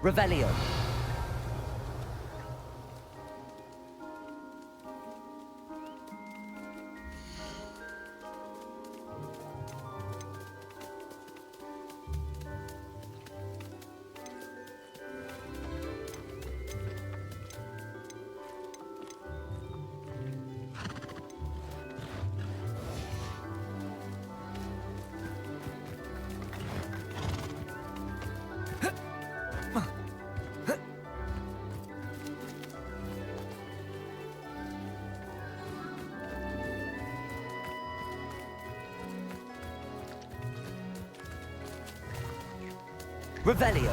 Revelio. Revelio.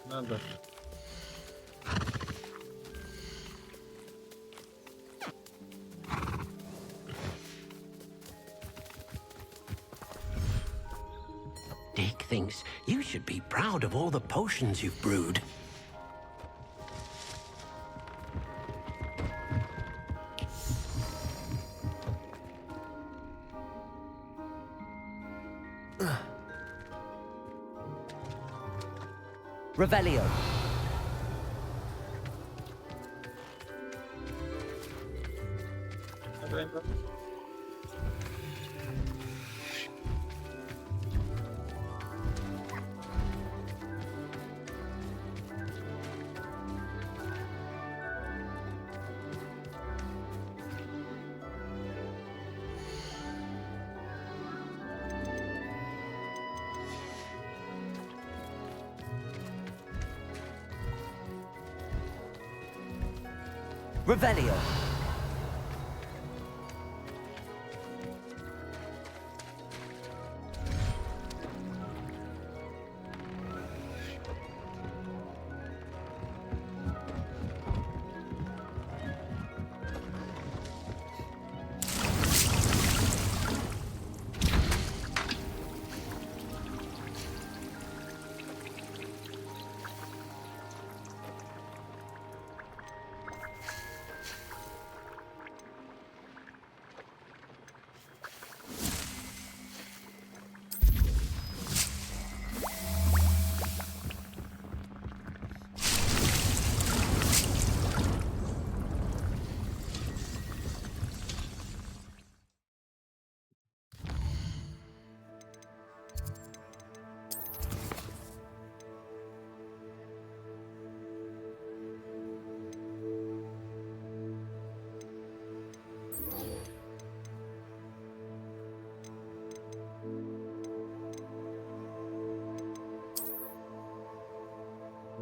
Nerede? Dick thinks you should be proud of all the potions you've brewed. Revelio. Nerede? Revelio.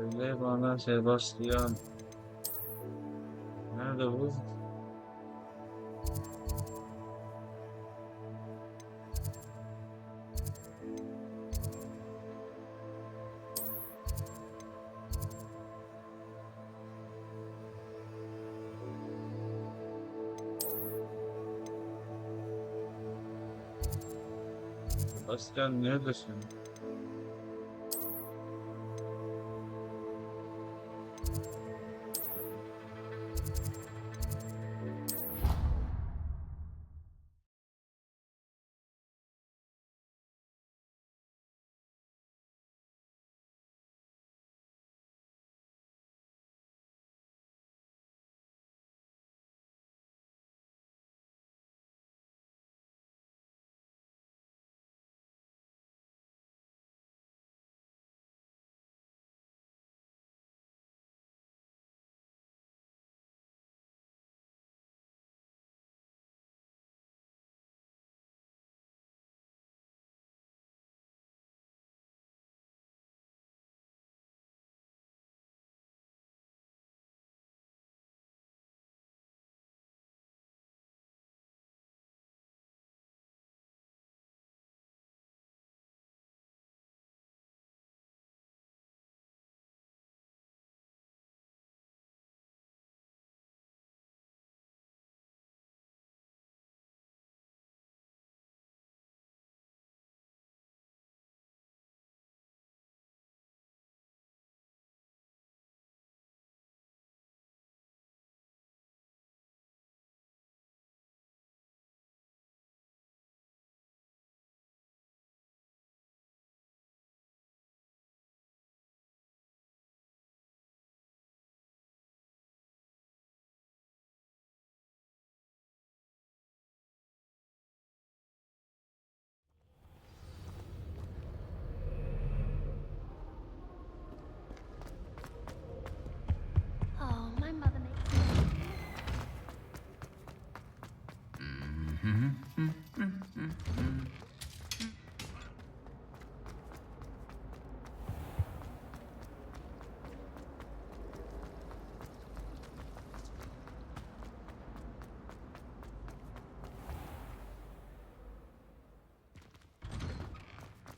Öyle bana Sebastian. Nerede bu? Sebastian neredesin?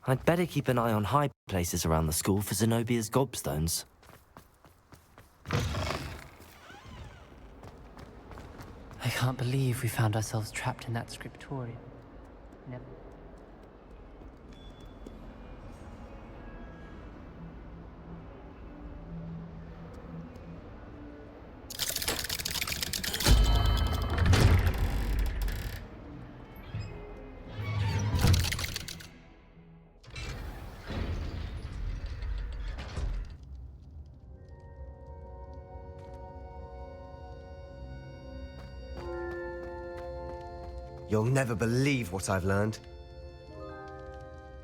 I'd better keep an eye on high places around the school for Zenobia's gobstones. I can't believe we found ourselves trapped in that scriptorium. Never. You'll never believe what I've learned.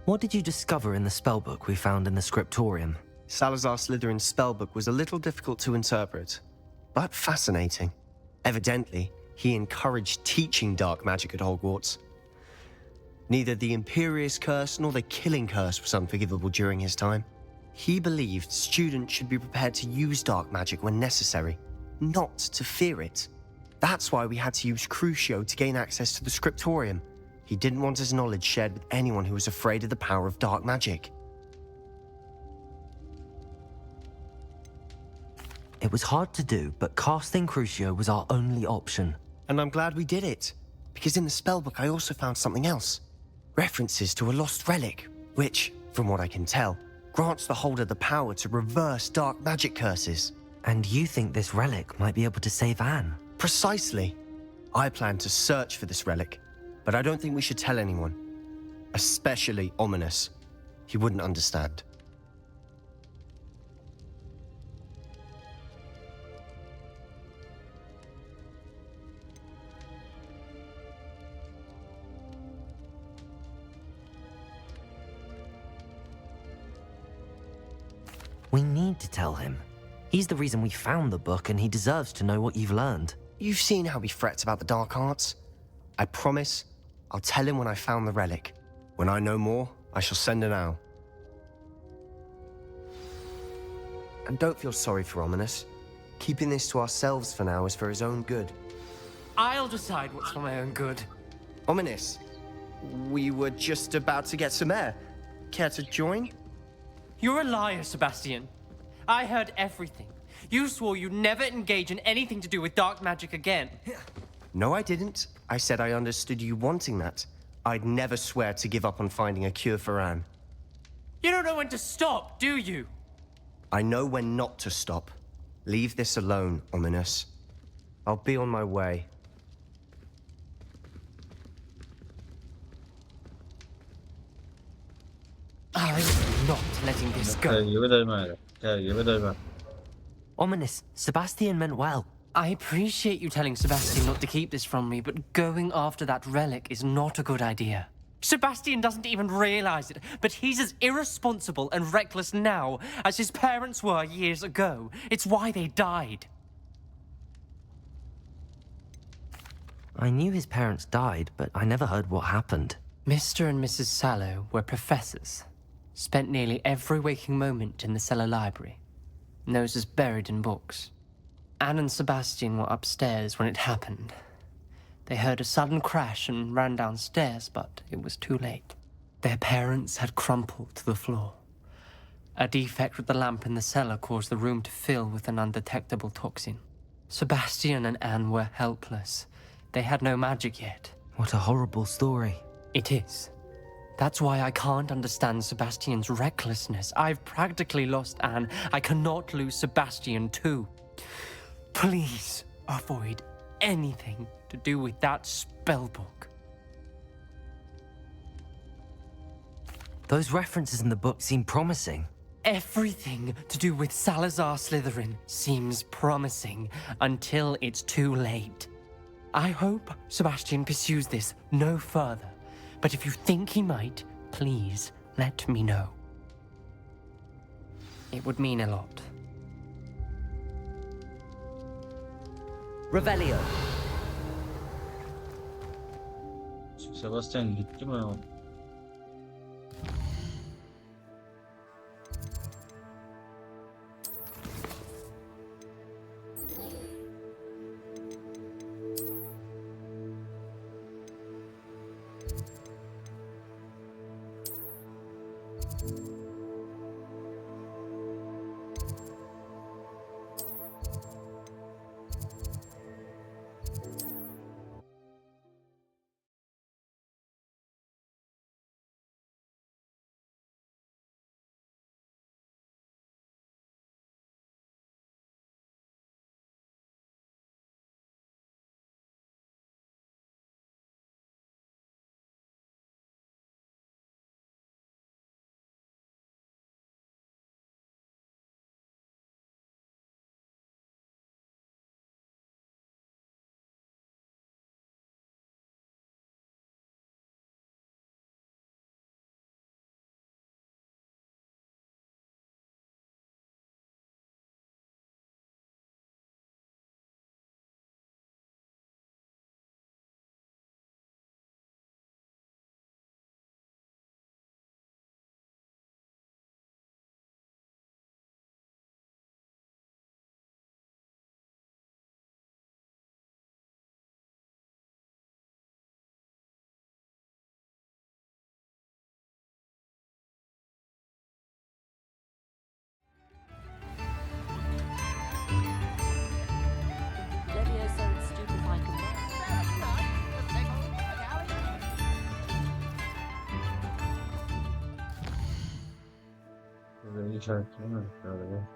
What did you discover in the spellbook we found in the scriptorium? Salazar Slytherin's spellbook was a little difficult to interpret, but fascinating. Evidently, he encouraged teaching dark magic at Hogwarts. Neither the Imperious Curse nor the Killing Curse was unforgivable during his time. He believed students should be prepared to use dark magic when necessary, not to fear it. That's why we had to use Crucio to gain access to the scriptorium. He didn't want his knowledge shared with anyone who was afraid of the power of dark magic. It was hard to do, but casting Crucio was our only option. And I'm glad we did it, because in the spellbook I also found something else. References to a lost relic, which, from what I can tell, grants the holder the power to reverse dark magic curses. And you think this relic might be able to save Anne? Precisely. I plan to search for this relic, but I don't think we should tell anyone. Especially Ominous. He wouldn't understand. We need to tell him. He's the reason we found the book, and he deserves to know what you've learned. You've seen how he frets about the dark arts. I promise I'll tell him when I found the relic. When I know more, I shall send an owl. And don't feel sorry for Ominous. Keeping this to ourselves for now is for his own good. I'll decide what's for my own good. Ominous, we were just about to get some air. Care to join? You're a liar, Sebastian. I heard everything. You swore you'd never engage in anything to do with dark magic again. No, I didn't. I said I understood you wanting that. I'd never swear to give up on finding a cure for Anne. You don't know when to stop, do you? I know when not to stop. Leave this alone, Ominous. I'll be on my way. I'm not letting this go. Tergibe ederim öyle. Tergibe ederim. Ominous, Sebastian meant well. I appreciate you telling Sebastian not to keep this from me, but going after that relic is not a good idea. Sebastian doesn't even realize it, but he's as irresponsible and reckless now as his parents were years ago. It's why they died. I knew his parents died, but I never heard what happened. Mr. and Mrs. Sallow were professors. Spent nearly every waking moment in the cellar library. Noses buried in books. Anne and Sebastian were upstairs when it happened. They heard a sudden crash and ran downstairs, but it was too late. Their parents had crumpled to the floor. A defect with the lamp in the cellar caused the room to fill with an undetectable toxin. Sebastian and Anne were helpless. They had no magic yet. What a horrible story. It is. That's why I can't understand Sebastian's recklessness. I've practically lost Anne. I cannot lose Sebastian too. Please avoid anything to do with that spellbook. Those references in the book seem promising. Everything to do with Salazar Slytherin seems promising until it's too late. I hope Sebastian pursues this no further, but if you think he might, please let me know. It would mean a lot. Revelio. Sebastian gitti mi o? işaretleyemedik galiba.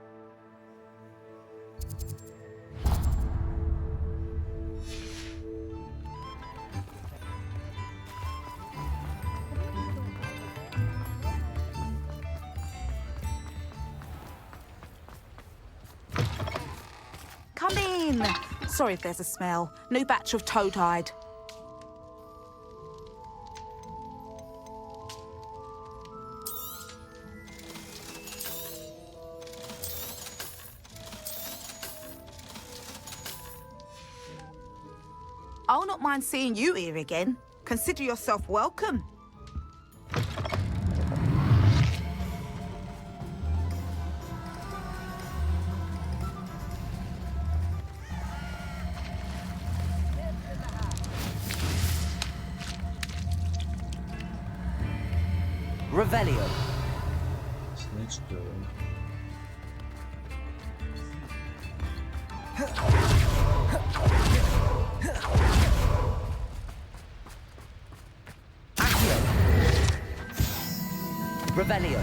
Come in. Sorry if there's a smell. New batch of toad-hide. I'll not mind seeing you here again. Consider yourself welcome. Revelio. Ne çıkıyor yani? Accio. Revelio.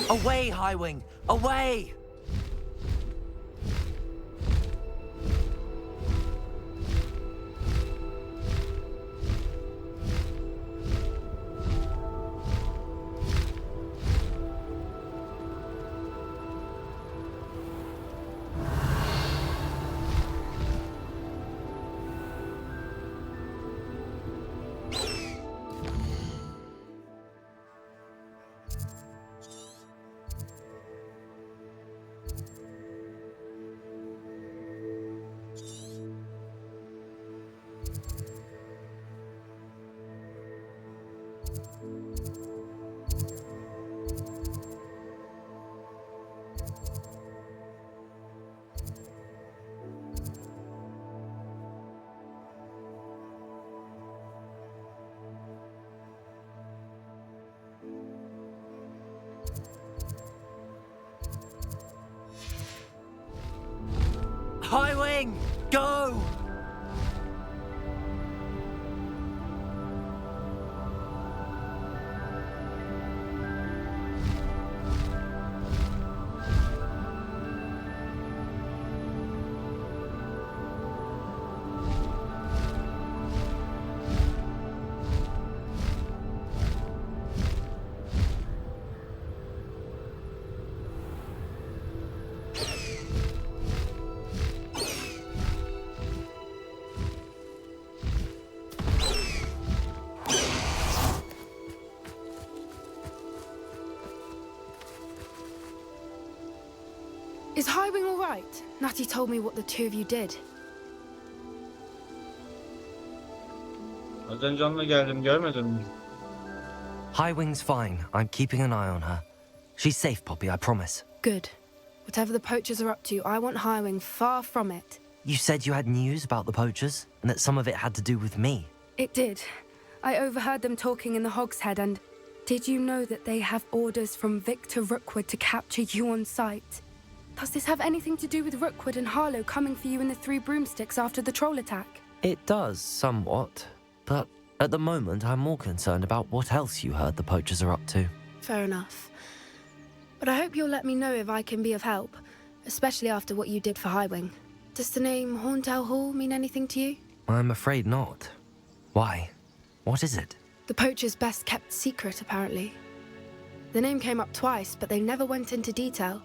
Away, Highwing! Away! Highwing! Go! Is Highwing all right? Natty told me what the two of you did. Az önce onunla geldim, görmedin mi? Highwing's fine. I'm keeping an eye on her. She's safe, Poppy, I promise. Good. Whatever the poachers are up to, I want Highwing far from it. You said you had news about the poachers, and that some of it had to do with me. It did. I overheard them talking in the Hogshead, and did you know that they have orders from Victor Rookwood to capture you on sight? Does this have anything to do with Rookwood and Harlow coming for you in the Three Broomsticks after the troll attack? It does, somewhat. But at the moment, I'm more concerned about what else you heard the poachers are up to. Fair enough. But I hope you'll let me know if I can be of help, especially after what you did for Highwing. Does the name Horntail Hall mean anything to you? I'm afraid not. Why? What is it? The poacher's best kept secret, apparently. The name came up twice, but they never went into detail.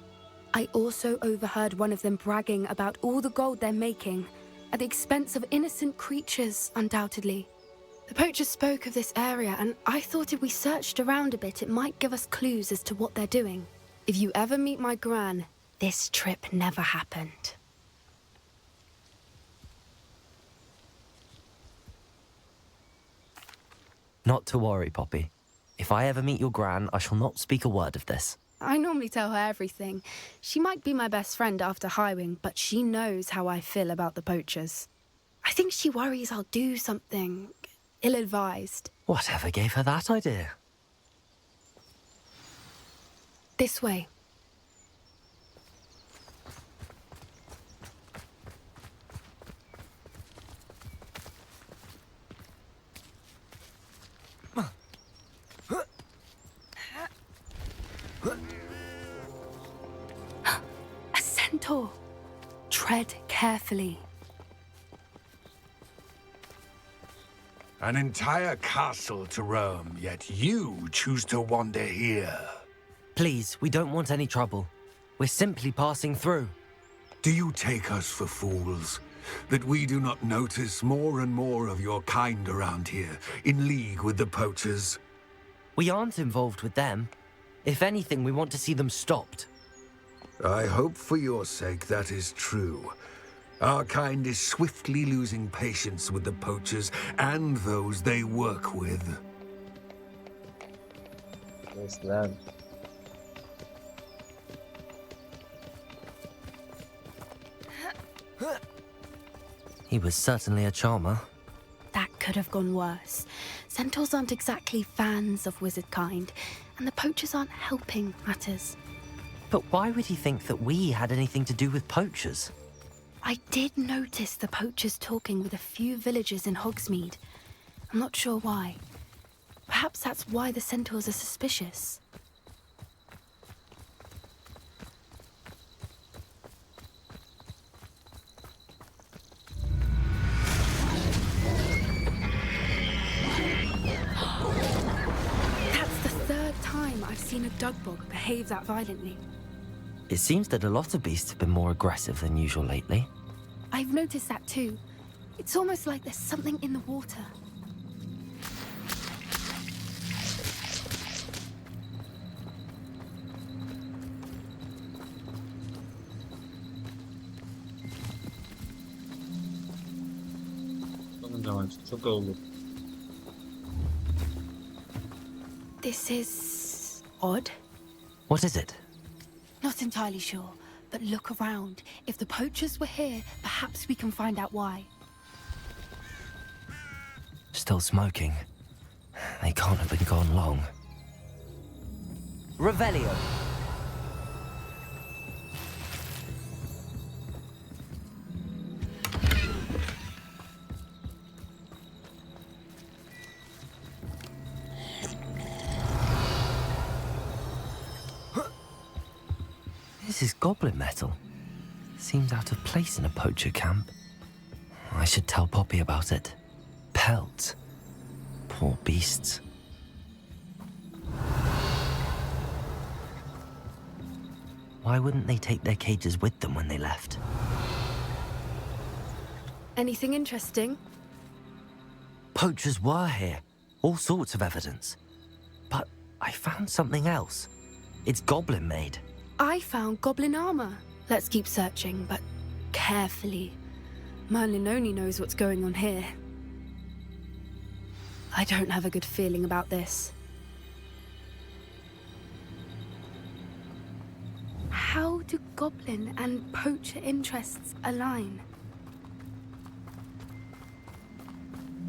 I also overheard one of them bragging about all the gold they're making, at the expense of innocent creatures, undoubtedly. The poachers spoke of this area, and I thought if we searched around a bit, it might give us clues as to what they're doing. If you ever meet my gran, this trip never happened. Not to worry, Poppy. If I ever meet your gran, I shall not speak a word of this. I normally tell her everything. She might be my best friend after Highwing, but she knows how I feel about the poachers. I think she worries I'll do something ill-advised. Whatever gave her that idea? This way. A centaur. Tread carefully. An entire castle to roam, yet you choose to wander here. Please, we don't want any trouble. We're simply passing through. Do you take us for fools? That we do not notice more and more of your kind around here, in league with the poachers? We aren't involved with them. If anything, we want to see them stopped. I hope for your sake that is true. Our kind is swiftly losing patience with the poachers and those they work with. Yes, lan. He was certainly a charmer. That could have gone worse. Centaurs aren't exactly fans of wizard kind, and the poachers aren't helping matters. But why would he think that we had anything to do with poachers? I did notice the poachers talking with a few villagers in Hogsmeade. I'm not sure why. Perhaps that's why the centaurs are suspicious. That's the third time I've seen a dugbog behave that violently. It seems that a lot of beasts have been more aggressive than usual lately. I've noticed that too. It's almost like there's something in the water. Çok oldu. This is odd. What is it? Not entirely sure, but look around. If the poachers were here, perhaps we can find out why. Still smoking. They can't have been gone long. Revelio. This is goblin metal. Seems out of place in a poacher camp. I should tell Poppy about it. Pelts. Poor beasts. Why wouldn't they take their cages with them when they left? Anything interesting? Poachers were here. All sorts of evidence. But I found something else. It's goblin made. I found goblin armor. Let's keep searching, but carefully. Merlin only knows what's going on here. I don't have a good feeling about this. How do goblin and poacher interests align?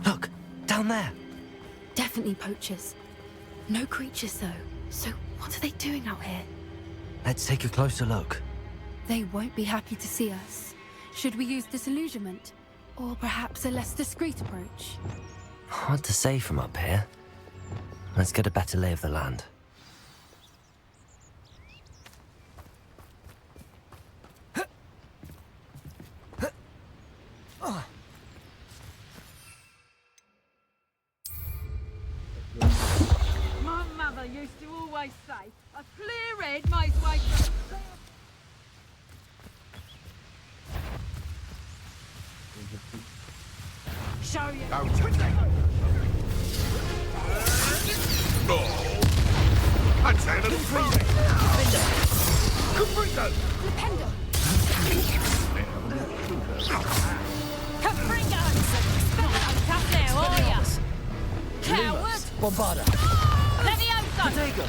Look, down there. Definitely poachers. No creatures, though. So what are they doing out here? Let's take a closer look. They won't be happy to see us. Should we use disillusionment? Or perhaps a less discreet approach? Hard to say from up here. Let's get a better lay of the land. My mother used to always say, a clear head makes way for... Show you. Don't touch me! Oh! I'd say a little free! Caprino! Lependo! Capringa! Spell out there, are ya? Coward! Bombarda. Protego!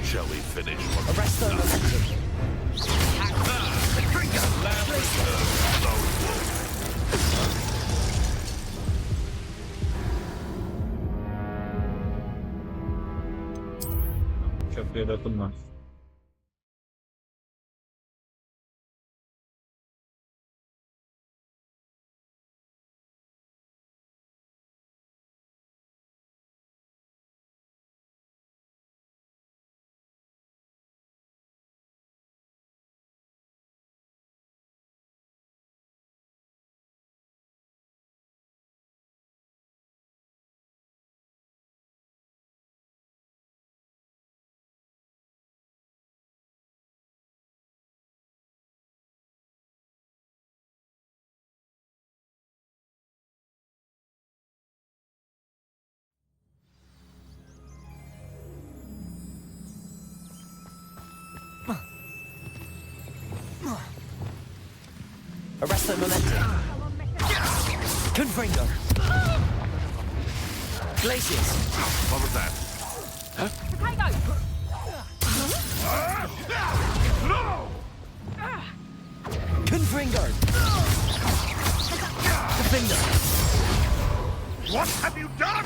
Shall we finish? Arresto momentum. Köprüye dokunma. Arresto momentum. Confringo. Glaciers. What was that? Confringo. Defender. What have you done?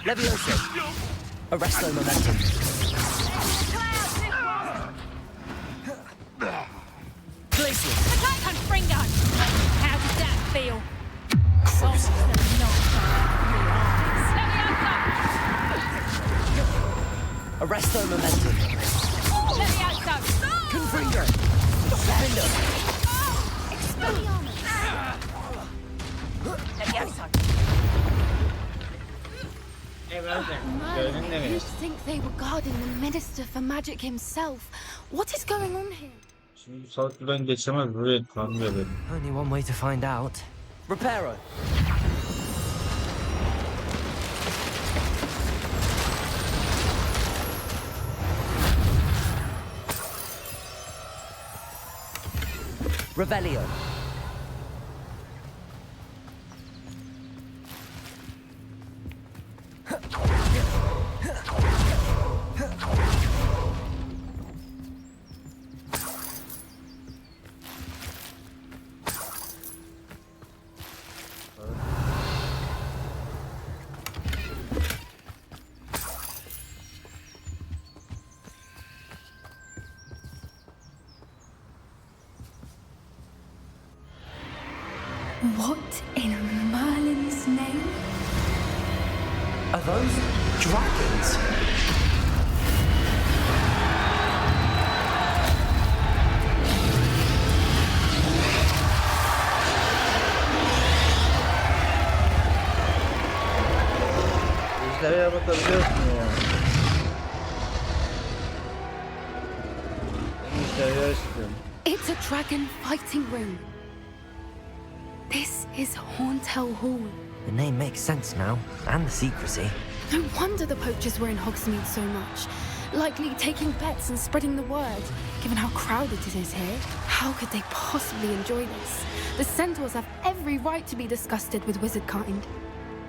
Levioso. Arresto momentum. Glaciers. Confringo! How does that feel? Salts are not Levioso! Arresto momentum. Levioso! Confringo. Defender. Expelliarmus! Levioso! You'd think they were guarding the Minister for Magic himself. What is going on here? Şimdi bu salak buradan geçemez. Buraya tanrıya verin. Only one way to find out. Reparo. Revelio. What in Merlin's name? Are those dragons? Ejderhaya bakabiliyorsun ya. Ben ejderha istiyorum. It's a dragon fighting ring. This is Hauntel Hall. The name makes sense now, and the secrecy. No wonder the poachers were in Hogsmeade so much. Likely taking bets and spreading the word, given how crowded it is here. How could they possibly enjoy this? The centaurs have every right to be disgusted with wizard kind.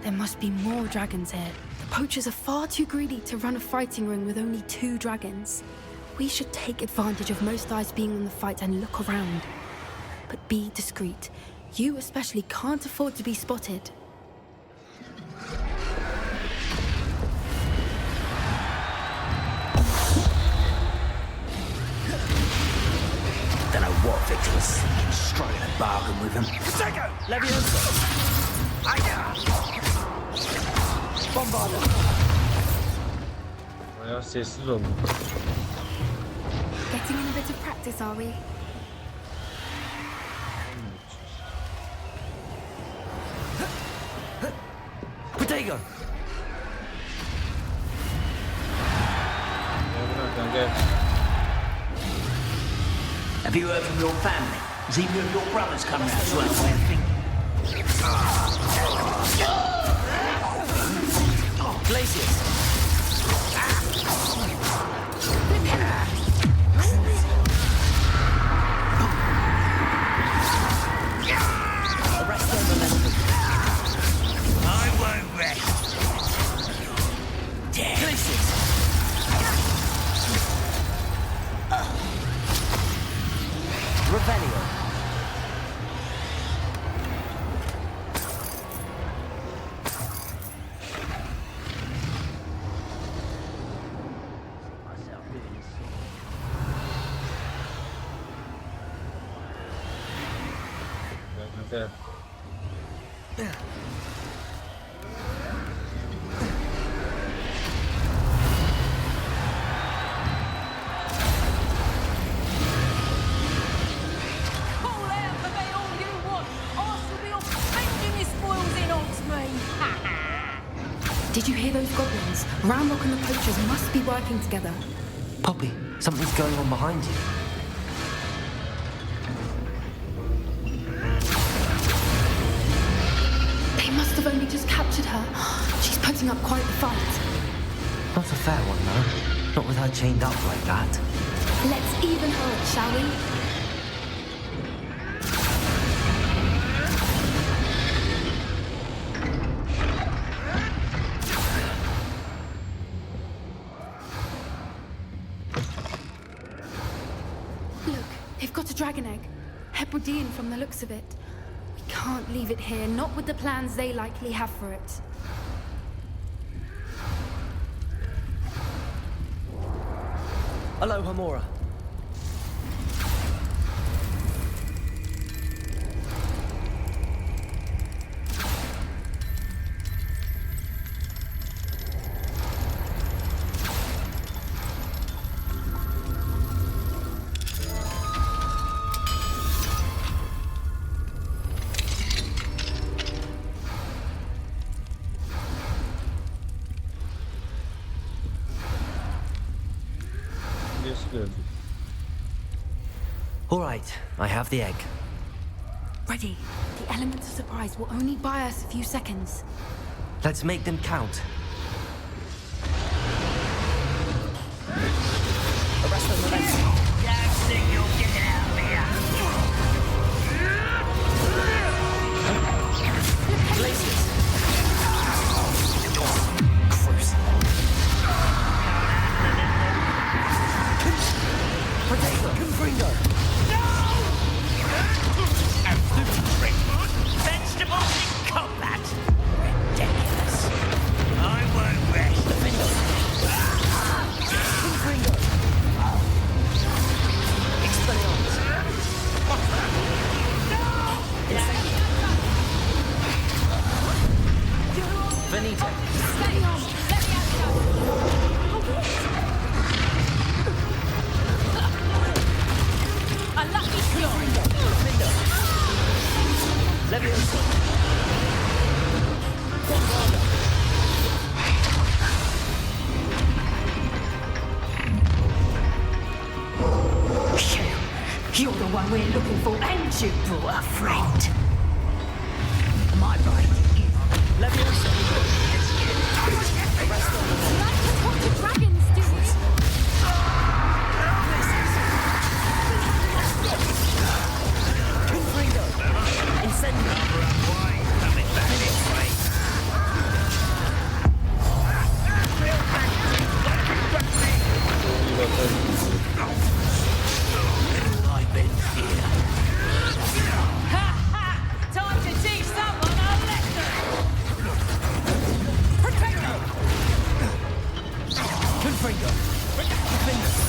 There must be more dragons here. The poachers are far too greedy to run a fighting ring with only 2 dragons. We should take advantage of most eyes being on the fight and look around. But be discreet. You especially can't afford to be spotted. Don't know what Victor was thinking, striking a bargain with him. Levioso. Bombarda. Bayağı sessiz oldu. Getting in a bit of practice, are we? Protego. Gel. Have you heard from your family? Has either of your brothers come round to help anything? Glaciers. Arresto momentum. I won't rest. Revelio. Evet. Call out for me all you want. I shall be off spending your spoils in Hogsmeade. Did you hear those goblins? Ranrok and the poachers must be working together. Poppy, something's going on behind you. They must have only just captured her. She's putting up quite the fight. Not a fair one, though. Not with her chained up like that. Let's even her, shall we? Look, they've got a dragon egg. Hebridean from the looks of it. We can't leave it here, not with the plans they likely have for it. Hello, Hamora. All right, I have the egg. Ready. The element of surprise will only buy us a few seconds. Let's make them count. Arrest them, Valencia. Glaciers. Cruise. Potato. Confringo. Vegetables in combat? Ridiculous. I won't rest. Confringo. Expelliarmus. What's that? Venita. Stay on. Let me a lucky fly. Leviosa. You're the one we're looking for, and you brought a friend. Am I right? Leviosa. Like to talk to dragons, do you? Confringo. Incendio. I've been here. Ha ha! Time to teach someone a lesson. Protego. Confringo. Confringo. Leviosa.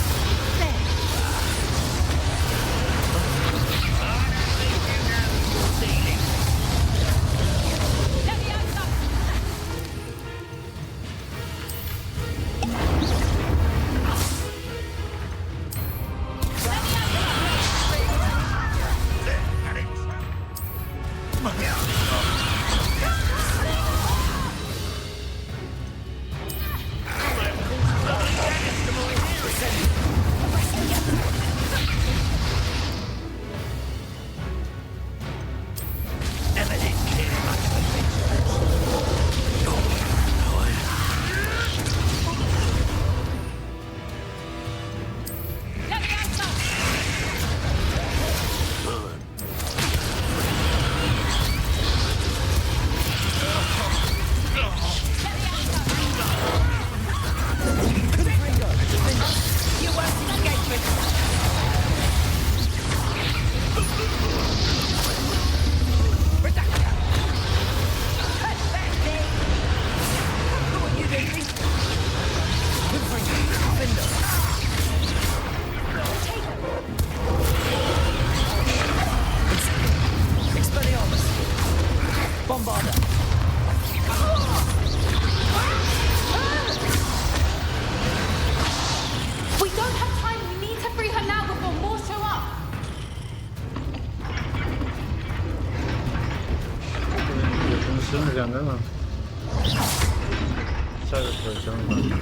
Aim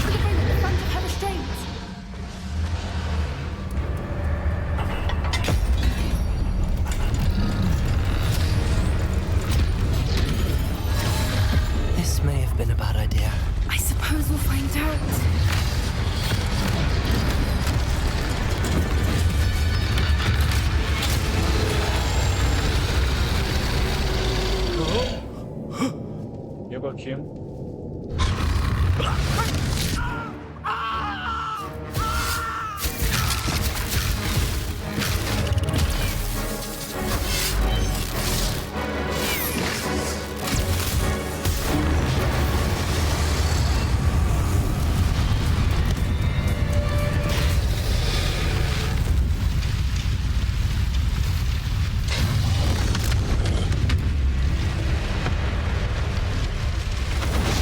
for the ring at the front of her restraints. This may have been a bad idea. I suppose we'll find out. Ye bakayım.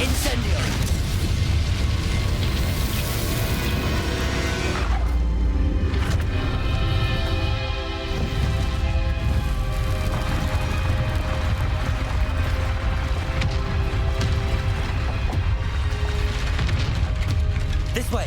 Incendio. This way.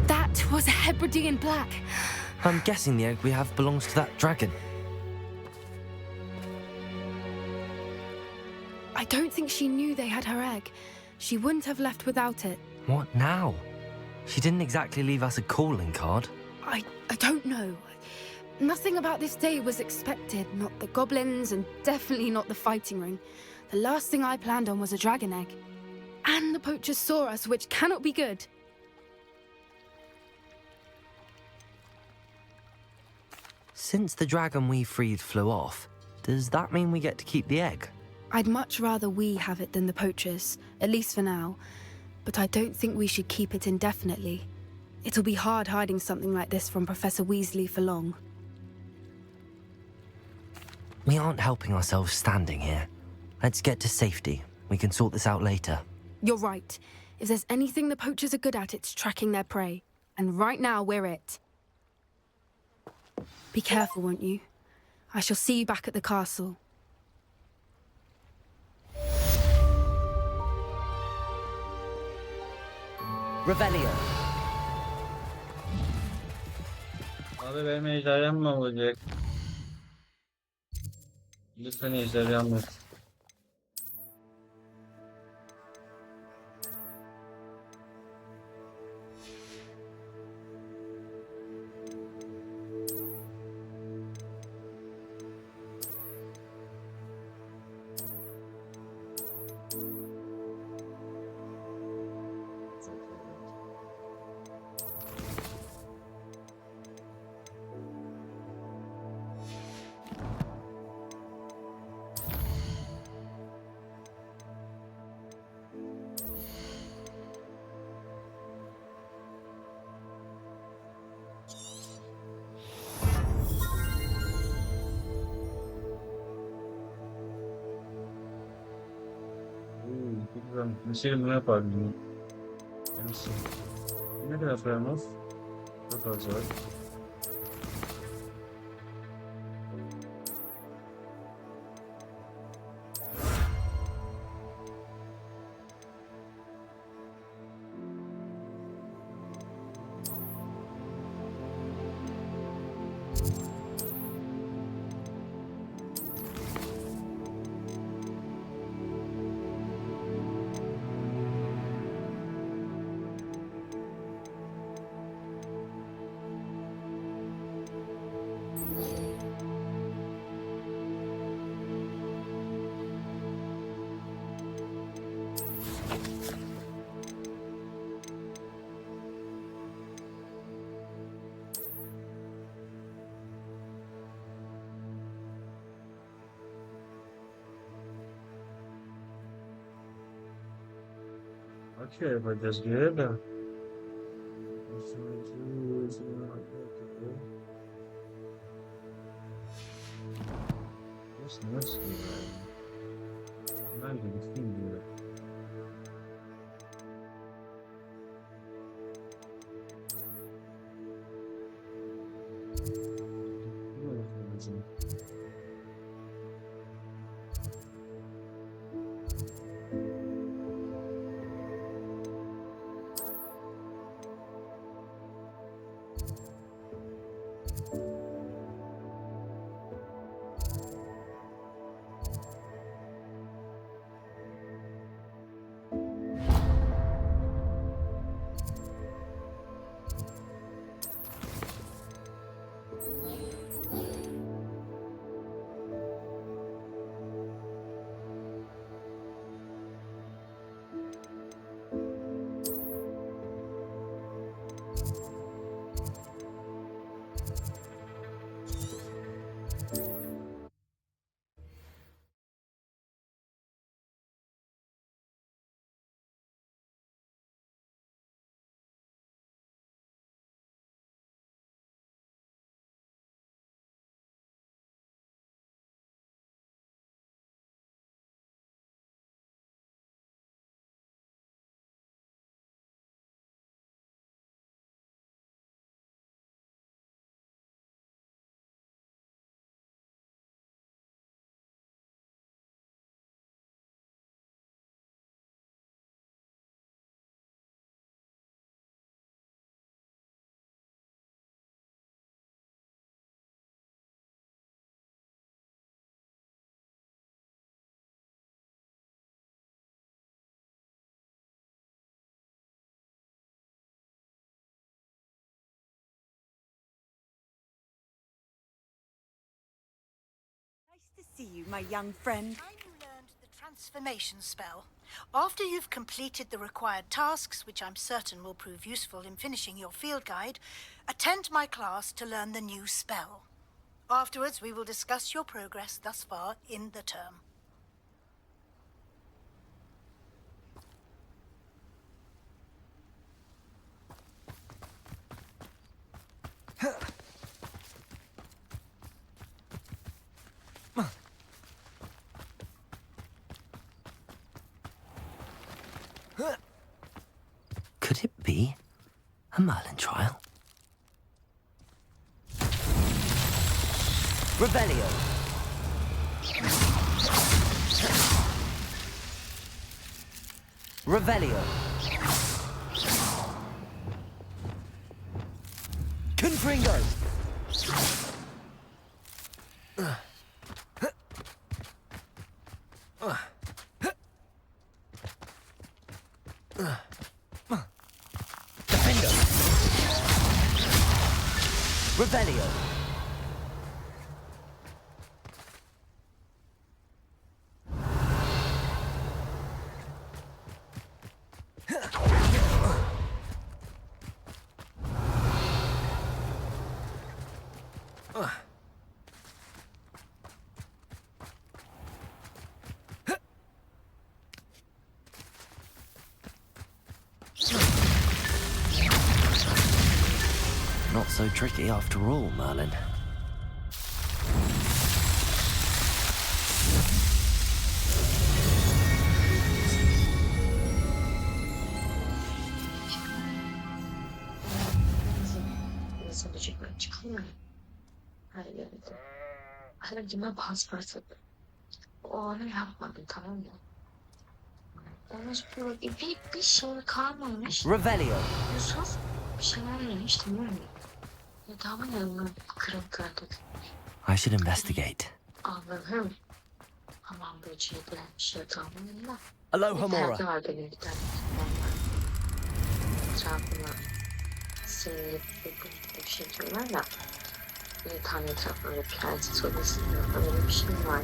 That was a Hebridean black. I'm guessing the egg we have belongs to that dragon. I don't think she knew they had her egg. She wouldn't have left without it. What now? She didn't exactly leave us a calling card. I don't know. Nothing about this day was expected. Not the goblins, and definitely not the fighting ring. The last thing I planned on was a dragon egg. And the poachers saw us, which cannot be good. Since the dragon we freed flew off, does that mean we get to keep the egg? I'd much rather we have it than the poachers, at least for now. But I don't think we should keep it indefinitely. It'll be hard hiding something like this from Professor Weasley for long. We aren't helping ourselves standing here. Let's get to safety. We can sort this out later. You're right. If there's anything the poachers are good at, it's tracking their prey. And right now, we're it. Be careful, won't you? I shall see you back at the castle. Revelio. Abi benim ejderham mı olacak? Lütfen ejderham yok. Mesela bunu yapardım. Neyse. Ne kadar paramız? Çok az var. Okey yapacağız göre de. Nasıl yani? Nerede gittin diyor. Nice to see you, my young friend. Time you learned the transformation spell. After you've completed the required tasks, which I'm certain will prove useful in finishing your field guide, attend my class to learn the new spell. Afterwards, we will discuss your progress thus far in the term. Could it be a Merlin trial? Revelio. Revelio. Confringo. Defendo. Revelio. Not so tricky after all, Merlin. Aracıma paspası. O onu yapmadım, tamam mı? Yalnız böyle bir şey kalmamış. Revelio. Yusuf bir şeyler yemiş, tamam mı? Yatağımın yanına kırık kırdık. I should investigate. Allah'ım. Aman böceği gelmiş yatağımın yanına. Aloha Bir perde Mora. vardı benim bir tane. Etrafına sinirli bir şey diyorlar ya. Bir tane etrafında bir prenses odasında öyle bir şey var.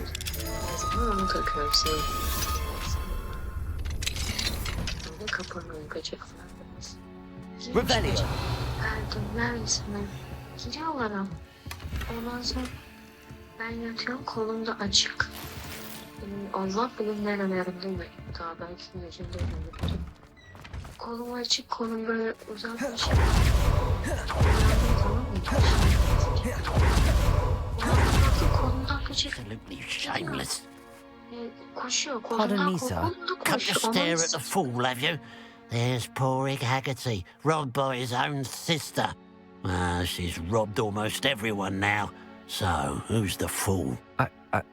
O zaman onu takıyorum senin. Böyle kapının önü böcek falan demez. Revelio. Erdemler insanlar giriyorlar ama. Ondan sonra ben yatıyorum, kolum da açık. Allah bilir nerelerimde mi? Daha belki yüzümde mi? kolum açık, kolum böyle uzatmış. Uyandığım zaman kolumdan kaçırdım. Absolutely shameless. Koşuyor, Pardon kolumdan me, sir. kolumda Come to koşuyor. stare at the fool, have you? There's poor Egg Haggerty, robbed by his own sister. She's robbed almost everyone now. So, who's the fool?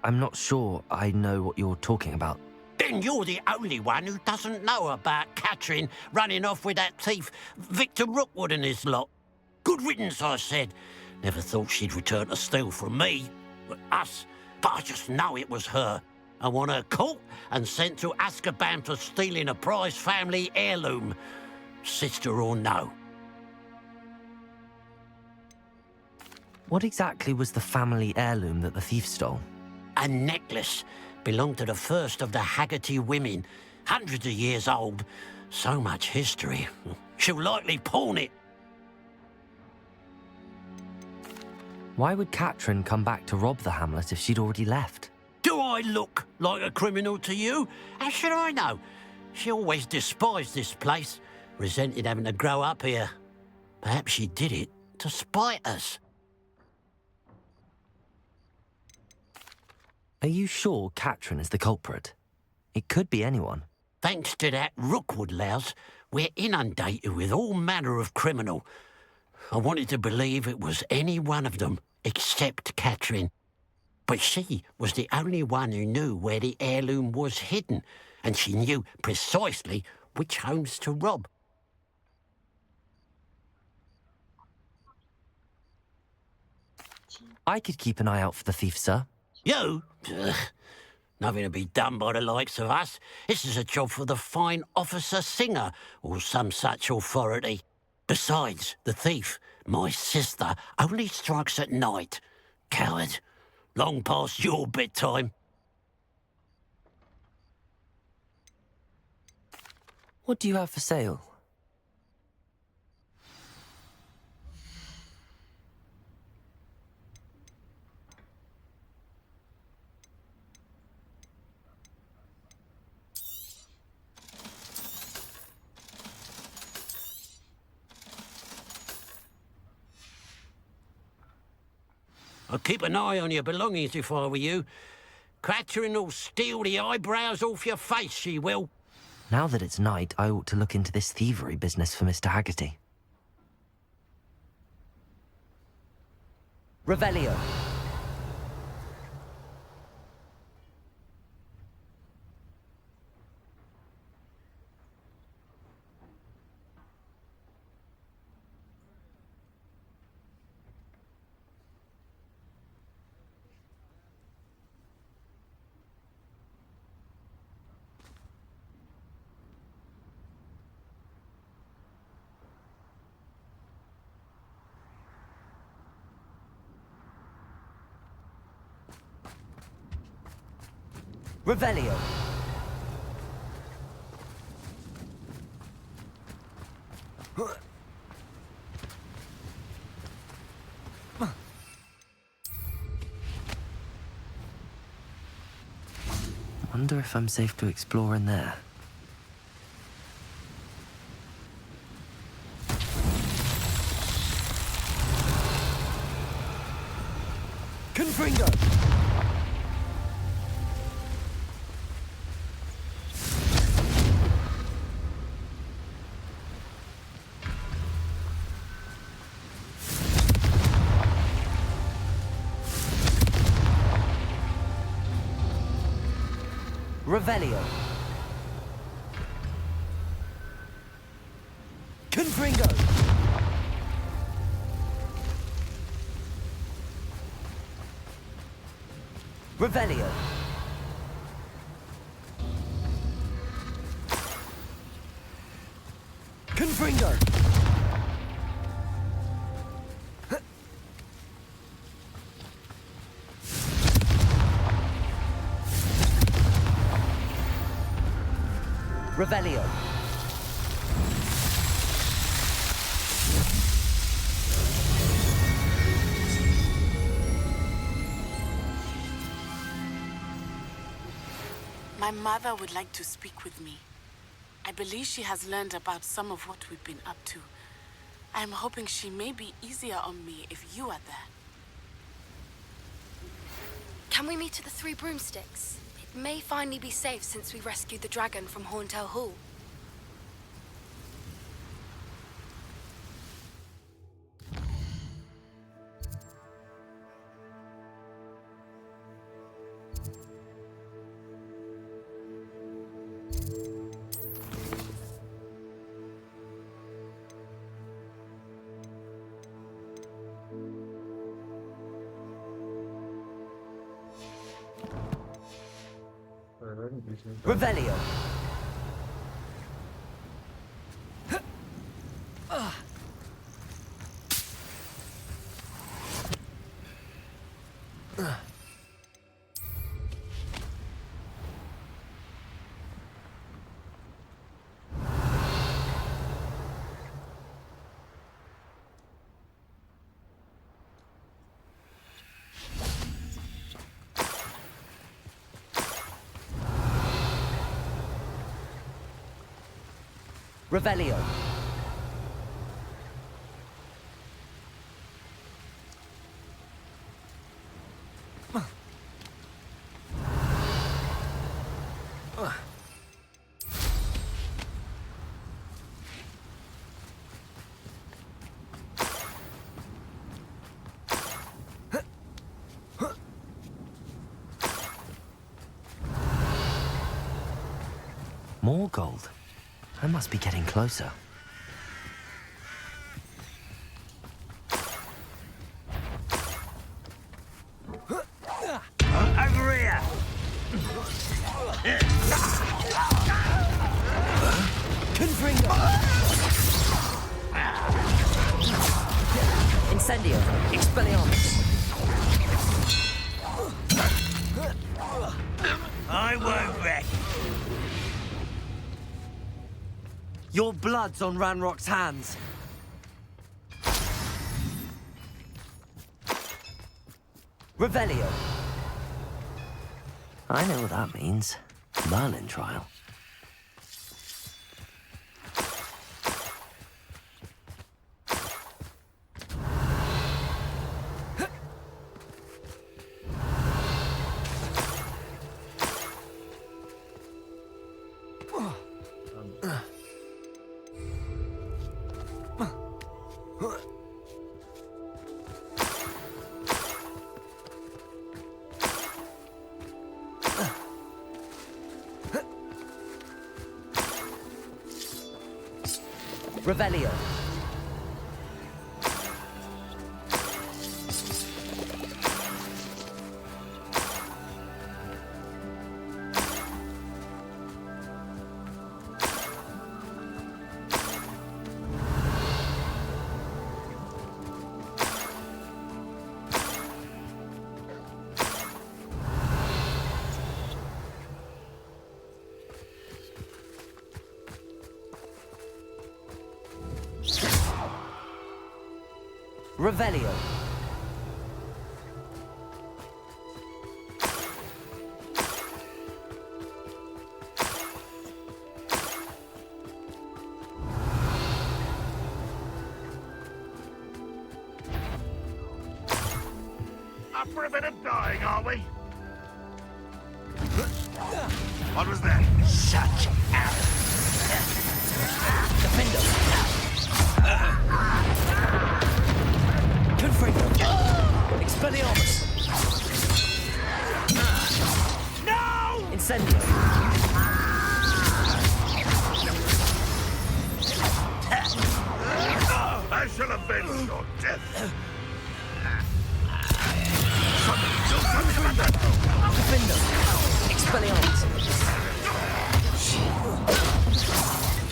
I'm not sure I know what you're talking about. Then you're the only one who doesn't know about Catherine running off with that thief, Victor Rookwood and his lot. Good riddance, I said. Never thought she'd return to steal from me, us, but I just know it was her. I want her caught and sent to Azkaban for stealing a prize family heirloom, sister or no. What exactly was the family heirloom that the thief stole? A necklace belonged to the first of the Haggerty women, hundreds of years old. So much history. She'll likely pawn it. Why would Catherine come back to rob the hamlet if she'd already left? Do I look like a criminal to you? How should I know? She always despised this place, resented having to grow up here. Perhaps she did it to spite us. Are you sure Catherine is the culprit? It could be anyone. Thanks to that Rookwood louse, we're inundated with all manner of criminal. I wanted to believe it was any one of them, except Catherine. But she was the only one who knew where the heirloom was hidden, and she knew precisely which homes to rob. I could keep an eye out for the thief, sir. You? Ugh. Nothing to be done by the likes of us. This is a job for the fine officer Singer, or some such authority. Besides, the thief, my sister, only strikes at night. Coward. Long past your bedtime. What do you have for sale? I'd keep an eye on your belongings if I were you. Catherine will steal the eyebrows off your face, she will. Now that it's night, I ought to look into this thievery business for Mr. Haggerty. Revelio. Revelio. Wonder if I'm safe to explore in there. Confringo. Revelio. Confringo. Revelio. Confringo. Revelio. My mother would like to speak with me. I believe she has learned about some of what we've been up to. I'm hoping she may be easier on me if you are there. Can we meet at the Three Broomsticks? It may finally be safe since we rescued the dragon from Horntail Hall. Revelio. Revelio. More gold. I must be getting closer. Over here! Confringo. Incendio. Expelliarmus. I won't wreck. Your blood's on Ranrok's hands. Revelio. I know what that means. Merlin trial. Revelio. Revelio. Up for a bit of dying, are we? What was that? Such arrogance. Defendo. Confringo. Expelliarmus. No! Incendio. I shall avenge your death. Defendo. Expelliarmus.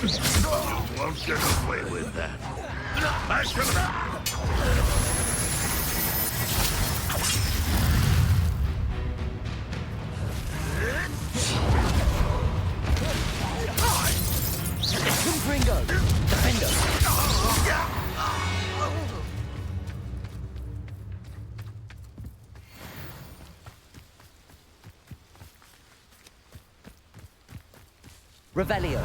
You won't get away with that. I shall... Confringo. Defendo. Revelio.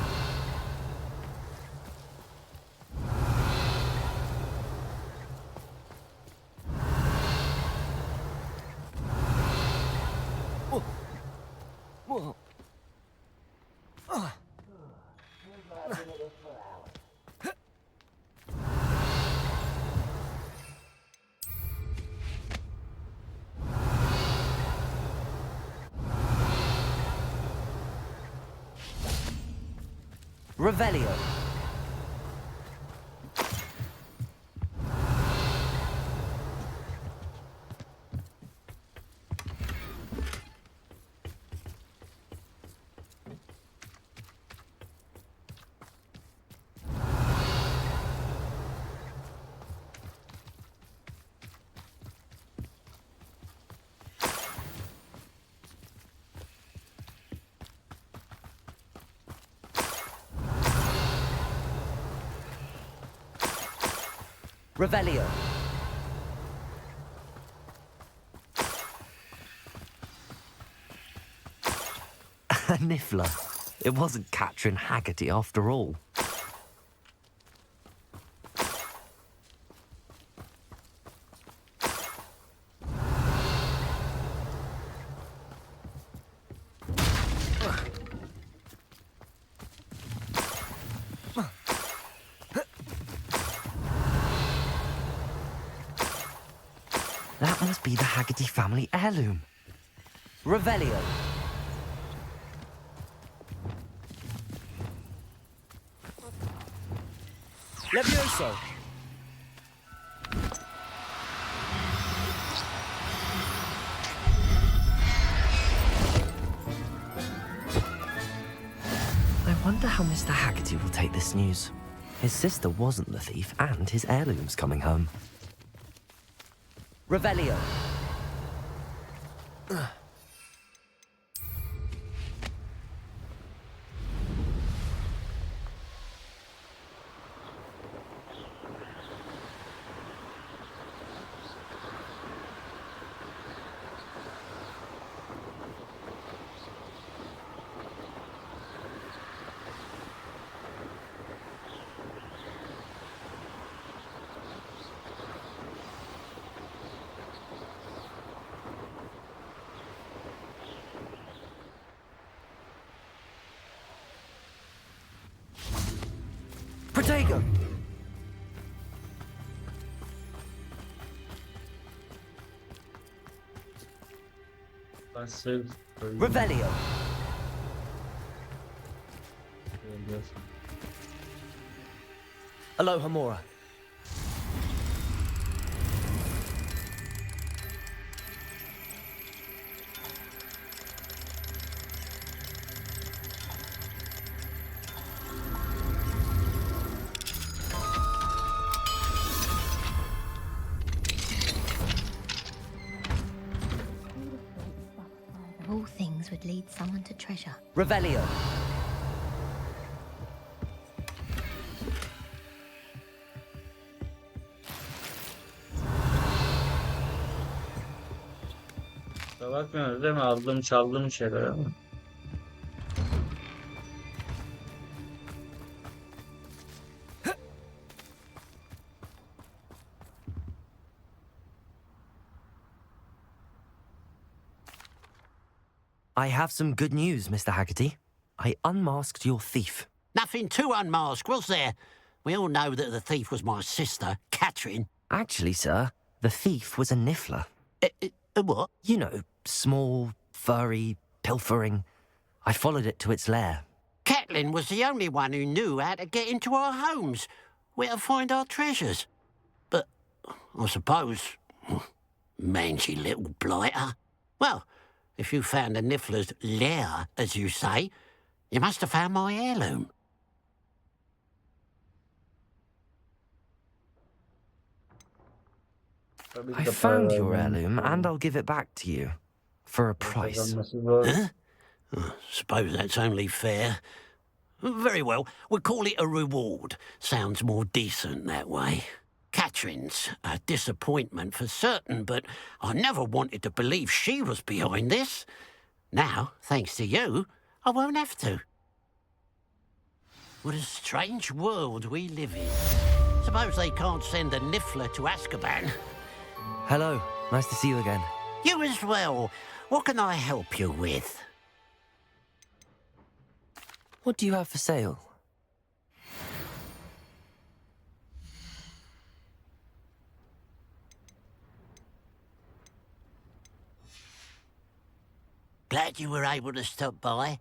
Revelio. Revelio. A niffler. It wasn't Catherine Haggerty after all. That must be the Haggerty family heirloom. Revelio. Levioso. I wonder how Mr. Haggerty will take this news. His sister wasn't the thief, and his heirloom's coming home. Revelio. Protego. Ben sev. Revelio. Aloha Mora. Of all things would lead someone to treasure. Revelio. Bakmıyoruz değil mi? Aldığım çaldığım şeyler ama. I have some good news, Mr. Haggerty. I unmasked your thief. Nothing to unmask, was there? We all know that the thief was my sister, Catherine. Actually, sir, the thief was a niffler. A what? You know, small, furry, pilfering. I followed it to its lair. Catelyn was the only one who knew how to get into our homes, where to find our treasures. But I suppose, mangy little blighter. Well, if you found the niffler's lair, as you say, you must have found my heirloom. I found your heirloom, and I'll give it back to you. For a price. Huh? Suppose that's only fair. Very well, we'll call it a reward. Sounds more decent that way. Catherine's a disappointment for certain, but I never wanted to believe she was behind this. Now, thanks to you, I won't have to. What a strange world we live in. Suppose they can't send a niffler to Azkaban. Hello, nice to see you again. You as well. What can I help you with? What do you have for sale? Glad you were able to stop by.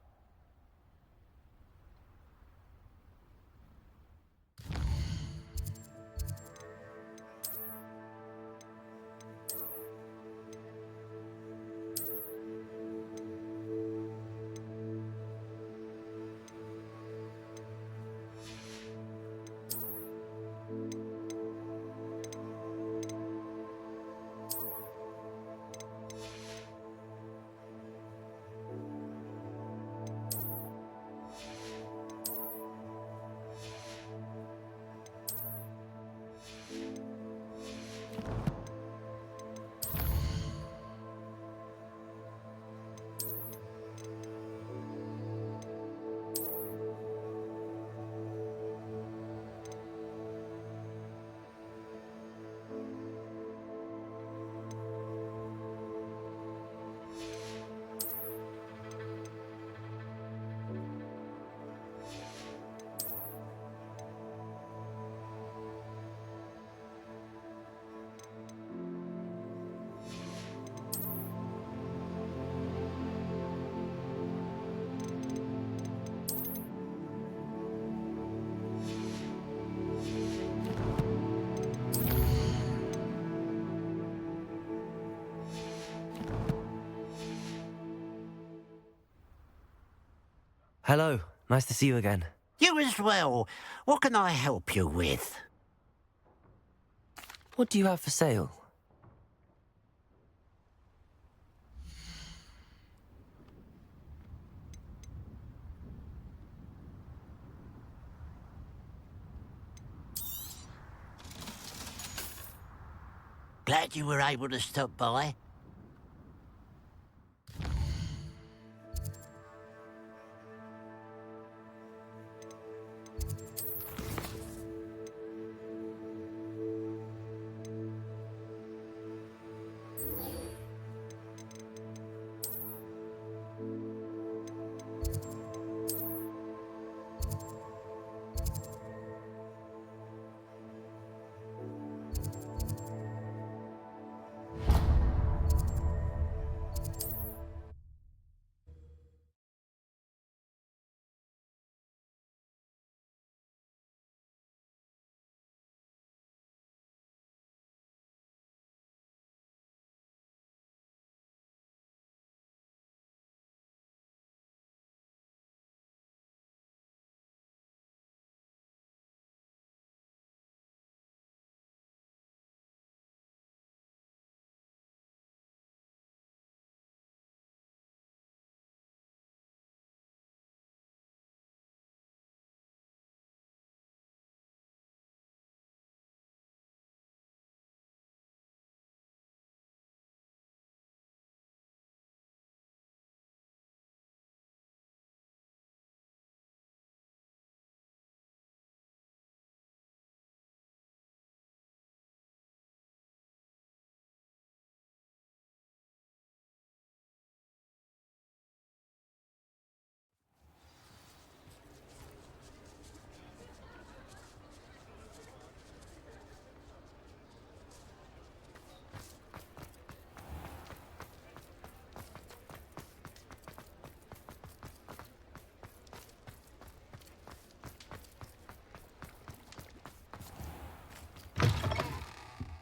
Hello. Nice to see you again. You as well. What can I help you with? What do you have for sale? Glad you were able to stop by.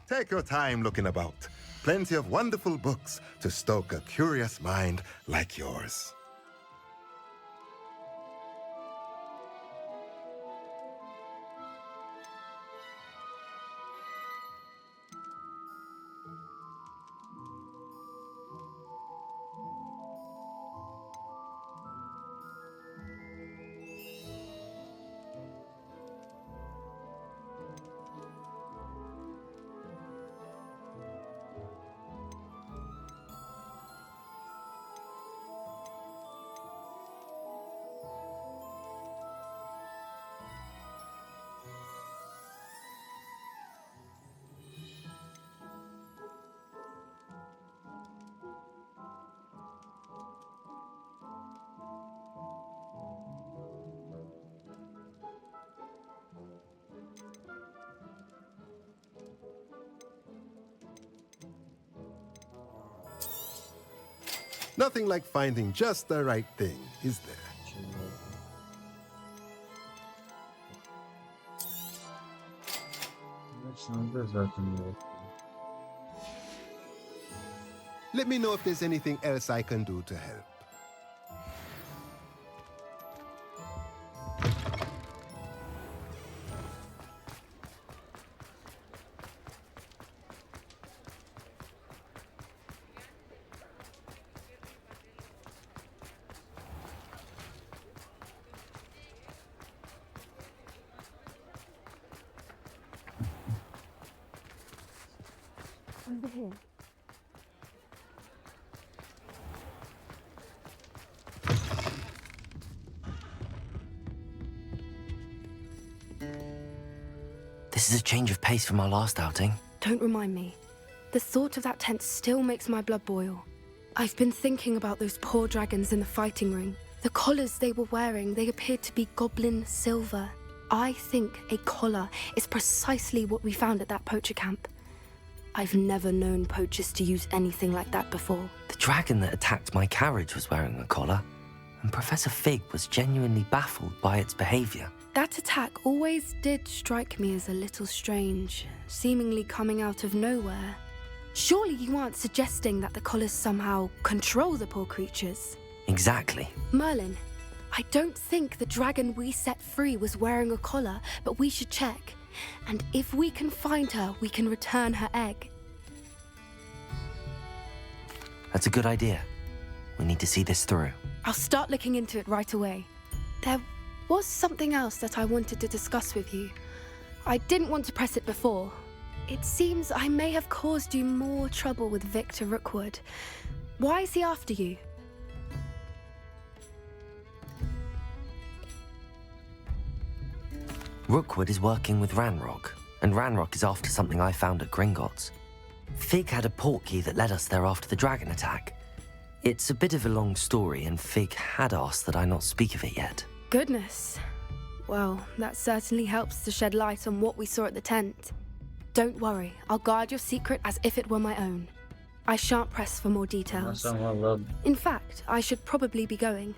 Take your time looking about. Plenty of wonderful books to stoke a curious mind like yours. Nothing like finding just the right thing, is there? Let me know if there's anything else I can do to help. Over here. This is a change of pace from our last outing. Don't remind me. The thought of that tent still makes my blood boil. I've been thinking about those poor dragons in the fighting ring. The collars they were wearing, they appeared to be goblin silver. I think a collar is precisely what we found at that poacher camp. I've never known poachers to use anything like that before. The dragon that attacked my carriage was wearing a collar, and Professor Fig was genuinely baffled by its behavior. That attack always did strike me as a little strange, seemingly coming out of nowhere. Surely you aren't suggesting that the collars somehow control the poor creatures? Exactly. Merlin, I don't think the dragon we set free was wearing a collar, but we should check. And if we can find her, we can return her egg. That's a good idea. We need to see this through. I'll start looking into it right away. There was something else that I wanted to discuss with you. I didn't want to press it before. It seems I may have caused you more trouble with Victor Rookwood. Why is he after you? Rookwood is working with Ranrok, and Ranrok is after something I found at Gringotts. Fig had a portkey that led us there after the dragon attack. It's a bit of a long story, and Fig had asked that I not speak of it yet. Goodness. Well, that certainly helps to shed light on what we saw at the tent. Don't worry, I'll guard your secret as if it were my own. I shan't press for more details. In fact, I should probably be going.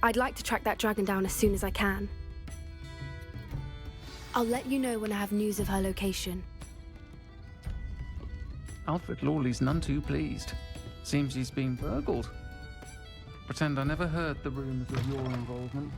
I'd like to track that dragon down as soon as I can. I'll let you know when I have news of her location. Alfred Lawley's none too pleased. Seems he's been burgled. Pretend I never heard the rumours of your involvement.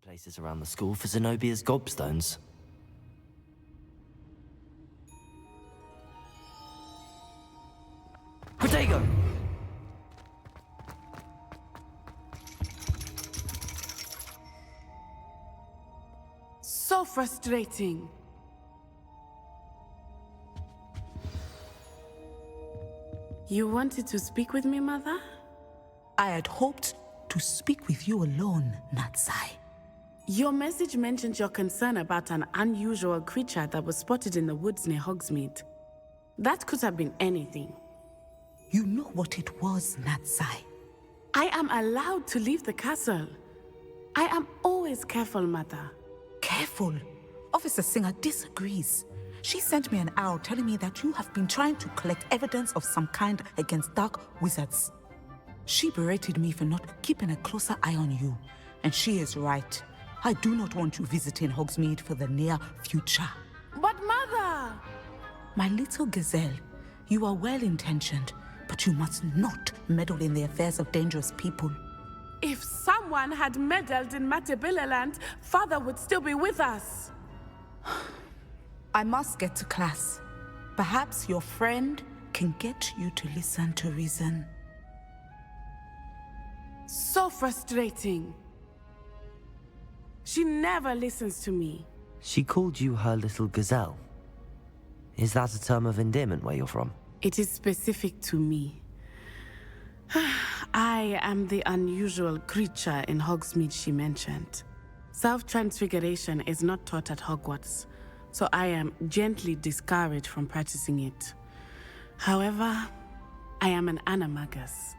Places around the school for Zenobia's gobstones. Protego! So frustrating. You wanted to speak with me, Mother? I had hoped to speak with you alone, Natsai. Your message mentioned your concern about an unusual creature that was spotted in the woods near Hogsmeade. That could have been anything. You know what it was, Natsai. I am allowed to leave the castle. I am always careful, Mother. Careful. Officer Singer disagrees. She sent me an owl telling me that you have been trying to collect evidence of some kind against dark wizards. She berated me for not keeping a closer eye on you, and she is right. I do not want you visiting Hogsmeade for the near future. But Mother! My little gazelle, you are well-intentioned, but you must not meddle in the affairs of dangerous people. If someone had meddled in Matabeleland, Father would still be with us. I must get to class. Perhaps your friend can get you to listen to reason. So frustrating. She never listens to me. She called you her little gazelle. Is that a term of endearment where you're from? It is specific to me. I am the unusual creature in Hogsmeade she mentioned. Self-transfiguration is not taught at Hogwarts, so I am gently discouraged from practicing it. However, I am an animagus,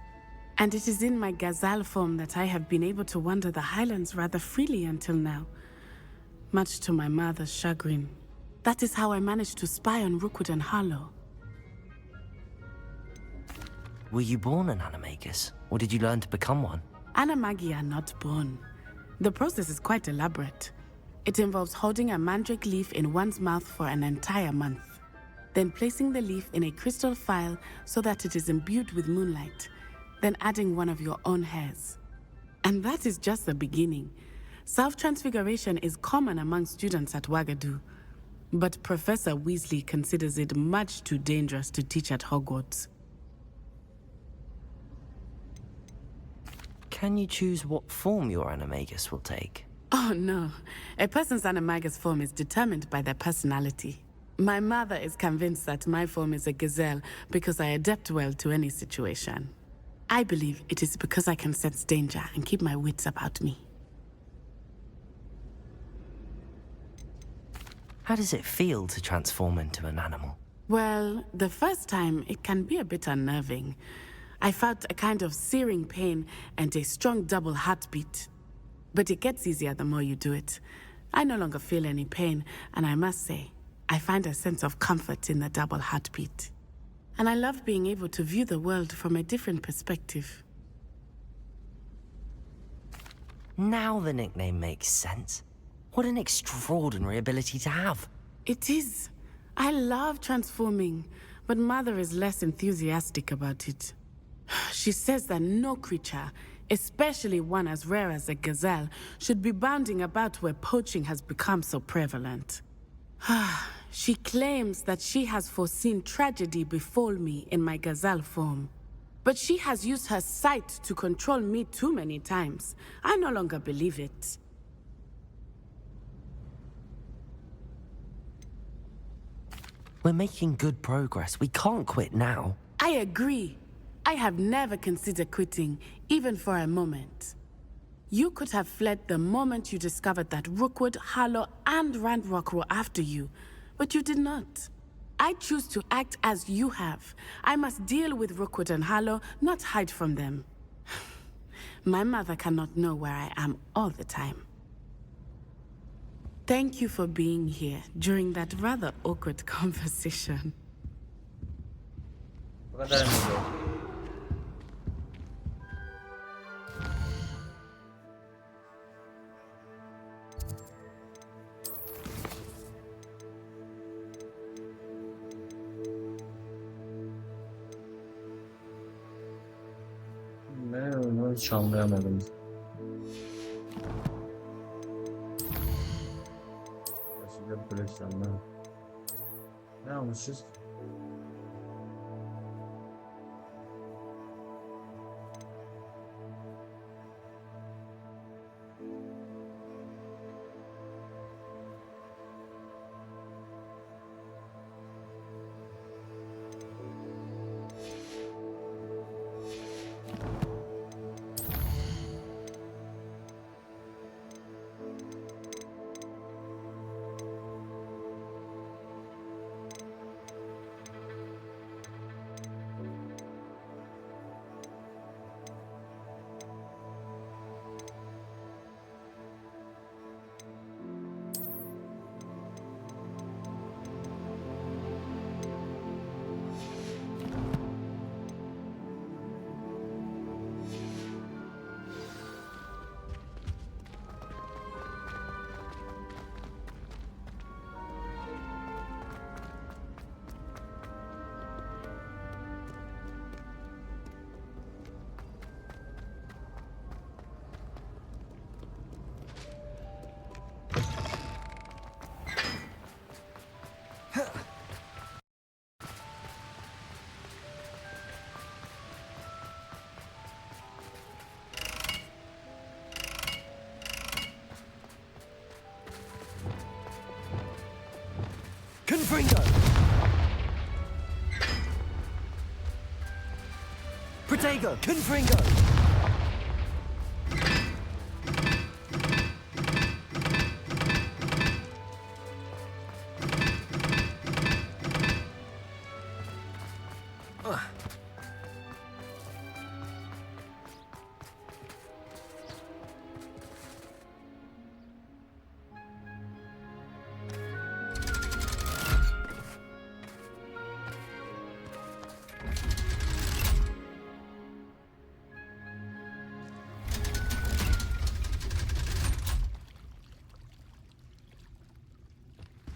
and it is in my gazelle form that I have been able to wander the Highlands rather freely until now, much to my mother's chagrin. That is how I managed to spy on Rookwood and Harlow. Were you born an animagus, or did you learn to become one? Animagi are not born. The process is quite elaborate. It involves holding a mandrake leaf in one's mouth for an entire month, then placing the leaf in a crystal phial so that it is imbued with moonlight, then adding one of your own hairs. And that is just the beginning. Self-transfiguration is common among students at Wagadu, but Professor Weasley considers it much too dangerous to teach at Hogwarts. Can you choose what form your animagus will take? Oh no, a person's animagus form is determined by their personality. My mother is convinced that my form is a gazelle because I adapt well to any situation. I believe it is because I can sense danger and keep my wits about me. How does it feel to transform into an animal? Well, the first time it can be a bit unnerving. I felt a kind of searing pain and a strong double heartbeat. But it gets easier the more you do it. I no longer feel any pain, and I must say, I find a sense of comfort in the double heartbeat. And I love being able to view the world from a different perspective. Now the nickname makes sense. What an extraordinary ability to have. It is. I love transforming, but Mother is less enthusiastic about it. She says that no creature, especially one as rare as a gazelle, should be bounding about where poaching has become so prevalent. She claims that she has foreseen tragedy befall me in my gazelle form. But she has used her sight to control me too many times. I no longer believe it. We're making good progress. We can't quit now. I agree. I have never considered quitting, even for a moment. You could have fled the moment you discovered that Rookwood, Harlow, and Ranrok were after you, but you did not. I choose to act as you have. I must deal with Rookwood and Harlow, not hide from them. My mother cannot know where I am all the time. Thank you for being here during that rather awkward conversation. Hiç anlayamadım. Başka bir planlar. Ne almışız? Confringo. Protego. Confringo.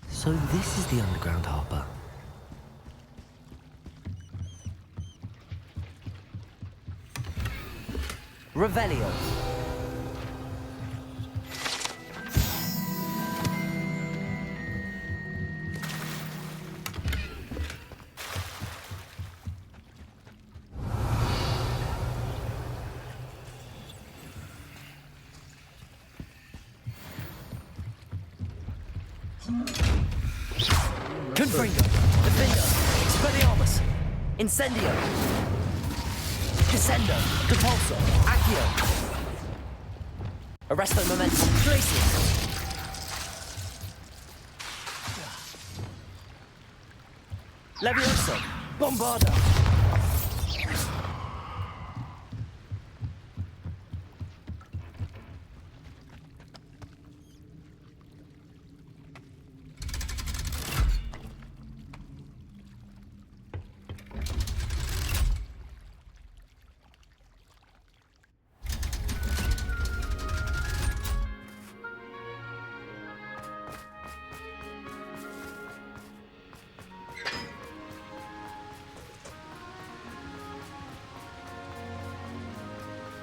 So this is the underground harbour. Revelio. Confringo. Defendo. Expelliarmus. Incendio. Descendo. Depulso. Accio. Arresto momentum. Glacius. Levioso. Bombarda.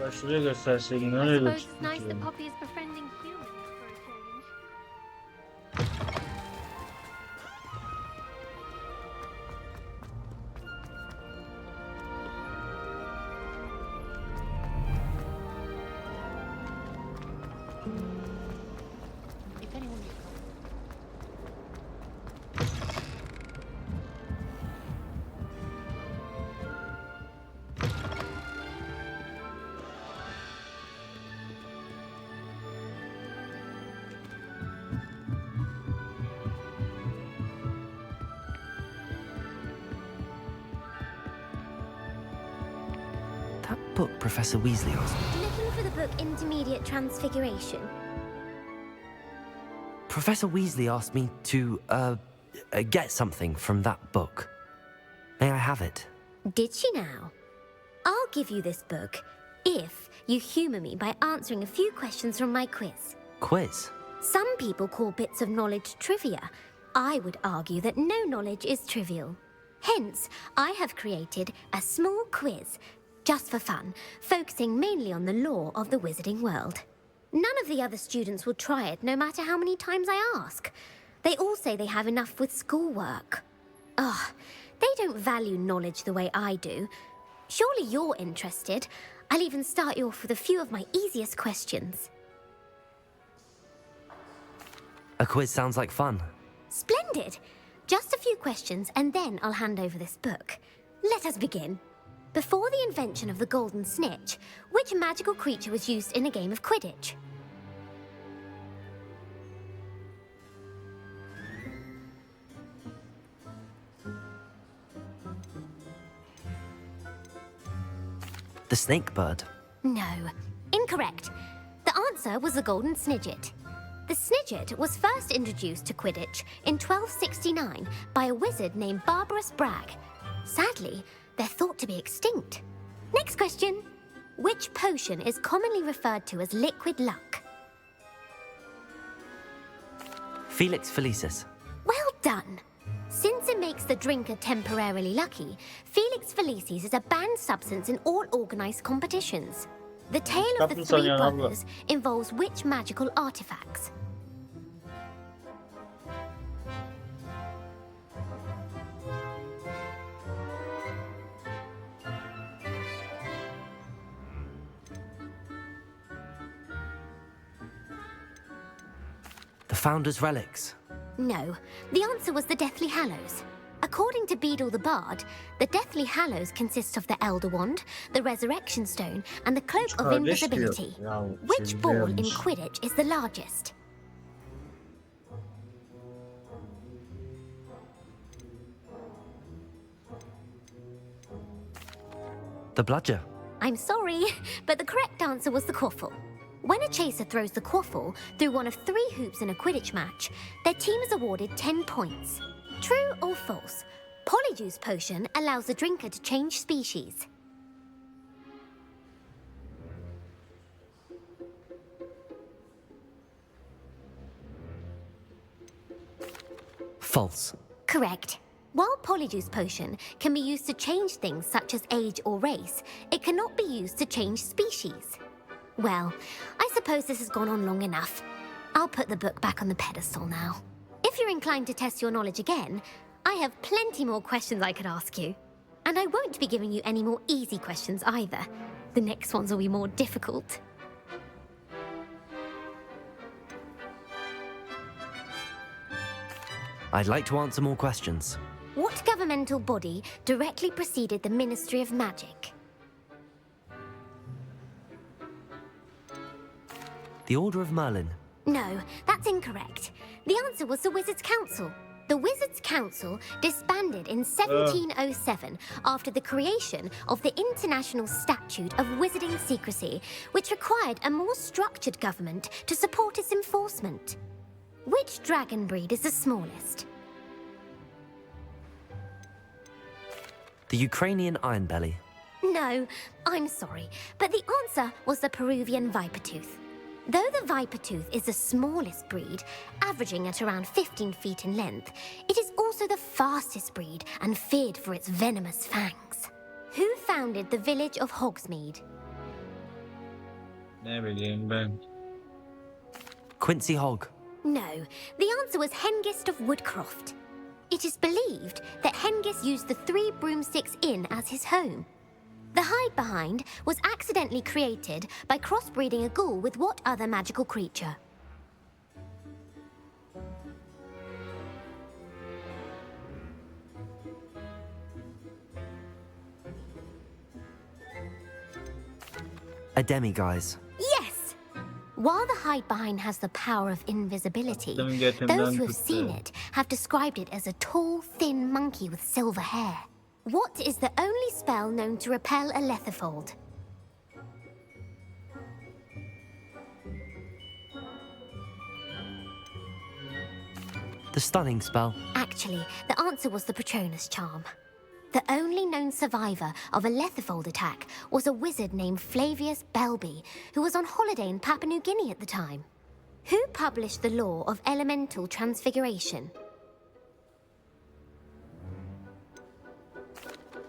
Bak şuraya gösterseydim I öyle suppose it's gözüküyor. nice that Poppy is befriending humans for a change. If anyone That book Professor Weasley asked me. looking for the book Intermediate Transfiguration? Professor Weasley asked me to, get something from that book. May I have it? Did she now? I'll give you this book if you humour me by answering a few questions from my quiz. Quiz? Some people call bits of knowledge trivia. I would argue that no knowledge is trivial. Hence, I have created a small quiz, just for fun, focusing mainly on the lore of the wizarding world. None of the other students will try it, no matter how many times I ask. They all say they have enough with schoolwork. Ugh, they don't value knowledge the way I do. Surely you're interested. I'll even start you off with a few of my easiest questions. A quiz sounds like fun. Splendid! Just a few questions, and then I'll hand over this book. Let us begin. Before the invention of the golden snitch, which magical creature was used in a game of Quidditch? The snake bird. No. Incorrect. The answer was the golden snidget. The snidget was first introduced to Quidditch in 1269 by a wizard named Barbarous Bragg. Sadly, they're thought to be extinct. Next question. Which potion is commonly referred to as liquid luck? Felix Felicis. Well done. Since it makes the drinker temporarily lucky, Felix Felicis is a banned substance in all organised competitions. The tale of the three brothers involves which magical artifacts? Founder's relics. No, the answer was the Deathly Hallows. According to Beadle the Bard, the Deathly Hallows consist of the Elder Wand, the Resurrection Stone, and the Cloak of Invisibility. Which ball in Quidditch is the largest? The bludger. I'm sorry, but the correct answer was the quaffle. When a chaser throws the quaffle through one of 3 hoops in a Quidditch match, their team is awarded 10 points. True or false? Polyjuice Potion allows the drinker to change species. False. Correct. While Polyjuice Potion can be used to change things such as age or race, it cannot be used to change species. Well, I suppose this has gone on long enough. I'll put the book back on the pedestal now. If you're inclined to test your knowledge again, I have plenty more questions I could ask you. And I won't be giving you any more easy questions either. The next ones will be more difficult. I'd like to answer more questions. What governmental body directly preceded the Ministry of Magic? The Order of Merlin. No, that's incorrect. The answer was the Wizards' Council. The Wizards' Council disbanded in 1707 after the creation of the International Statute of Wizarding Secrecy, which required a more structured government to support its enforcement. Which dragon breed is the smallest? The Ukrainian Ironbelly. No, I'm sorry, but the answer was the Peruvian Vipertooth. Though the Vipertooth is the smallest breed, averaging at around 15 feet in length, it is also the fastest breed and feared for its venomous fangs. Who founded the village of Hogsmeade? Ne bileyim ben. Quincy Hogg. No, the answer was Hengist of Woodcroft. It is believed that Hengist used the 3 Broomsticks Inn as his home. The hide-behind was accidentally created by crossbreeding a ghoul with what other magical creature? A demiguise. Yes! While the hide-behind has the power of invisibility, those who have seen it have described it as a tall, thin monkey with silver hair. What is the only spell known to repel a lethifold? The stunning spell. Actually, the answer was the Patronus charm. The only known survivor of a lethifold attack was a wizard named Flavius Belby, who was on holiday in Papua New Guinea at the time. Who published the law of elemental transfiguration?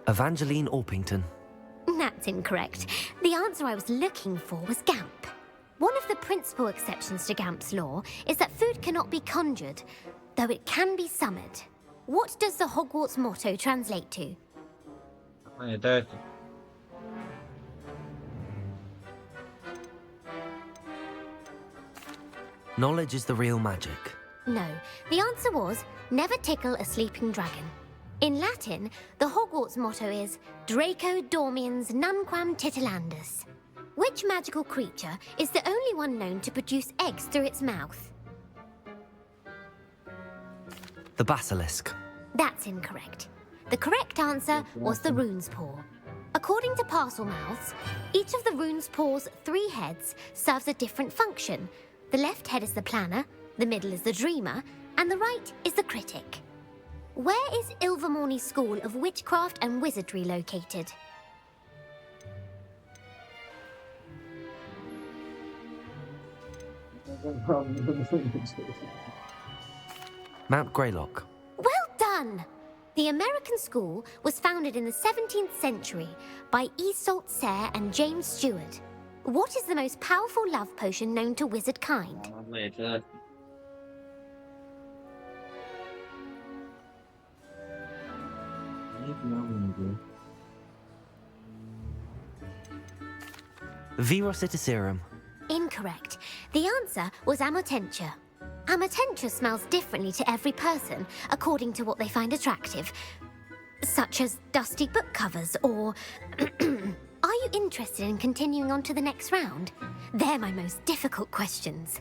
Evangeline Orpington. That's incorrect. The answer I was looking for was Gamp. One of the principal exceptions to Gamp's law is that food cannot be conjured, though it can be summoned. What does the Hogwarts motto translate to? Yeter. Knowledge is the real magic. No, the answer was never tickle a sleeping dragon. In Latin, the Hogwarts motto is Draco dormiens nunquam titilandus. Which magical creature is the only one known to produce eggs through its mouth? The basilisk. That's incorrect. The correct answer was the rune's paw. According to Parselmouths, each of the rune's paw's 3 heads serves a different function. The left head is the planner, the middle is the dreamer, and the right is the critic. Where is Ilvermorny School of Witchcraft and Wizardry located? Mount Greylock. Well done! The American school was founded in the 17th century by Iseult Sayre and James Stewart. What is the most powerful love potion known to wizard kind? Yeter. Virus Itiserum. Incorrect. The answer was Amotentia. Amatentia smells differently to every person, according to what they find attractive, such as dusty book covers or... Are you interested in continuing on to the next round? They're my most difficult questions.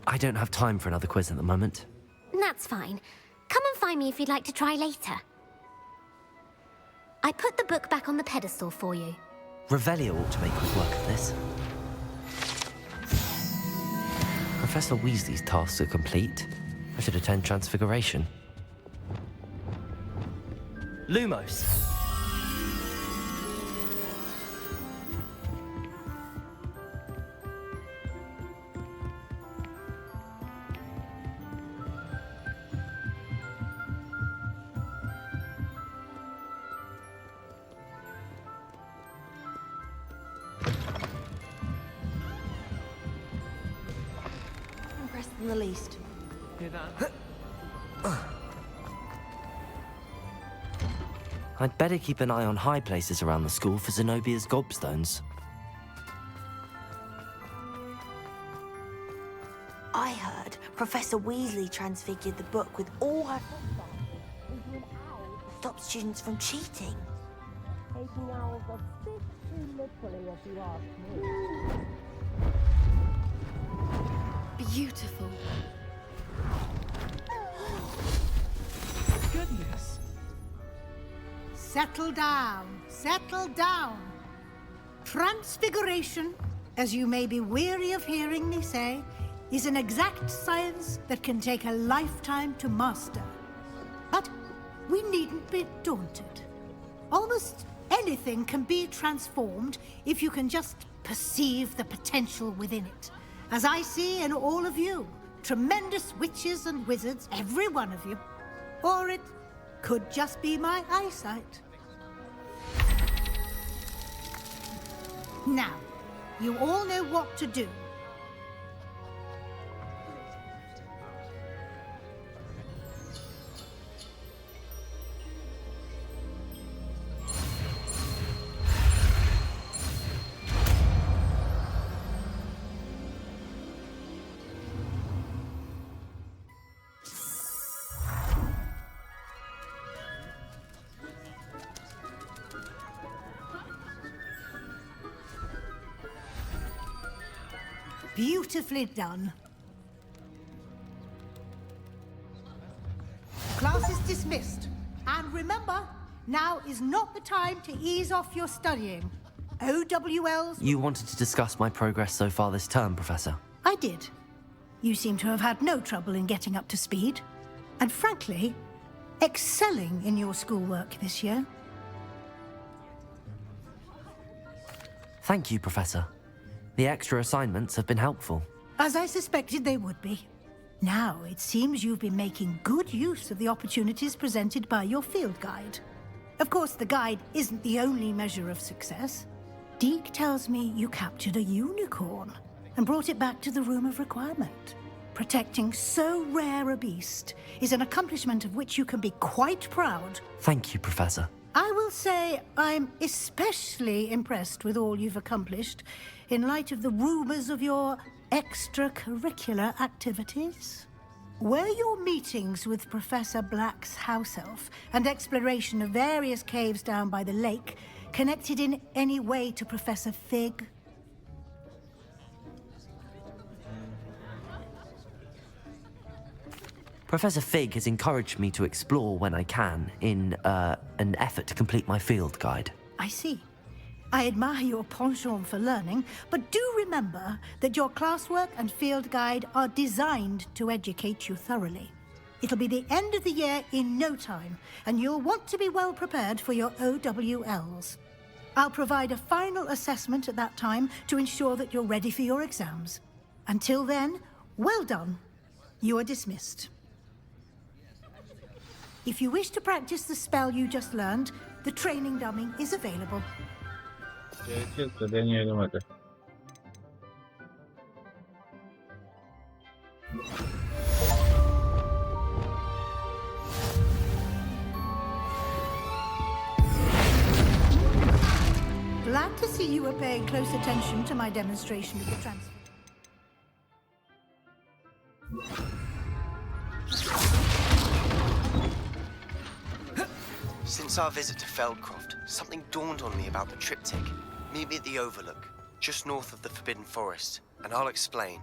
I don't have time for another quiz at the moment. That's fine. Come and find me if you'd like to try later. I put the book back on the pedestal for you. Revelio ought to make quick work of this. Professor Weasley's tasks are complete. I should attend Transfiguration. Lumos. Impressed in the least. Hear that? I'd better keep an eye on high places around the school for Zenobia's gobstones. I heard Professor Weasley transfigured the book with all her into an owl to stop students from cheating. Taking owls a bit too literally, if you ask me. Beautiful. Goodness. Settle down, settle down. Transfiguration, as you may be weary of hearing me say, is an exact science that can take a lifetime to master. But we needn't be daunted. Almost anything can be transformed if you can just perceive the potential within it. As I see in all of you, tremendous witches and wizards, every one of you. Or it could just be my eyesight. Now, you all know what to do. Beautifully done. Class is dismissed. And remember, now is not the time to ease off your studying. OWLs... You wanted to discuss my progress so far this term, Professor. I did. You seem to have had no trouble in getting up to speed. And frankly, excelling in your schoolwork this year. Thank you, Professor. The extra assignments have been helpful. As I suspected they would be. Now, it seems you've been making good use of the opportunities presented by your field guide. Of course, the guide isn't the only measure of success. Deke tells me you captured a unicorn and brought it back to the Room of Requirement. Protecting so rare a beast is an accomplishment of which you can be quite proud. Thank you, Professor. I will say I'm especially impressed with all you've accomplished in light of the rumors of your extracurricular activities. Were your meetings with Professor Black's house elf and exploration of various caves down by the lake connected in any way to Professor Fig? Professor Fig has encouraged me to explore when I can in an effort to complete my field guide. I see. I admire your penchant for learning, but do remember that your classwork and field guide are designed to educate you thoroughly. It'll be the end of the year in no time, and you'll want to be well prepared for your OWLs. I'll provide a final assessment at that time to ensure that you're ready for your exams. Until then, well done. You are dismissed. If you wish to practice the spell you just learned, the training dummy is available. Gerek yok da deneyelim hadi. Glad to see you were paying close attention to my demonstration of the transfer. Since our visit to Feldcroft, something dawned on me about the triptych. Meet me at the Overlook, just north of the Forbidden Forest, and I'll explain.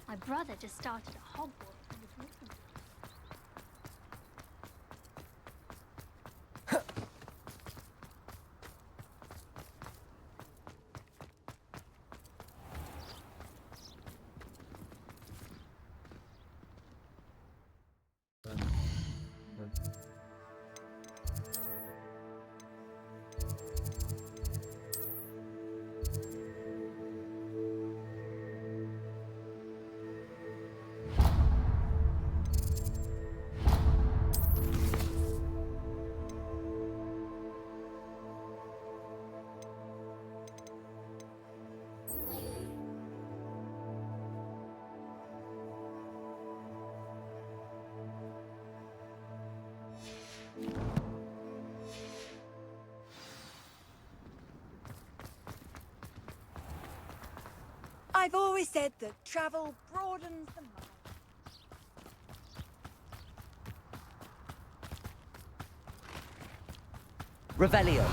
My brother just started at Hogwarts and was looking. I've always said that travel broadens the mind. Revelio.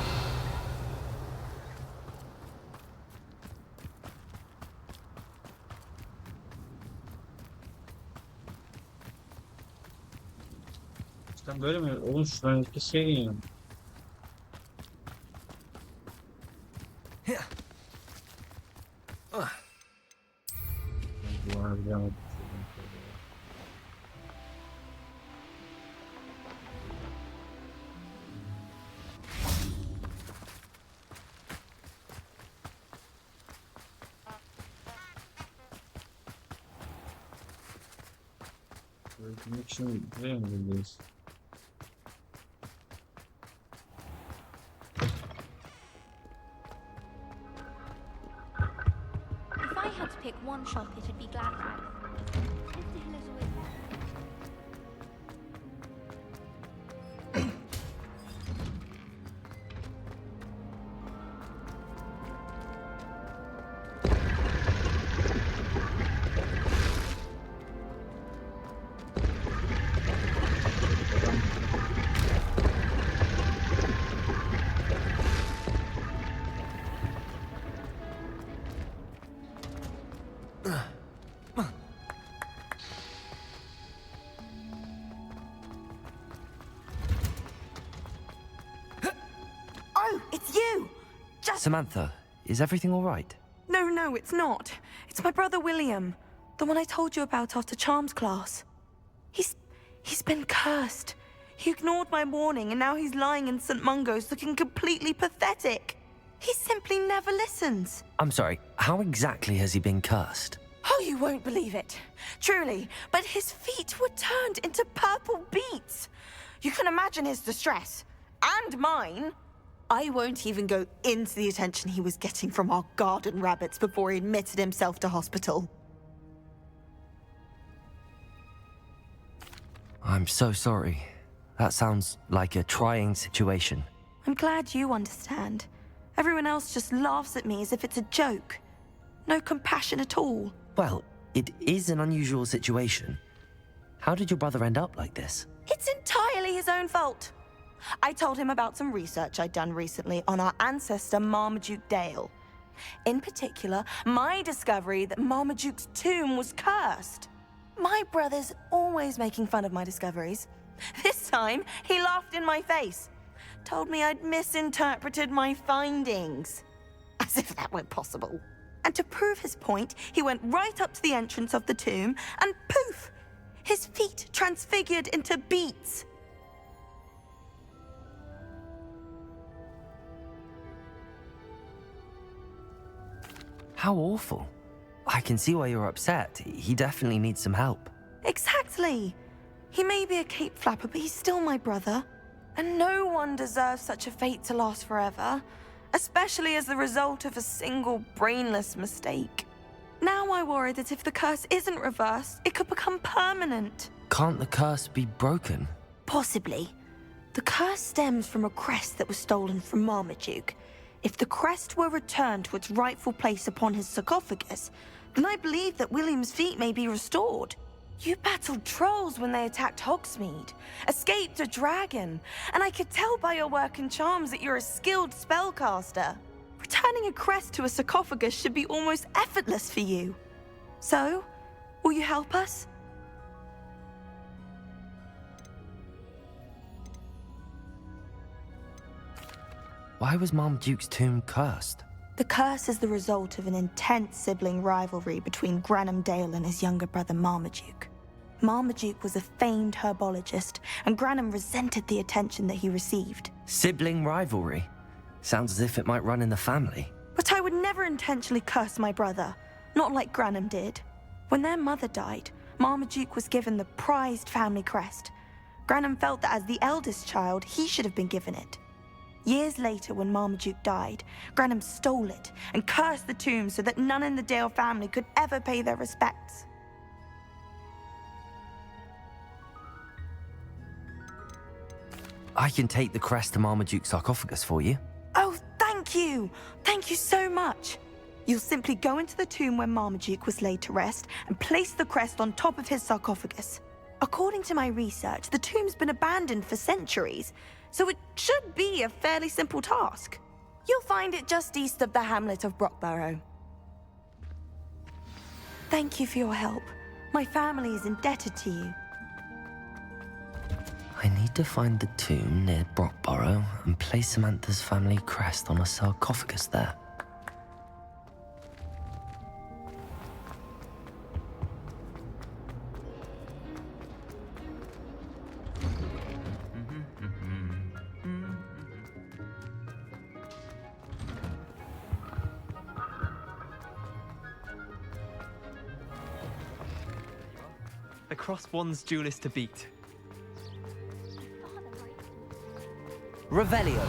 Sen böyle mi? Oğlum şuradan etkiseydin ya. Bu arada bilemedim. Öldürmek için buraya mı gidiyoruz? If I had to pick one shop, it'd be Gladwell. Mr. Hill is always there. Oh, it's you! Samantha, is everything all right? No, it's not. It's my brother William. The one I told you about after Charms class. He's been cursed. He ignored my warning and now he's lying in St. Mungo's looking completely pathetic. He simply never listens. I'm sorry, how exactly has he been cursed? Oh, you won't believe it. Truly, but his feet were turned into purple beets. You can imagine his distress. And mine. I won't even go into the attention he was getting from our garden rabbits before he admitted himself to hospital. I'm so sorry. That sounds like a trying situation. I'm glad you understand. Everyone else just laughs at me as if it's a joke. No compassion at all. Well, it is an unusual situation. How did your brother end up like this? It's entirely his own fault. I told him about some research I'd done recently on our ancestor Marmaduke Dale. In particular, my discovery that Marmaduke's tomb was cursed. My brother's always making fun of my discoveries. This time, he laughed in my face. Told me I'd misinterpreted my findings. As if that were possible. And to prove his point, he went right up to the entrance of the tomb and poof! His feet transfigured into beets. How awful. I can see why you're upset. He definitely needs some help. Exactly. He may be a cape flapper, but he's still my brother. And no one deserves such a fate to last forever, especially as the result of a single brainless mistake. Now I worry that if the curse isn't reversed, it could become permanent. Can't the curse be broken? Possibly. The curse stems from a crest that was stolen from Marmaduke. If the crest were returned to its rightful place upon his sarcophagus, then I believe that William's feet may be restored. You battled trolls when they attacked Hogsmeade, escaped a dragon, and I could tell by your work and charms that you're a skilled spellcaster. Returning a crest to a sarcophagus should be almost effortless for you. So, will you help us? Why was Marmaduke's tomb cursed? The curse is the result of an intense sibling rivalry between Granham Dale and his younger brother Marmaduke. Marmaduke was a famed herbologist, and Granham resented the attention that he received. Sibling rivalry? Sounds as if it might run in the family. But I would never intentionally curse my brother, not like Granham did. When their mother died, Marmaduke was given the prized family crest. Granham felt that as the eldest child, he should have been given it. Years later, when Marmaduke died, Granham stole it and cursed the tomb so that none in the Dale family could ever pay their respects. I can take the crest to Marmaduke's sarcophagus for you. Oh, thank you! Thank you so much! You'll simply go into the tomb where Marmaduke was laid to rest and place the crest on top of his sarcophagus. According to my research, the tomb's been abandoned for centuries, so it should be a fairly simple task. You'll find it just east of the hamlet of Brockborough. Thank you for your help. My family is indebted to you. I need to find the tomb near Brockborough and place Samantha's family crest on a sarcophagus there. The cross one's duelist to beat. Revelio.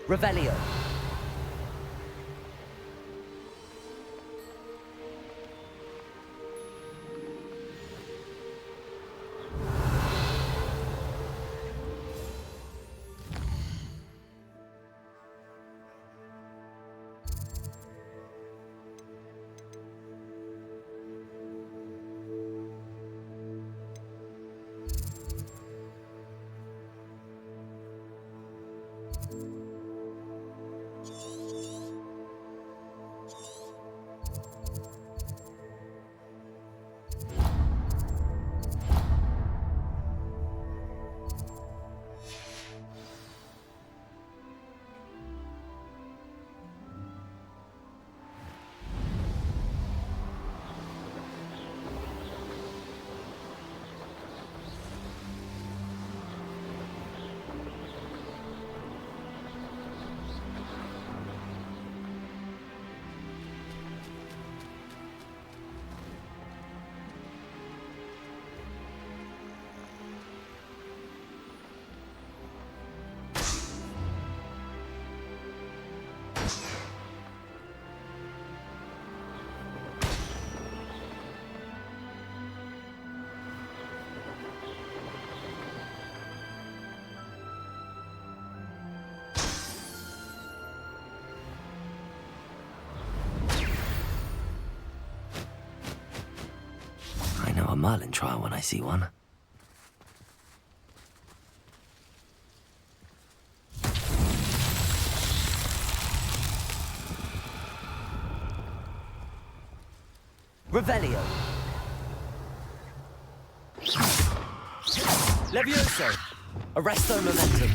Revelio. A Merlin trial when I see one. Revelio. Levioso. Arresto momentum.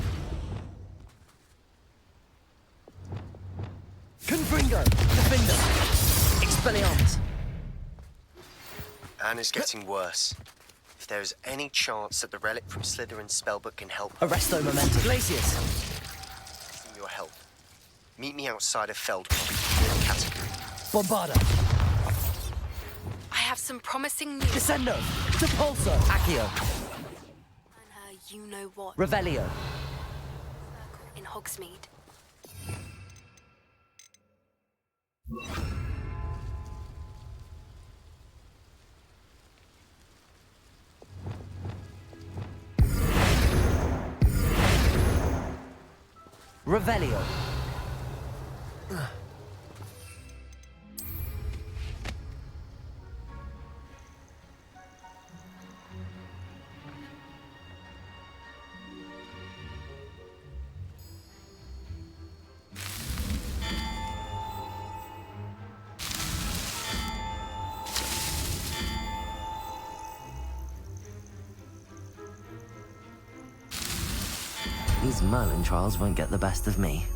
Confringo. Defender. Expelliarmus. Anna's getting worse. If there is any chance that the relic from Slytherin's spellbook can help... Arresto momentum. Glacius. Need your help. Meet me outside of Feldcroft, near the category. Bombarda. I have some promising news. Descendo. Depulso. Accio. And her you-know-what. Revelio. In Hogsmeade. Revelio. These Merlin trials won't get the best of me.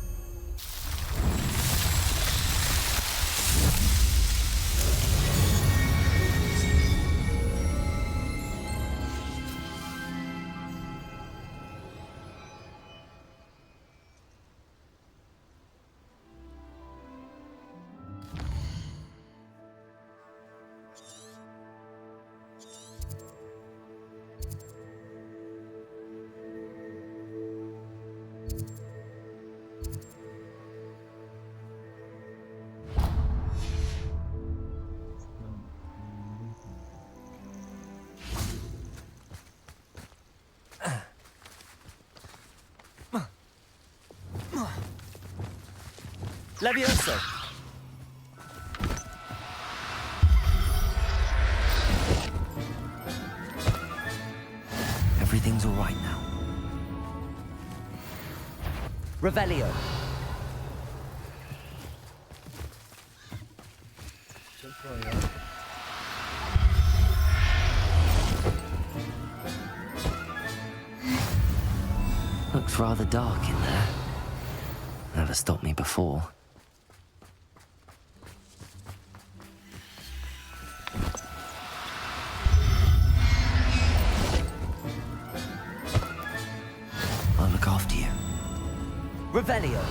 Levioso. Everything's all right now. Revelio. Looks rather dark in there. Never stopped me before. I'll look after you. Revelio.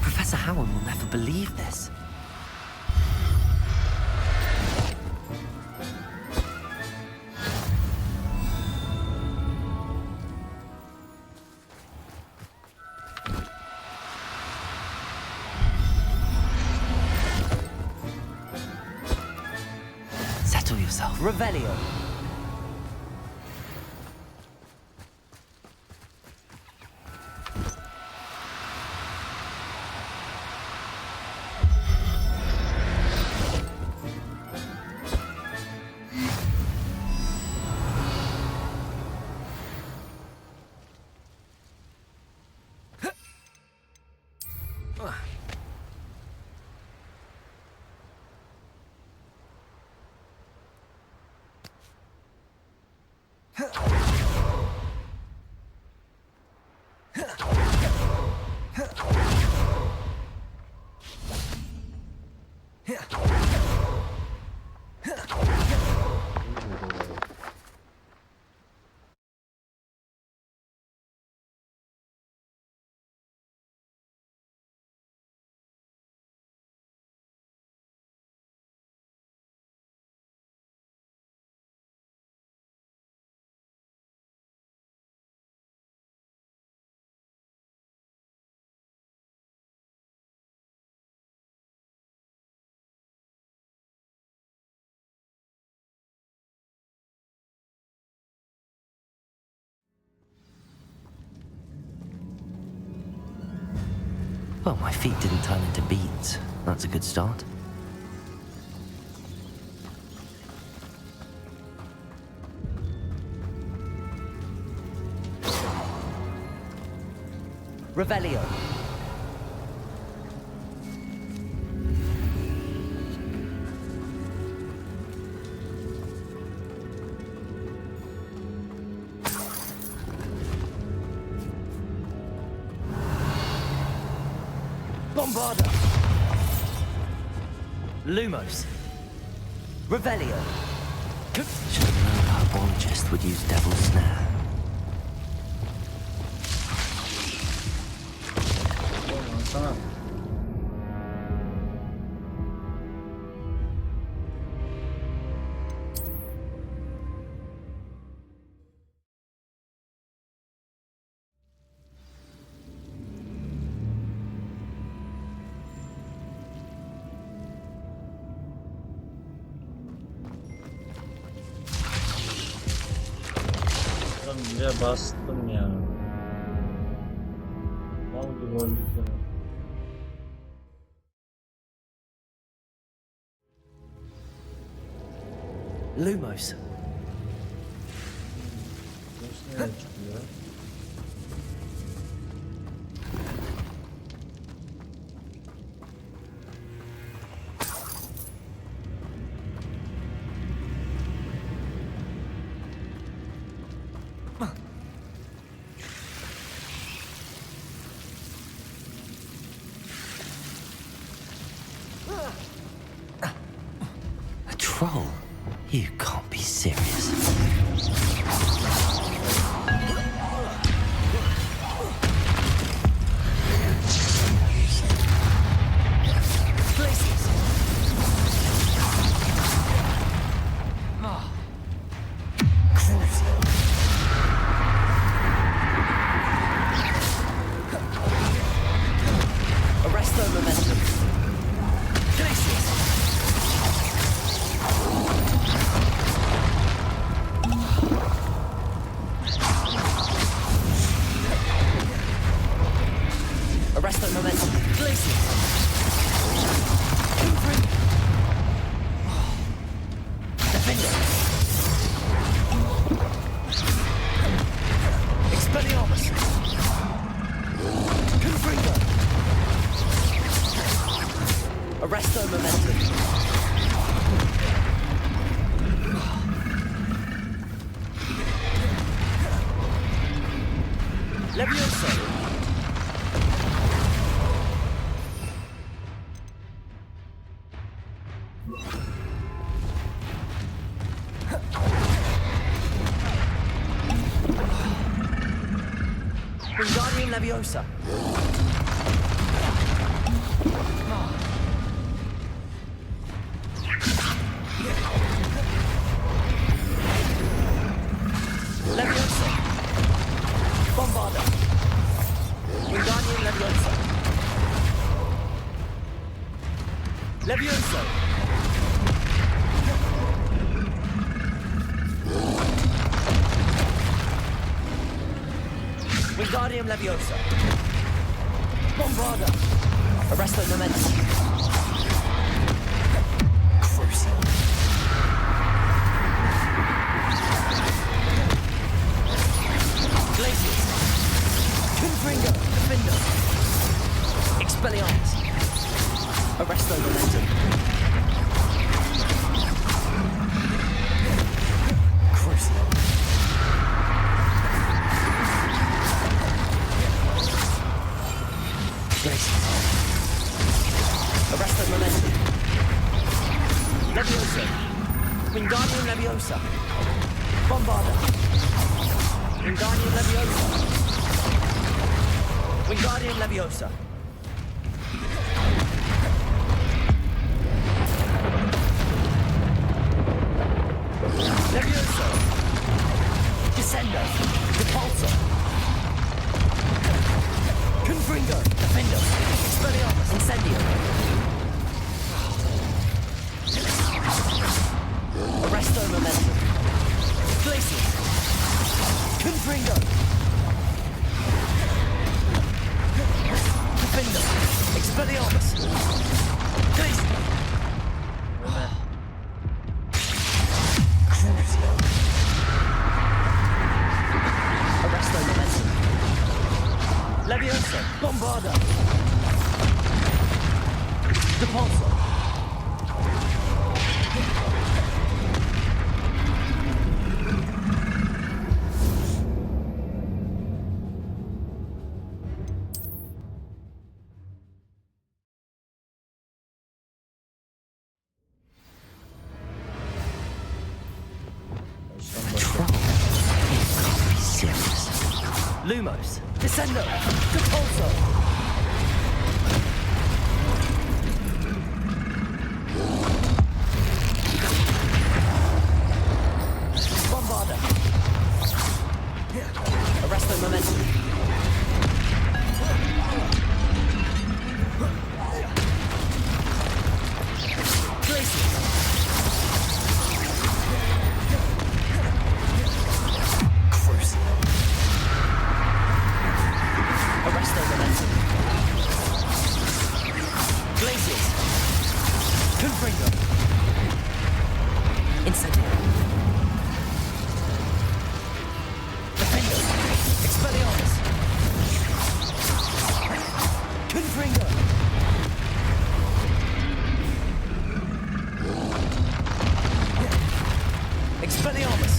Professor Howard will never believe this. Settle yourself. Revelio. Well, my feet didn't turn into beads. That's a good start. Revelio. Bombarda. Lumos. Revelio. Should have known a herbologist would use Devil's Snare. Sana. Önce bastım ya. Mal gibi olduk ya. Lumos. Burası nereye çıkıyor? A troll? You can't be serious. Arresto momentum. Glaciers. Arresto momentum. Glaciers. Defender. Expelliarmus. Confringo. Arresto momentum. Levioso. Wingardium Leviosa. Leviosa. Bombarda. Wingardium Leviosa. Leviosa. Wingardium Leviosa. Bombarda. Arresto momentum. Crucial. Glaciers. Confringo. Defender. Expelliarmus. Arresto momentum. Crucial. Glaciers. Arresto momentum. Leviosa. Wingardium Leviosa. Bombarda. Wingardium Leviosa. Wingardium Leviosa. Leviosa. Descendo. Repulsor. Confringo. Defender. Expelliarmus. Incendio. Arresto momentum. Glaciers. Confringo. Defender. Expelliarmus! Glacius! Crucio! Arresto momentum! Leviosa! Bombarda! Depulso! Lumos, Descendo, Depulso. Bombarda. Arresto momentum. Glacius. Crucio. Arresto momentum. Glacius. Confringo. Incendio. Defendo. Expelliarmus. Confringo. Expelliarmus.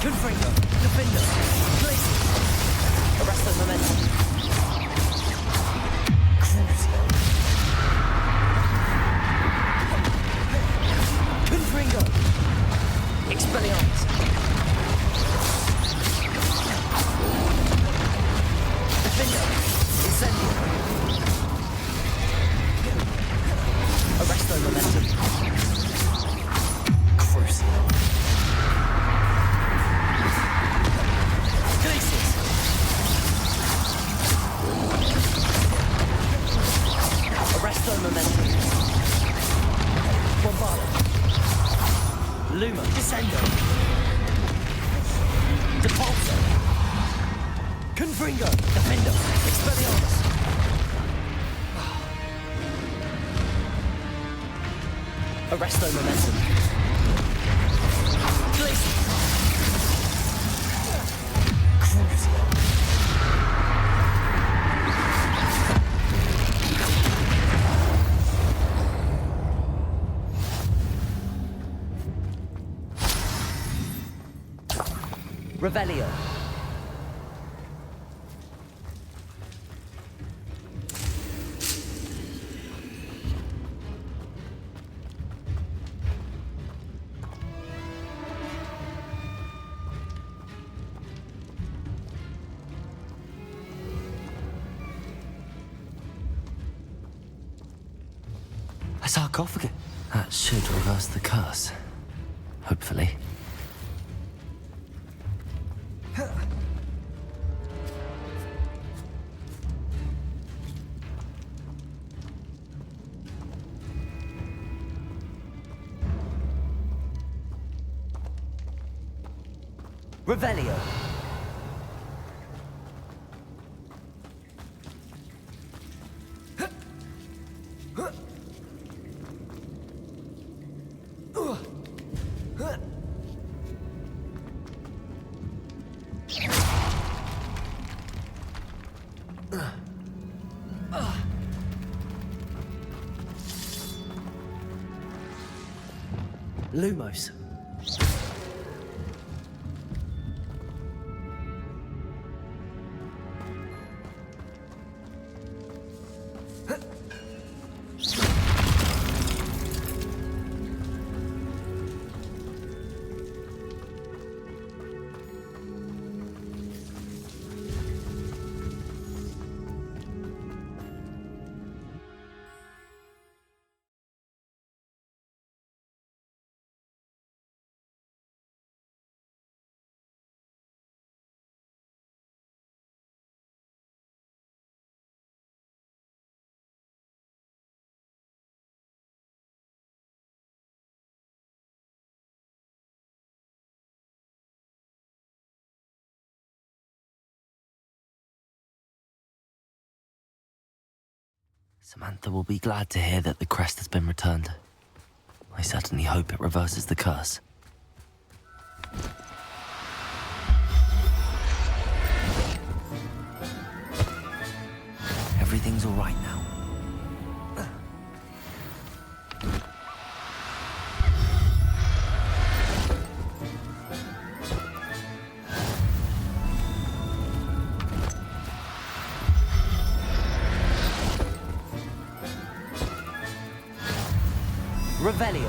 Confringo. Defendo. Glacius. Arresto momentum. Crucio. Confringo. Expelliarmus. Defendo. Incendio. Arresto momentum. Crucio. Glacius. Arresto momentum. Bombarda. Luma. Descendo. Depulso. Confringo. Defendo. Expelliarmus. Arresto momentum. Glacius. Crucio. Revelio. A sarcophagus. That should reverse the curse. Hopefully. Revelio. Lumos. Samantha will be glad to hear that the crest has been returned. I certainly hope it reverses the curse. Everything's all right now. Revelio.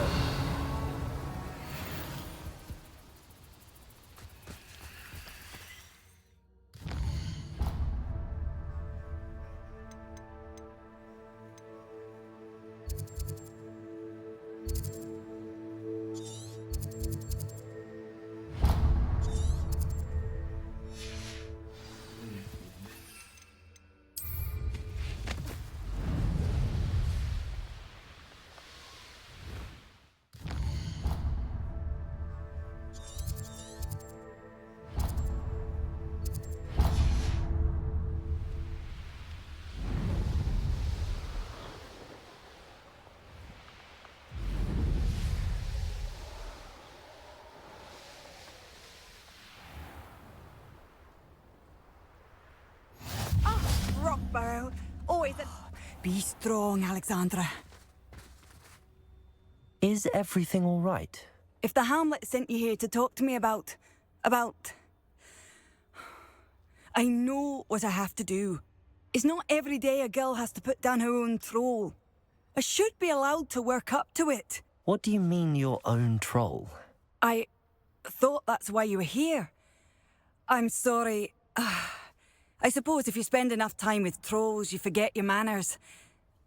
Rockbarrow, always a... Be strong, Alexandra. Is everything all right? If the Hamlet sent you here to talk to me about... I know what I have to do. It's not every day a girl has to put down her own troll. I should be allowed to work up to it. What do you mean, your own troll? I thought that's why you were here. I'm sorry. I suppose if you spend enough time with trolls, you forget your manners.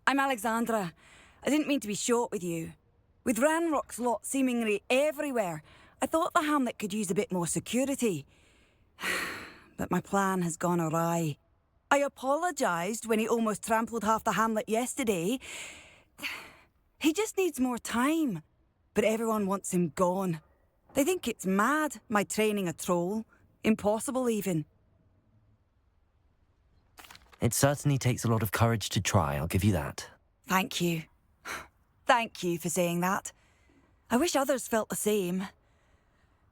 I'm Alexandra. I didn't mean to be short with you. With Ranrok's lot seemingly everywhere, I thought the Hamlet could use a bit more security. But my plan has gone awry. I apologised when he almost trampled half the Hamlet yesterday. He just needs more time. But everyone wants him gone. They think it's mad, my training a troll. Impossible, even. It certainly takes a lot of courage to try, I'll give you that. Thank you. Thank you for saying that. I wish others felt the same.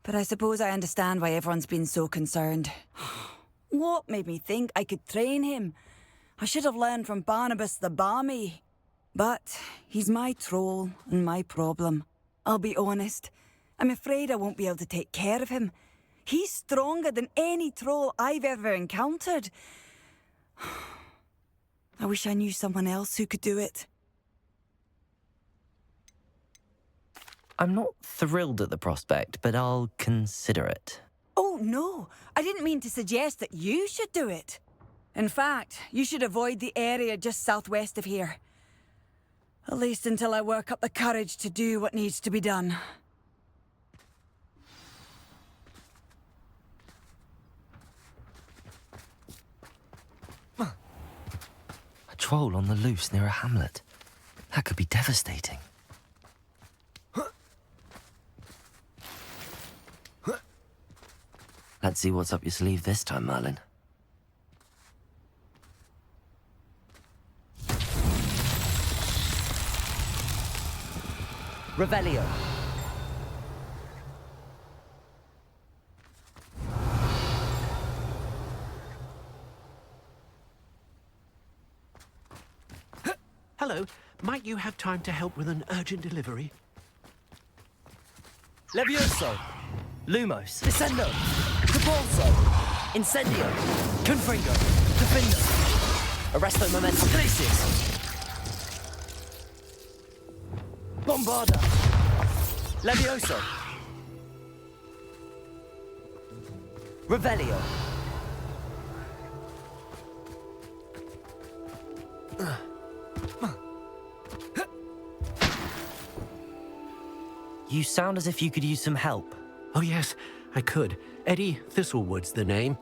But I suppose I understand why everyone's been so concerned. What made me think I could train him? I should have learned from Barnabas the Barmy. But he's my troll and my problem. I'll be honest. I'm afraid I won't be able to take care of him. He's stronger than any troll I've ever encountered. I wish I knew someone else who could do it. I'm not thrilled at the prospect, but I'll consider it. Oh, no. I didn't mean to suggest that you should do it. In fact, you should avoid the area just southwest of here. At least until I work up the courage to do what needs to be done. A troll on the loose near a hamlet. That could be devastating. Let's see what's up your sleeve this time, Merlin. Revelio. Hello, might you have time to help with an urgent delivery? Levioso. Lumos. Descendo. Capulso. Incendio. Confringo. Defendo. Arresto momentum. Crisis. Bombarda. Levioso. Revelio. You sound as if you could use some help. Oh yes, I could. Eddie Thistlewood's the name.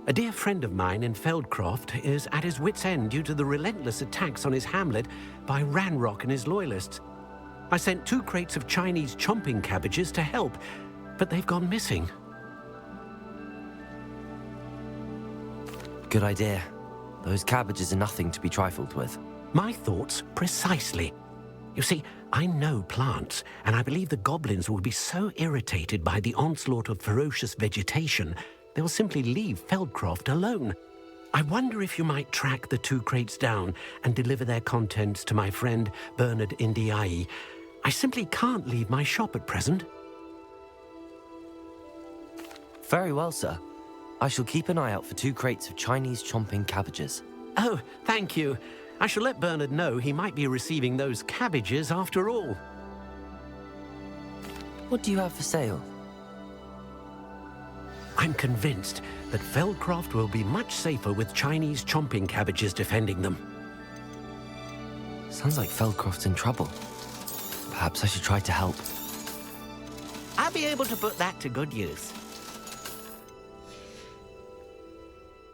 A dear friend of mine in Feldcroft is at his wit's end due to the relentless attacks on his hamlet by Ranrok and his loyalists. I sent 2 crates of Chinese chomping cabbages to help, but they've gone missing. Good idea. Those cabbages are nothing to be trifled with. My thoughts precisely. You see, I know plants, and I believe the goblins will be so irritated by the onslaught of ferocious vegetation, they'll simply leave Feldcroft alone. I wonder if you might track the 2 crates down and deliver their contents to my friend Bernard Indiai. I simply can't leave my shop at present. Very well, sir. I shall keep an eye out for 2 crates of Chinese chomping cabbages. Oh, thank you. I shall let Bernard know he might be receiving those cabbages after all. What do you have for sale? I'm convinced that Feldcroft will be much safer with Chinese chomping cabbages defending them. Sounds like Feldcroft's in trouble. Perhaps I should try to help. I'll be able to put that to good use.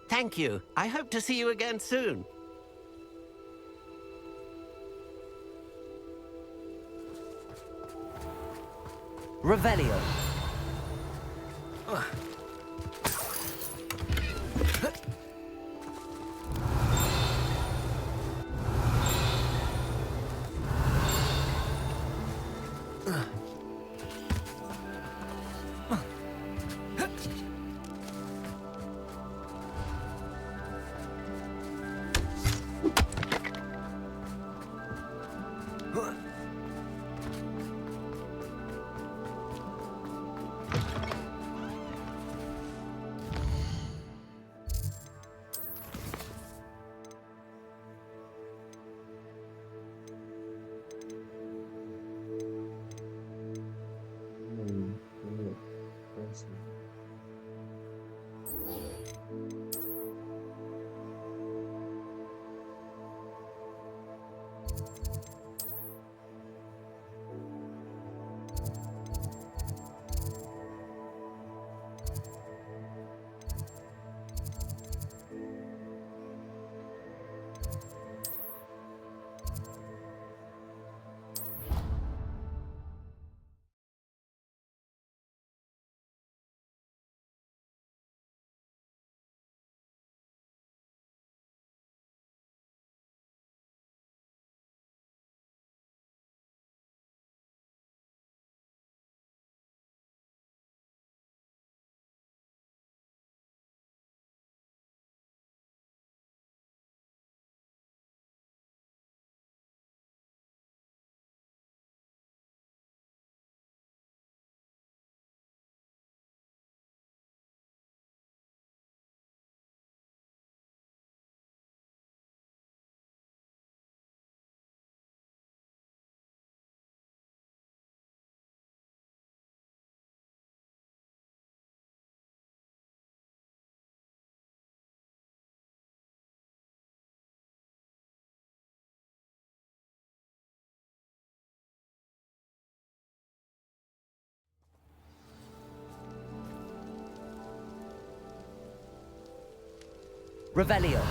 Thank you. I hope to see you again soon. Revelio. Revelio.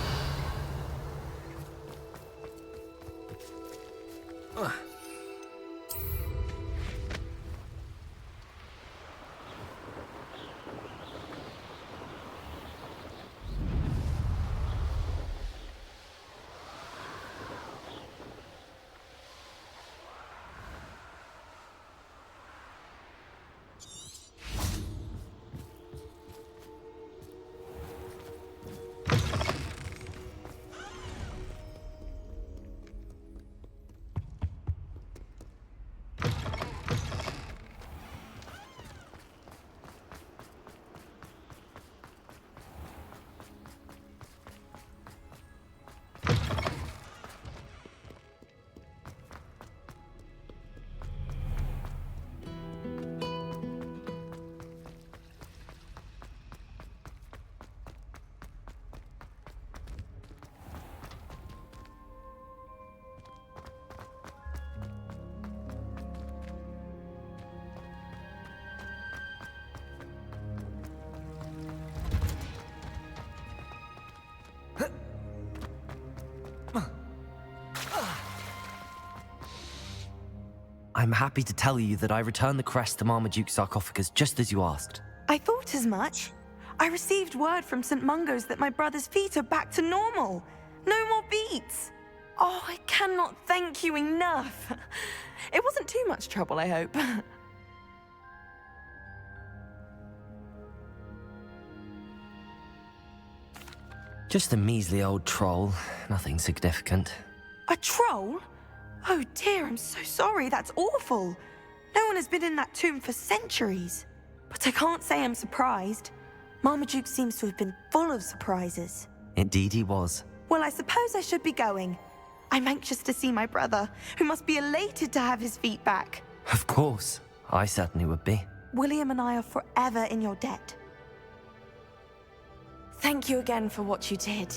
I'm happy to tell you that I returned the crest to Marmaduke's sarcophagus just as you asked. I thought as much. I received word from St. Mungo's that my brother's feet are back to normal. No more beats. Oh, I cannot thank you enough. It wasn't too much trouble, I hope. Just a measly old troll, nothing significant. A troll? Oh dear, I'm so sorry, that's awful. No one has been in that tomb for centuries. But I can't say I'm surprised. Marmaduke seems to have been full of surprises. Indeed he was. Well, I suppose I should be going. I'm anxious to see my brother, who must be elated to have his feet back. Of course, I certainly would be. William and I are forever in your debt. Thank you again for what you did.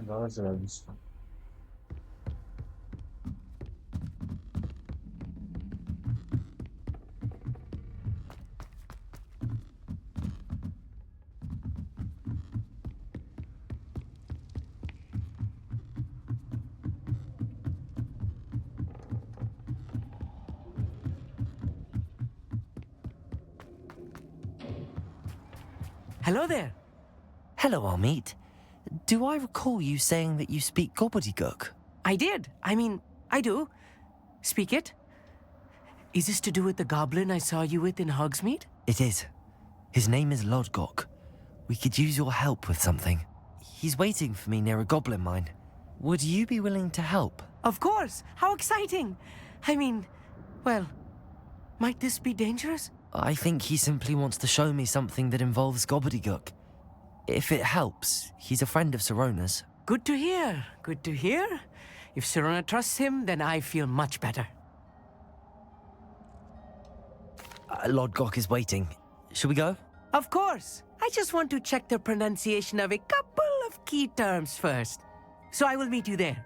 Daha güzelmiş. Hello there. Hello, Amit. Do I recall you saying that you speak gobbledygook? I did. I do. Speak it. Is this to do with the goblin I saw you with in Hogsmeade? It is. His name is Lodgok. We could use your help with something. He's waiting for me near a goblin mine. Would you be willing to help? Of course. How exciting. Well, might this be dangerous? I think he simply wants to show me something that involves gobbledygook. If it helps, he's a friend of Sirona's. Good to hear. Good to hear. If Sirona trusts him, then I feel much better. Lodgok is waiting. Shall we go? Of course. I just want to check the pronunciation of a couple of key terms first. So I will meet you there.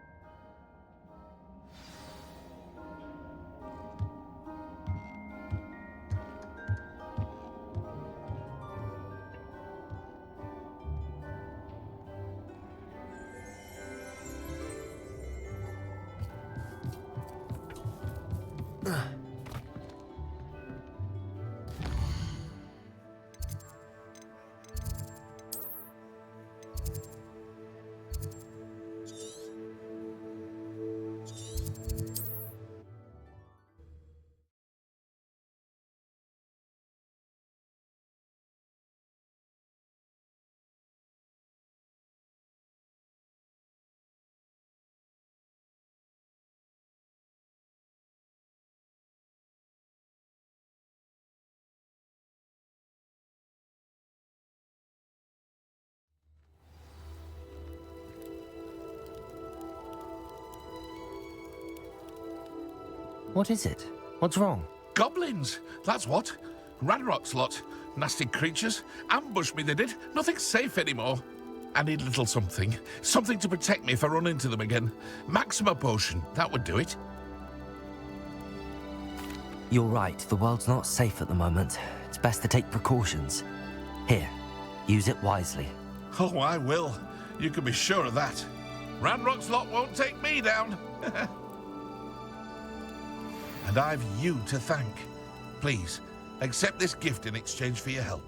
What is it? What's wrong? Goblins, that's what. Ranrok's lot. Nasty creatures. Ambushed me, they did. Nothing's safe anymore. I need a little something. Something to protect me if I run into them again. Maxima potion, that would do it. You're right, the world's not safe at the moment. It's best to take precautions. Here, use it wisely. Oh, I will. You can be sure of that. Ranrok's lot won't take me down. and I've you to thank. Please, accept this gift in exchange for your help.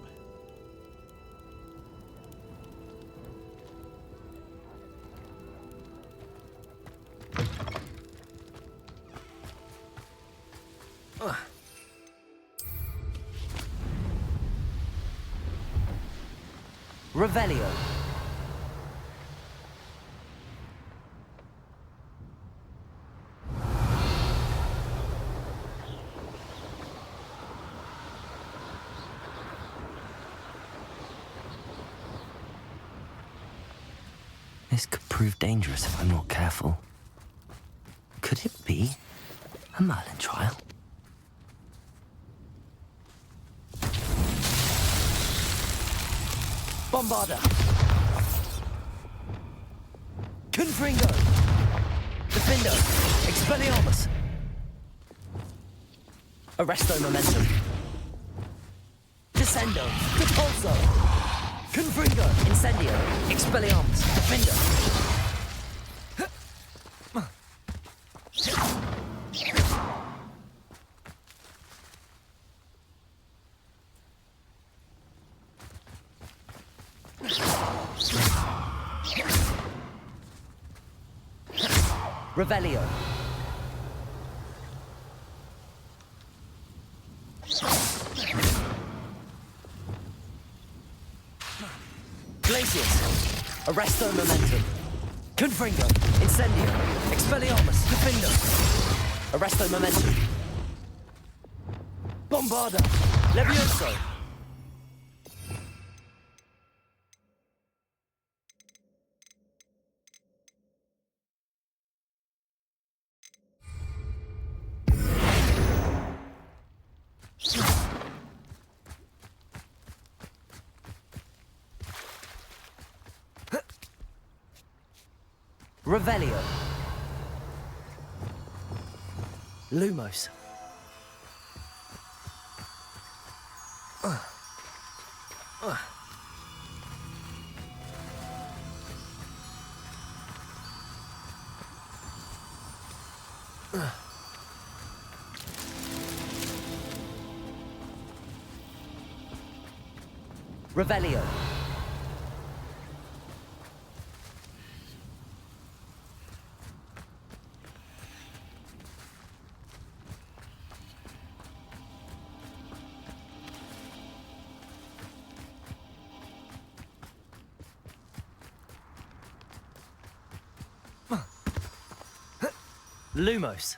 Revelio. This could prove dangerous if I'm not careful. Could it be a Merlin trial? Bombarda. Confringo. Defendo. Expelliarmus. Arresto Momentum. Descendo. Repulso. Confringo. Incendio. Expelliarmus. Defendo. Revelio. Glacius. Arresto Momentum. Confringo. Incendio. Expelliarmus. Defendo. Arresto Momentum. Bombarda. Levioso. Revelio. Lumos. Revelio. Lumos.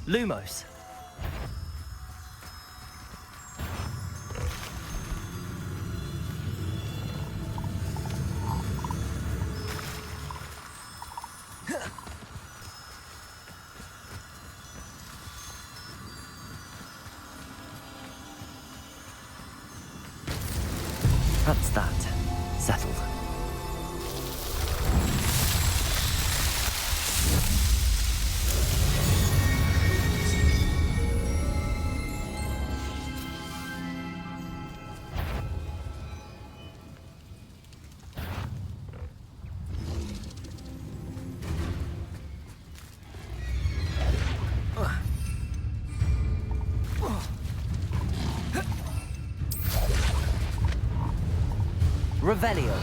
Lumos. That's that. Settled. Revelio.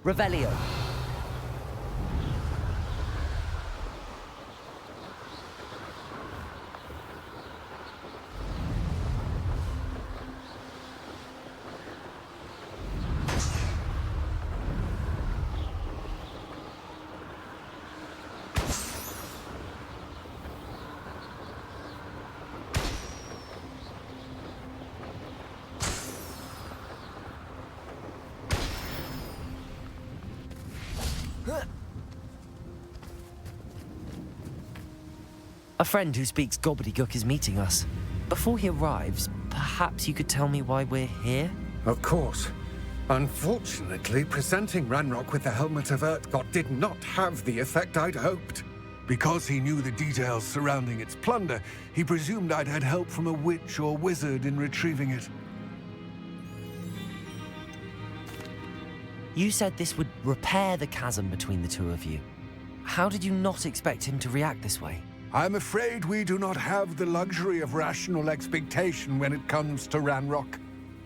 Revelio. A friend who speaks gobbledygook is meeting us. Before he arrives, perhaps you could tell me why we're here? Of course. Unfortunately, presenting Ranrok with the Helmet of Urtkot did not have the effect I'd hoped. Because he knew the details surrounding its plunder, he presumed I'd had help from a witch or wizard in retrieving it. You said this would repair the chasm between the two of you. How did you not expect him to react this way? I'm afraid we do not have the luxury of rational expectation when it comes to Ranrok.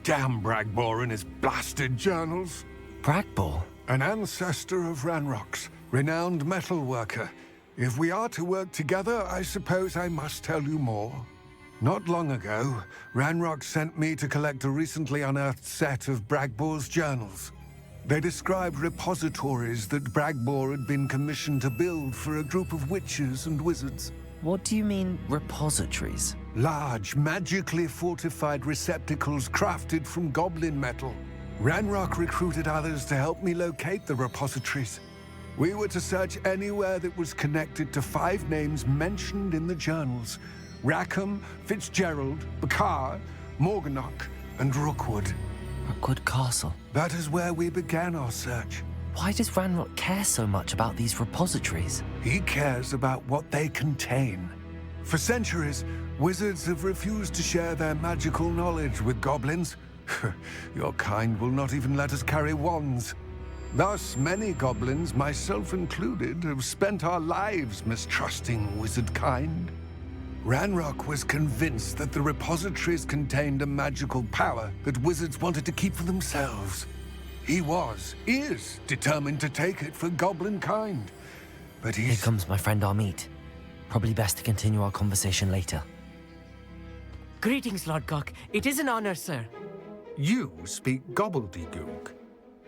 Damn Bragbor and his blasted journals. Bragbor? An ancestor of Ranrok's, renowned metal worker. If we are to work together, I suppose I must tell you more. Not long ago, Ranrok sent me to collect a recently unearthed set of Bragbor's journals. They described repositories that Bragbor had been commissioned to build for a group of witches and wizards. What do you mean, repositories? Large, magically fortified receptacles crafted from goblin metal. Ranrok recruited others to help me locate the repositories. We were to search anywhere that was connected to 5 names mentioned in the journals: Rackham, Fitzgerald, Bakar, Morganach, and Rookwood. Rookwood Castle? That is where we began our search. Why does Ranrok care so much about these repositories? He cares about what they contain. For centuries, wizards have refused to share their magical knowledge with goblins. Your kind will not even let us carry wands. Thus, many goblins, myself included, have spent our lives mistrusting wizard kind. Ranrok was convinced that the repositories contained a magical power that wizards wanted to keep for themselves. He is determined to take it for goblin kind. But Here comes my friend Amit. Probably best to continue our conversation later. Greetings, Lodgok. It is an honor, sir. You speak gobbledygook.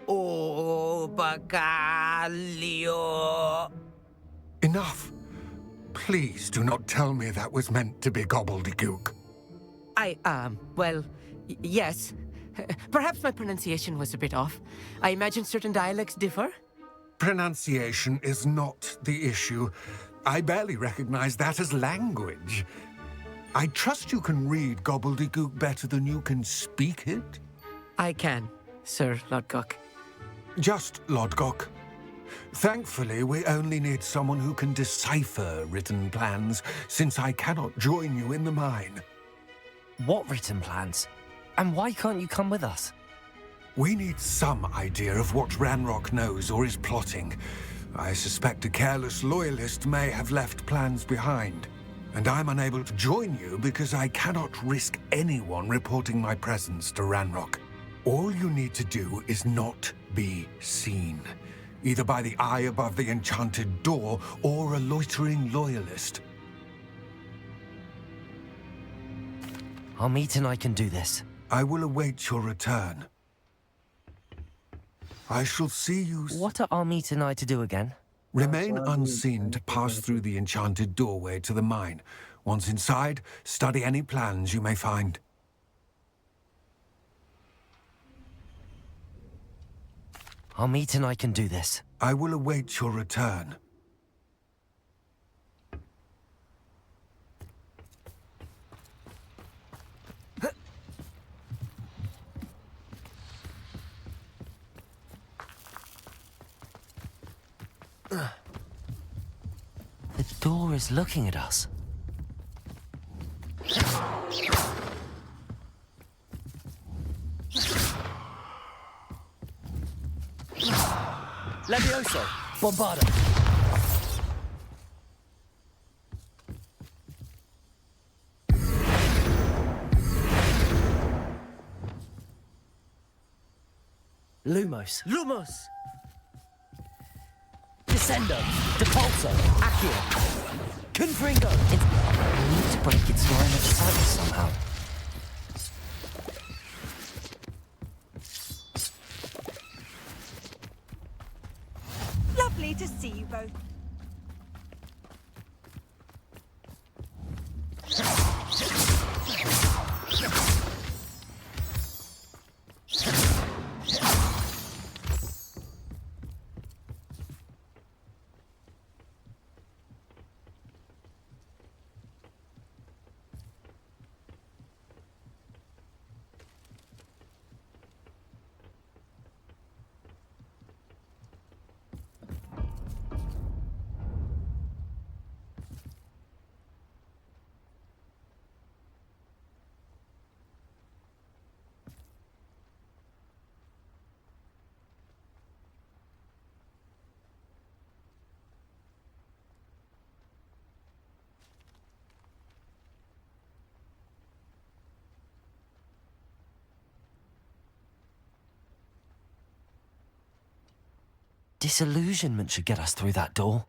Oh, Bacalio. Enough. Please do not tell me that was meant to be gobbledygook. Yes. Perhaps my pronunciation was a bit off. I imagine certain dialects differ. Pronunciation is not the issue. I barely recognize that as language. I trust you can read gobbledygook better than you can speak it? I can, Sir Lodgok. Just Lodgok. Thankfully, we only need someone who can decipher written plans, since I cannot join you in the mine. What written plans? And why can't you come with us? We need some idea of what Ranrok knows or is plotting. I suspect a careless loyalist may have left plans behind. And I'm unable to join you because I cannot risk anyone reporting my presence to Ranrok. All you need to do is not be seen, either by the eye above the enchanted door or a loitering loyalist. Amit and I can do this. I will await your return. I shall see you... What are Amit and I to do again? Remain unseen to pass through the enchanted doorway to the mine. Once inside, study any plans you may find. Amit and I can do this. I will await your return. The door is looking at us. Levioso! Bombarda! Lumos! Lumos! Descendo. Depulso. Accio. Confringo. We need to break its line of sight somehow. Lovely to see you both. Disillusionment should get us through that door.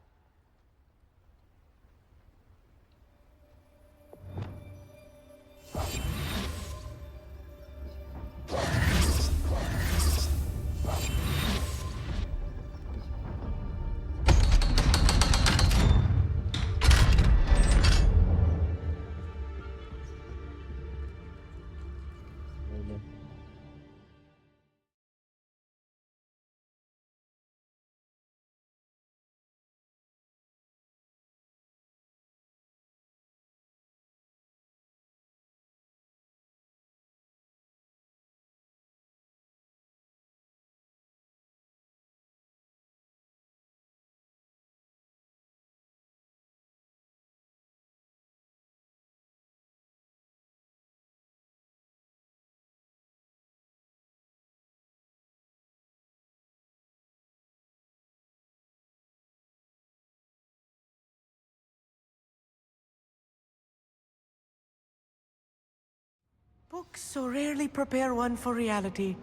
Books so rarely prepare one for reality.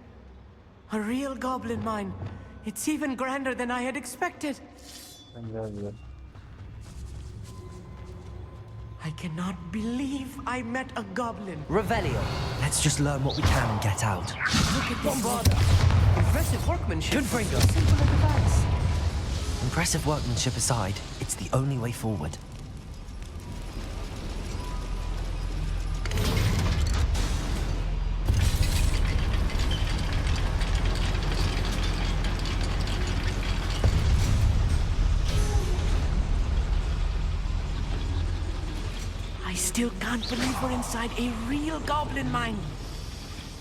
A real goblin mine. It's even grander than I had expected. I cannot believe I met a goblin. Revelio. Let's just learn what we can and get out. Look at this. Bombarda. Impressive workmanship. Confringo. Simple device. Impressive workmanship aside, it's the only way forward. I still can't believe we're inside a real goblin mine.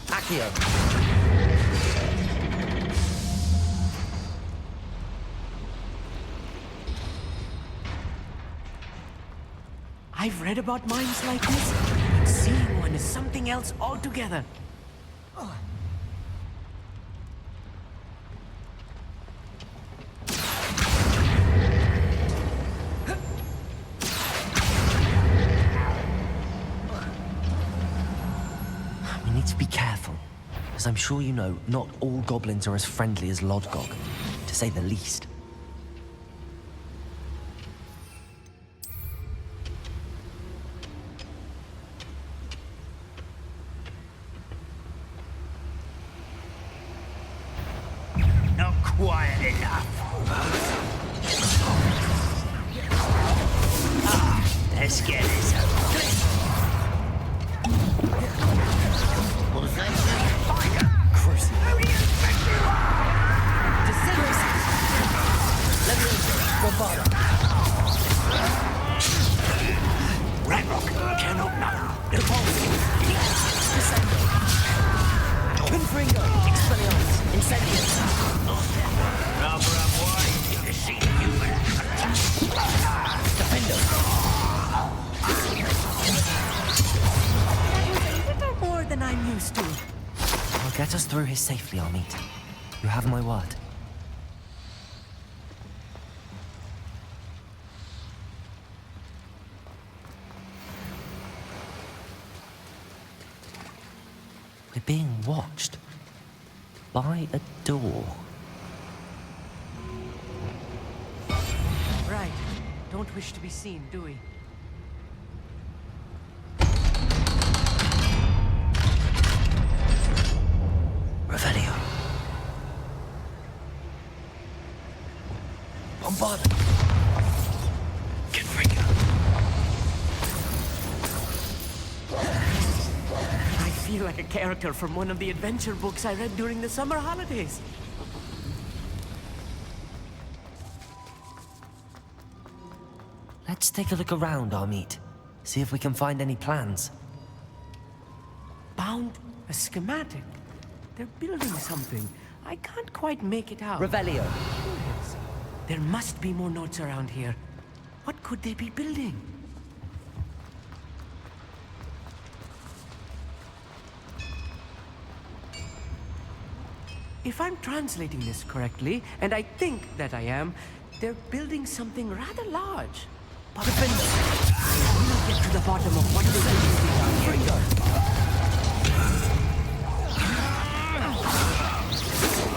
Accio. I've read about mines like this. Seeing one is something else altogether. We need to be careful. As I'm sure you know, not all goblins are as friendly as Lodgok'un, to say the least. Not quiet enough. Let's get this over. Was that fire? Crucible. Who do you think you are? Bombarda. Ranrok cannot know. Descendo. Confringo. Expelliarmus. Incendium. Rather unwise to see human. Defendo. More than I'm used to. I'll get us through here safely, Amit. You have my word. We're being watched by a door. don't wish to be seen, do we? Revelio. Bombard. Confringo. I feel like a character from one of the adventure books I read during the summer holidays. Let's take a look around, Amit. See if we can find any plans. Bound a schematic. They're building something. I can't quite make it out. Revelio. Curious. There must be more notes around here. What could they be building? If I'm translating this correctly, and I think that I am, they're building something rather large. But we'll get to the bottom of what they're building down here.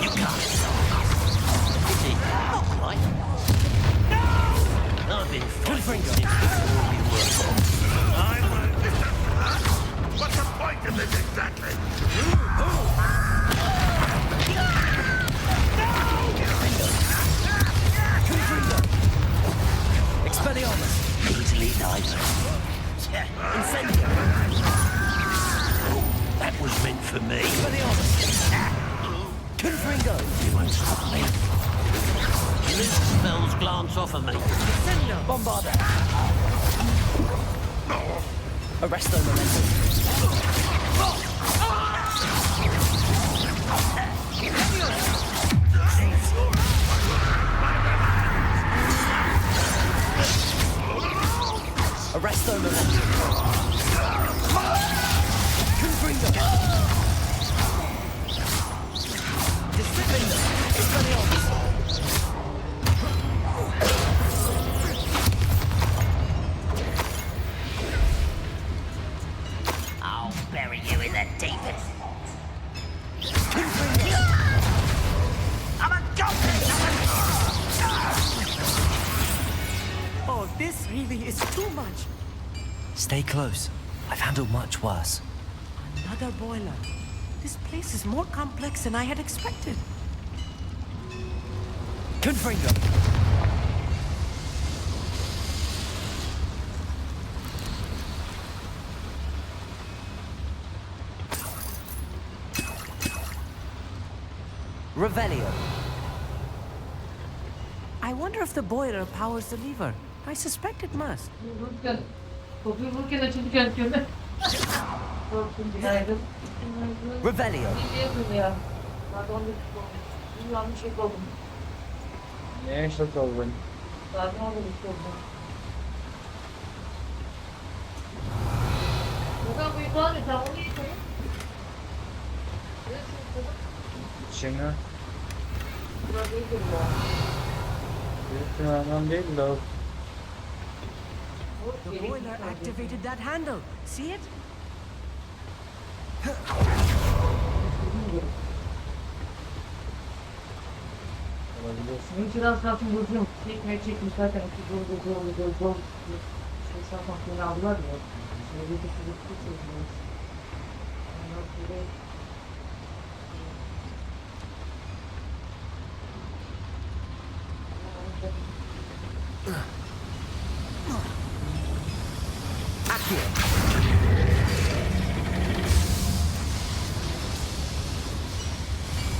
You can't. Is it? Not quite. No! I've been fighting since before you were born. I won't. What's the point of this exactly? Expelliarmus! Easily died. Incendio! That was meant for me. Expelliarmus! Confringo! You won't stop me. Loose spells glance off of me. Incendio! Bombarda! Arresto momentum. Arresto momentum. Confringo! Disciplina! Expelliarmus! I'll bury you in the deepest. I'm a goblin! Oh, this really is too much. Stay close. I've handled much worse. Another boiler. This place is more complex than I had expected. Confringo! Revelio. I wonder if the boiler powers the lever. I suspect it must. Revelio. Ne şok oldun? Şimdi. Değil de. The boiler activated that handle. See it? Hiç biraz kalsın bozuyorum. Çekmeye çekmiş zaten. Zor. Şey sapmaklarını aldılar ya. Şimdi bir de çocuk çekmiyoruz.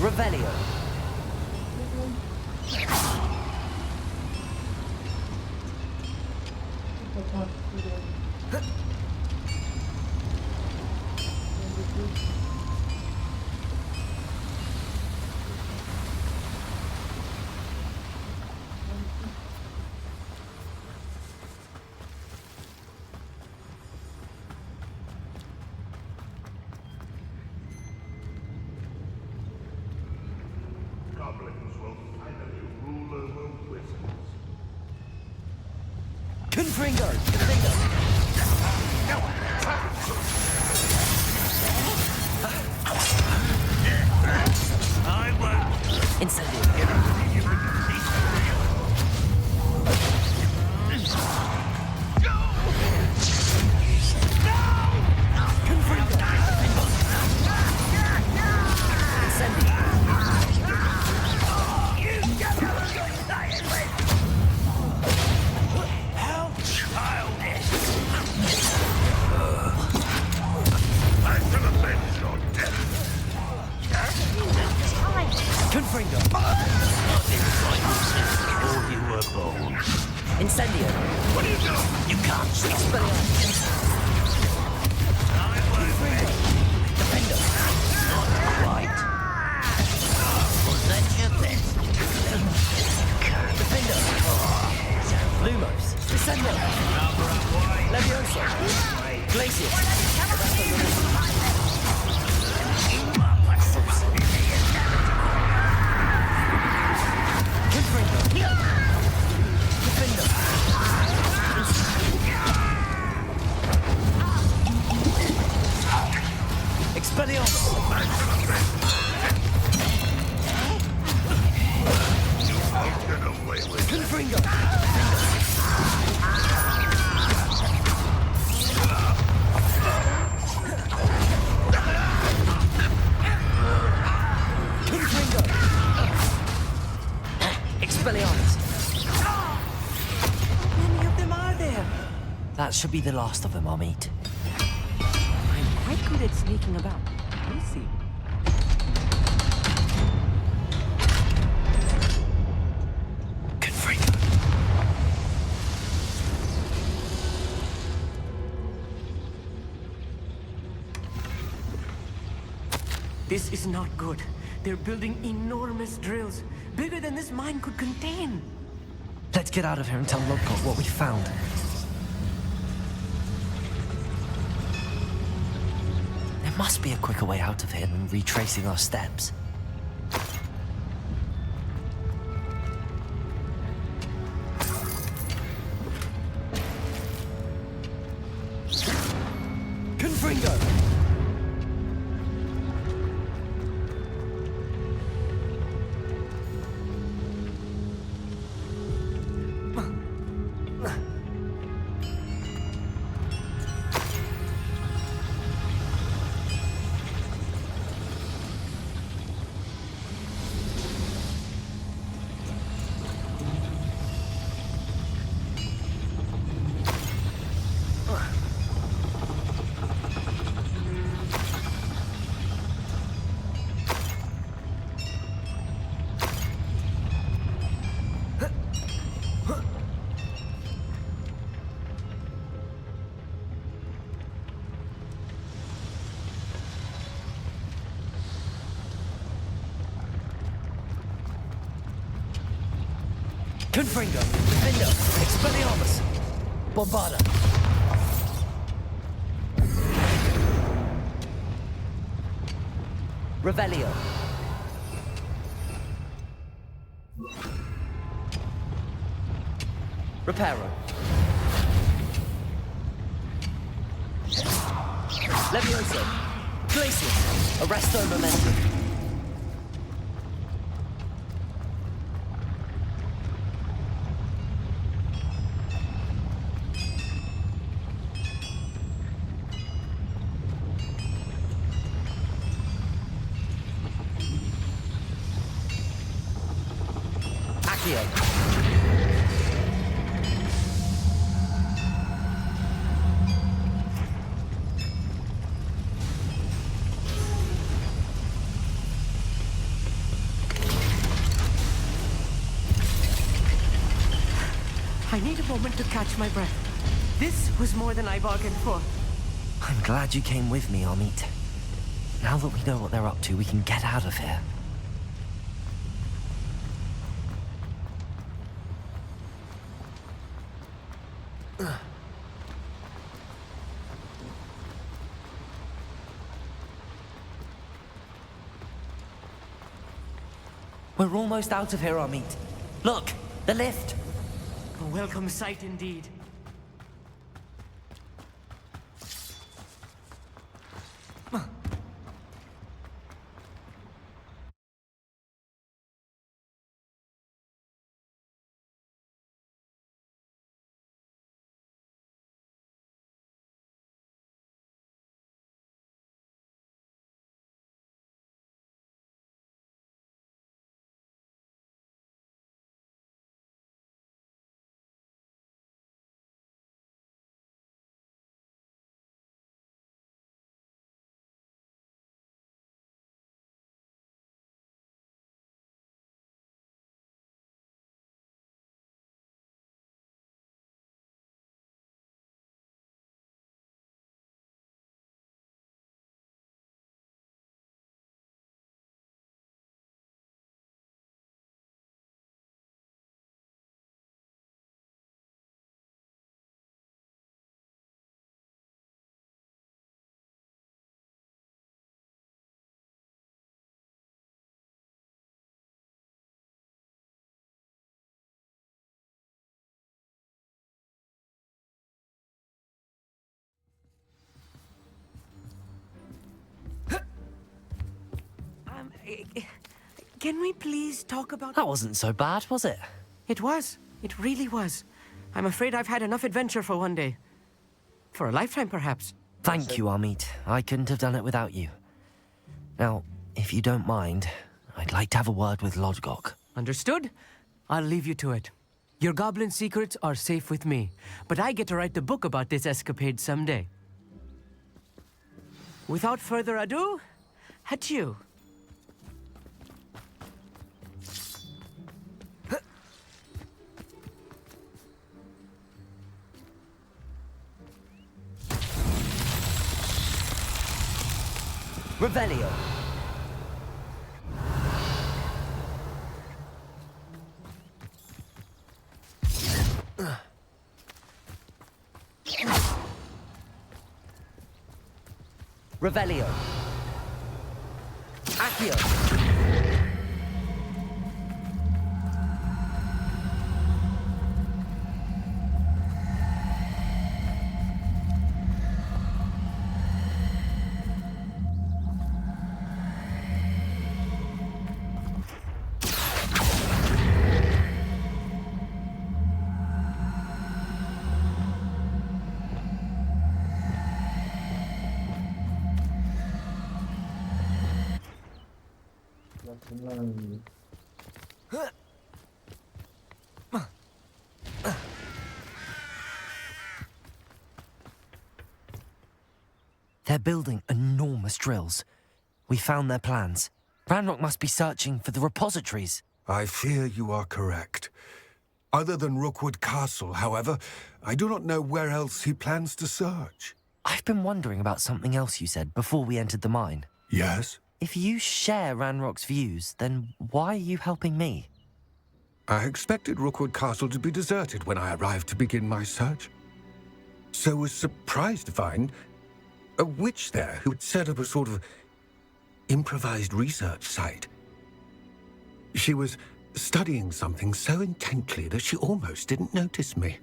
Revelio. Goblins will finally rule over wizards. Confringo! Confringo! I won't. Incendio! Confringo. Before you were born. Incendio. What are you doing? You can't stop. Expelliarmus. Confringo. Defendo. Not quite. Was that your best? Defendo. Lumos. Descendo. Levioso. Glacius. Confringo. Defendo. Expelliarmus. Confringo. Confringo. Expelliarmus. How many of them are there? That should be the last of them I'll meet. I'm quite good at sneaking about. We'll see. This is not good. They're building enormous drills, bigger than this mine could contain. Let's get out of here and tell Lodgok'un what we found. There must be a quicker way out of here than retracing our steps. Confringo. Confringo. Defendo. Expelliarmus. Bombarda. Revelio. Reparo. Levioso. Glacius. Arresto Momentum. I need a moment to catch my breath. This was more than I bargained for. I'm glad you came with me, Amit. Now that we know what they're up to, we can get out of here. We're almost out of here, Amit. Look, the lift. A welcome sight indeed. Can we please talk about... That wasn't so bad, was it? It was. It really was. I'm afraid I've had enough adventure for one day. For a lifetime, perhaps. Thank you, Amit. I couldn't have done it without you. Now, if you don't mind, I'd like to have a word with Lodgok. Understood? I'll leave you to it. Your goblin secrets are safe with me, but I get to write the book about this escapade someday. Without further ado, adieu. Revelio. Revelio. Accio. They're building enormous drills. We found their plans. Ranrok must be searching for the repositories. I fear you are correct. Other than Rookwood Castle, however, I do not know where else he plans to search. I've been wondering about something else you said before we entered the mine. Yes? If you share Ranrock's views, then why are you helping me? I expected Rookwood Castle to be deserted when I arrived to begin my search. So was surprised to find a witch there who had set up a sort of improvised research site. She was studying something so intently that she almost didn't notice me.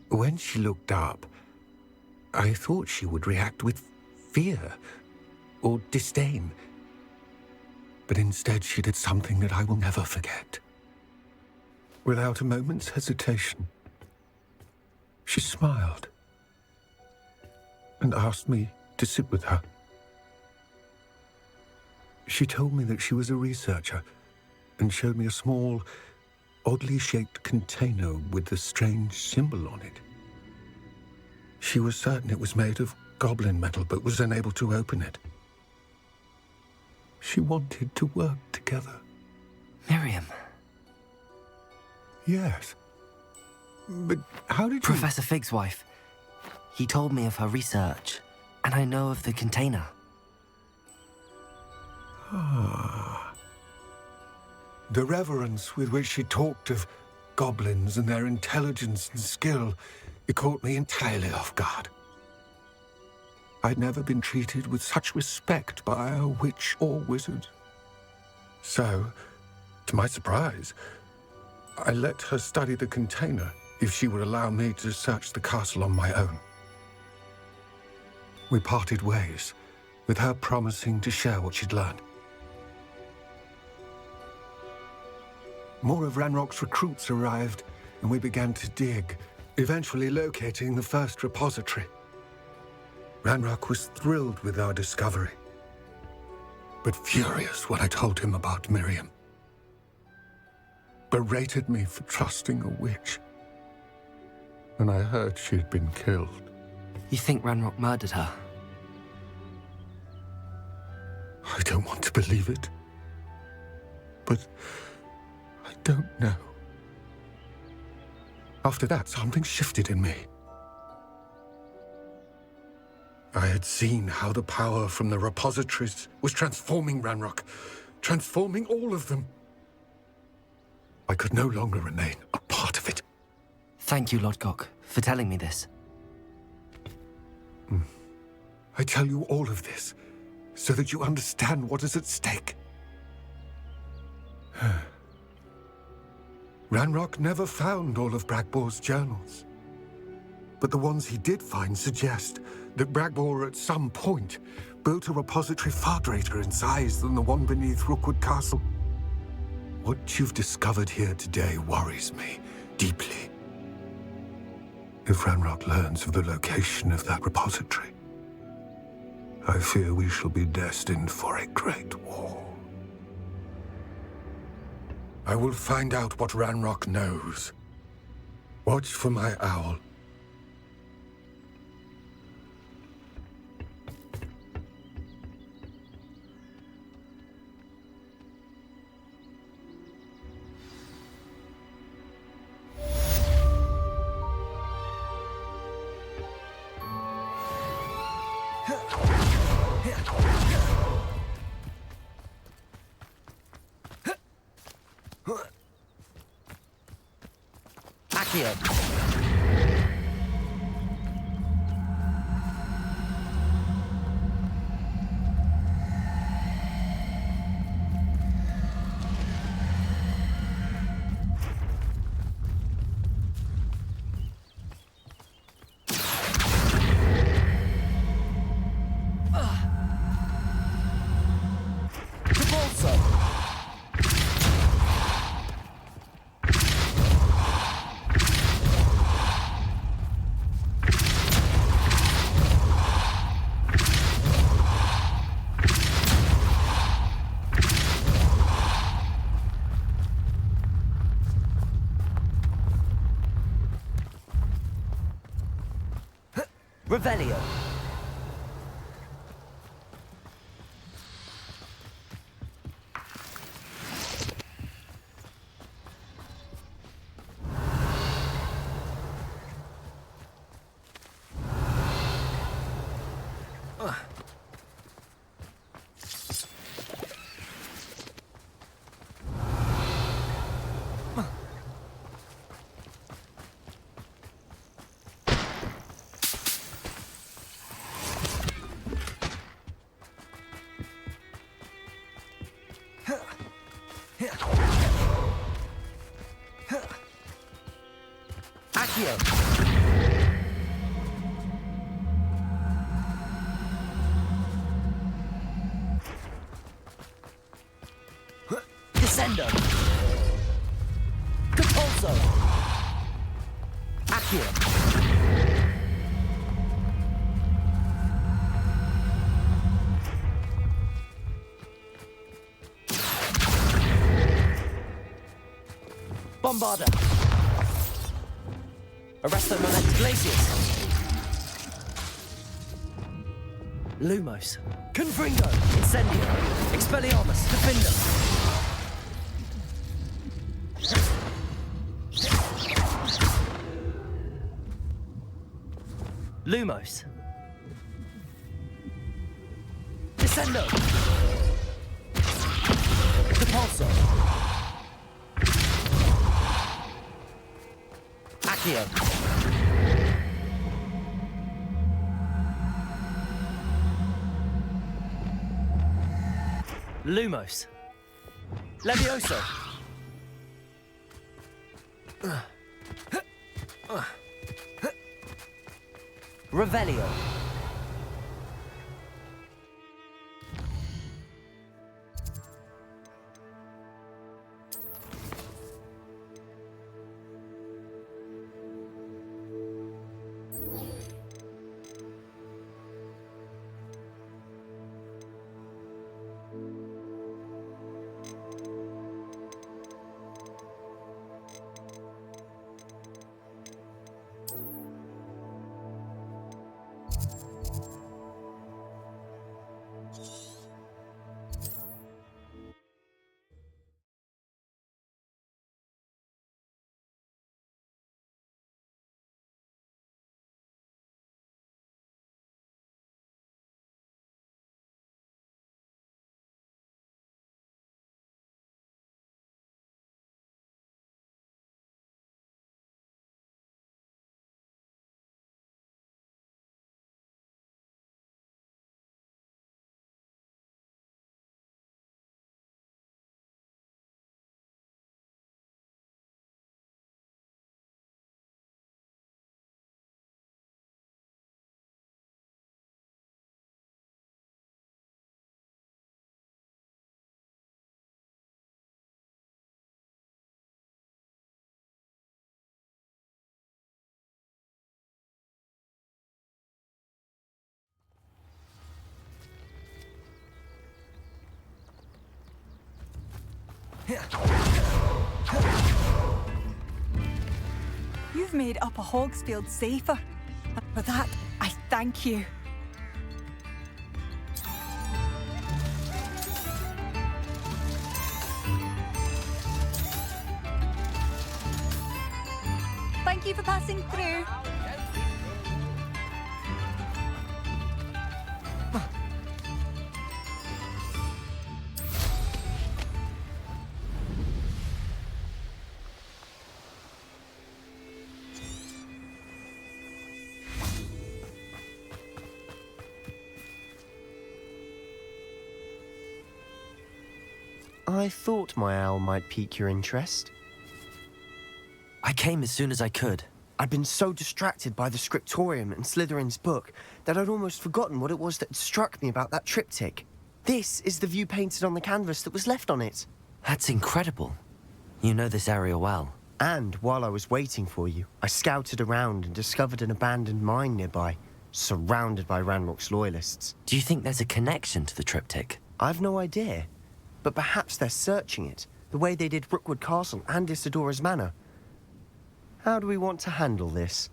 When she looked up, I thought she would react with fear or disdain. But instead she did something that I will never forget. Without a moment's hesitation, she smiled and asked me to sit with her. She told me that she was a researcher and showed me a small, oddly shaped container with a strange symbol on it. She was certain it was made of goblin metal, but was unable to open it. She wanted to work together. Miriam. Yes. But how did you... Professor Fig's wife. He told me of her research, and I know of the container. Ah. The reverence with which she talked of goblins and their intelligence and skill, it caught me entirely off guard. I'd never been treated with such respect by a witch or wizard. So, to my surprise, I let her study the container if she would allow me to search the castle on my own. We parted ways, with her promising to share what she'd learned. More of Ranrock's recruits arrived, and we began to dig, eventually locating the first repository. Ranrok was thrilled with our discovery, but furious when I told him about Miriam. Berated me for trusting a witch, and I heard she had been killed. You think Ranrok murdered her? I don't want to believe it, but I don't know. After that, something shifted in me. I had seen how the power from the repositories was transforming Ranrok, transforming all of them. I could no longer remain a part of it. Thank you, Lodgok, for telling me this. I tell you all of this so that you understand what is at stake. Ranrok never found all of Bragbor's journals, but the ones he did find suggest that Bragbor at some point built a repository far greater in size than the one beneath Rookwood Castle. What you've discovered here today worries me deeply. If Ranrok learns of the location of that repository, I fear we shall be destined for a great war. I will find out what Ranrok knows. Watch for my owl. Revelio. Descendo. Capulso. Accio. Bombarda. Arresto Momentum Glacius. Lumos. Confringo. Incendio. Expelliarmus. Defender. Lumos. Descendo. Depulso. Accio. Lumos. Levioso. Revelio. You've made Upper Hogsfield safer. For that, I thank you. Thank you for passing through. I thought my owl might pique your interest. I came as soon as I could. I'd been so distracted by the scriptorium and Slytherin's book that I'd almost forgotten what it was that struck me about that triptych. This is the view painted on the canvas that was left on it. That's incredible. You know this area well. And while I was waiting for you, I scouted around and discovered an abandoned mine nearby, surrounded by Ranrok's loyalists. Do you think there's a connection to the triptych? I've no idea, but perhaps they're searching it, the way they did Rookwood Castle and Isidora's Manor. How do we want to handle this?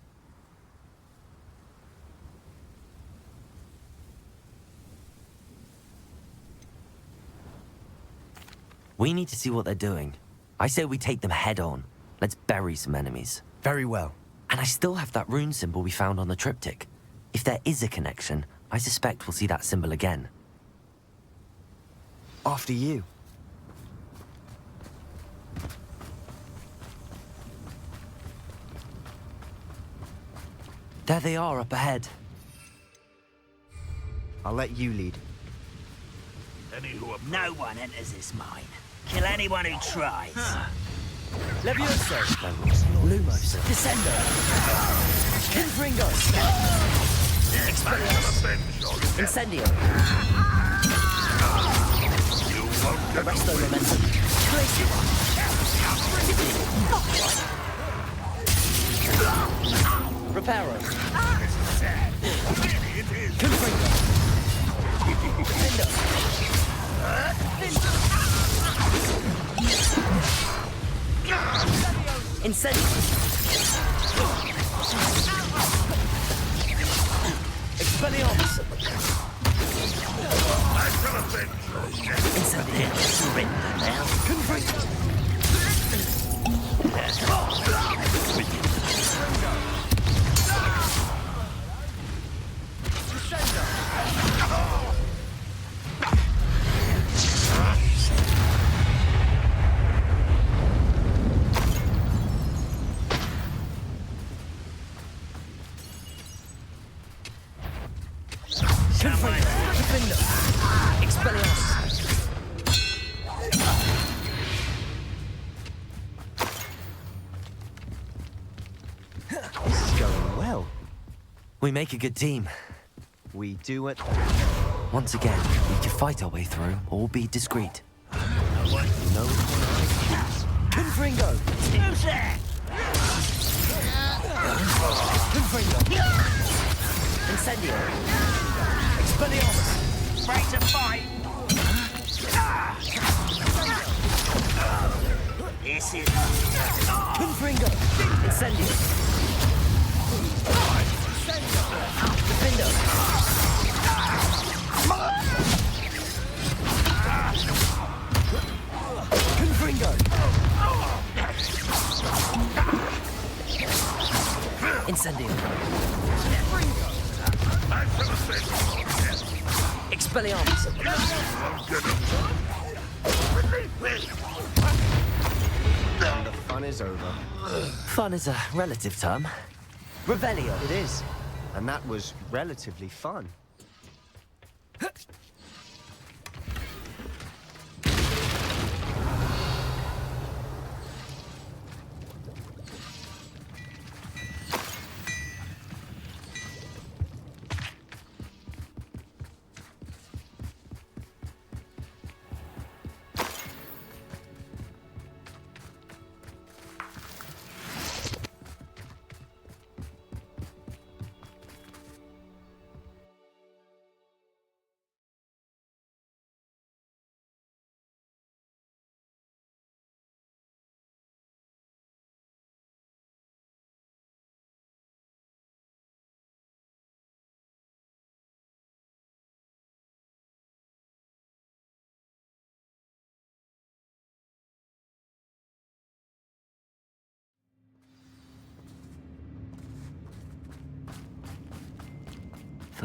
We need to see what they're doing. I say we take them head on. Let's bury some enemies. Very well. And I still have that rune symbol we found on the triptych. If there is a connection, I suspect we'll see that symbol again. After you. There they are up ahead. I'll let you lead. No one enters this mine. Kill anyone who tries. Levioso. Lumos. Descendo. Confringo. Expelliarmus. Incendio. Arresto momentum. Reparo. Confringo. Defendo. Incendio. Expelliarmus. Incendio. Confringo. We make a good team. We do it. Once again, we can fight our way through or be discreet. No. Confringo. Who's there? Confringo. Incendio. Expelliarmus. Ready to fight? This is... Confringo. Incendio. Defendo. Confringo. Incendio. Expelliarmus. And the fun is over. Fun is a relative term. Revelio. It is. And that was relatively fun.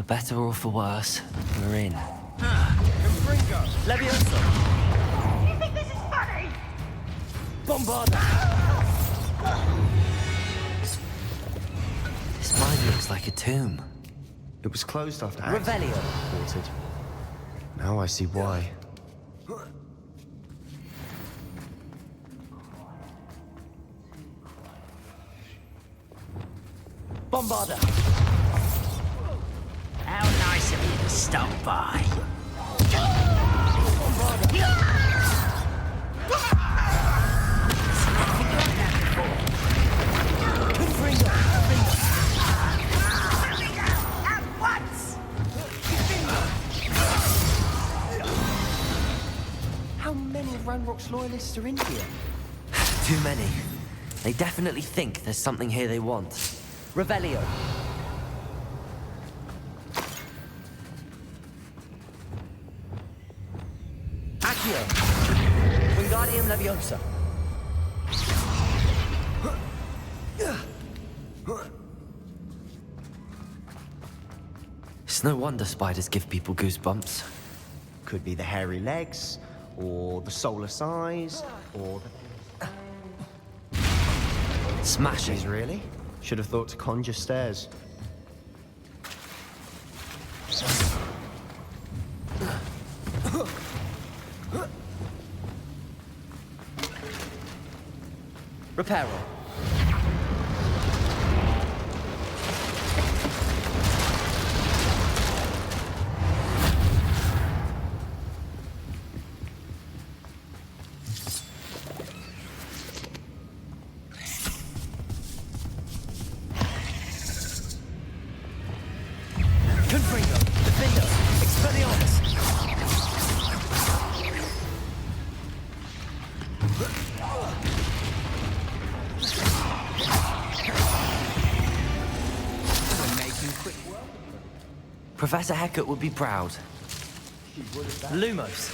better or for worse, we're in. Confringo. Leviosa. You think this is funny? Bombarda. This mine looks like a tomb. It was closed after Revelio. reported. Now I see why. Bombarda. How nice of you to stop by. Confringo. At once! How many of Ranrok's loyalists are in here? Too many. They definitely think there's something here they want. Revelio. Accio. Wingardium Leviosa. It's no wonder spiders give people goosebumps. Could be the hairy legs, or the solar size, or the... Smashing. Really? Should have thought to conjure stairs. Reparo. Confringo. Defendo. Expelliarmus. Professor Hecat would be proud. Lumos.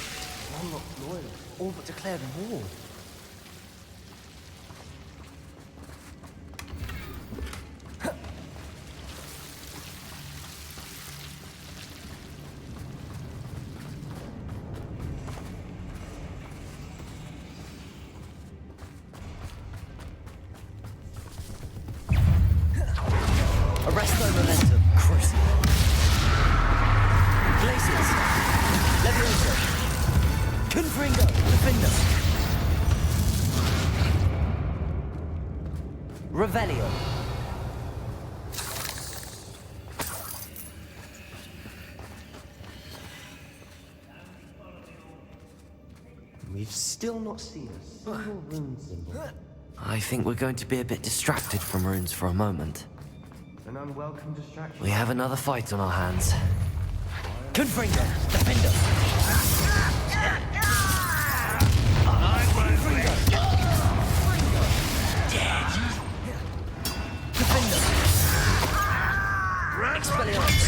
Ranrok's loyal. All but declared war. Arresto momentum. Crucible. Glaciers. Leviosa. Confringo. Defender. Revelio. We've still not seen a single rune symbol. I think we're going to be a bit distracted from runes for a moment. An unwelcome distraction. We have another fight on our hands. Confringo. Defender. Defender. Expelliarmus.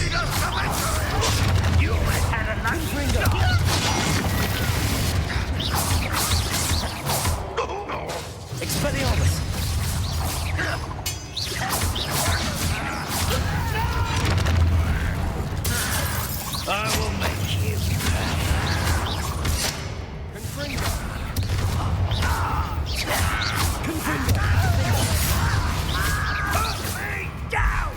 You had enough. Confringo. Expelliarmus. I will make you. Confringo. Confringo. Put me down!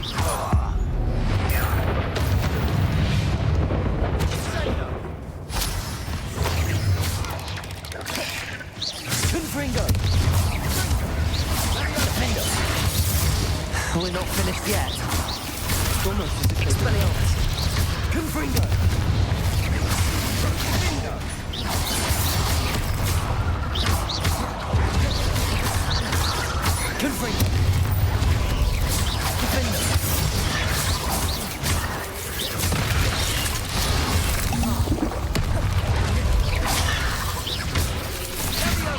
Confringo. Defender. We're not finished yet. Almost as if Expelliarmus. Confringo. Confringo. Defender.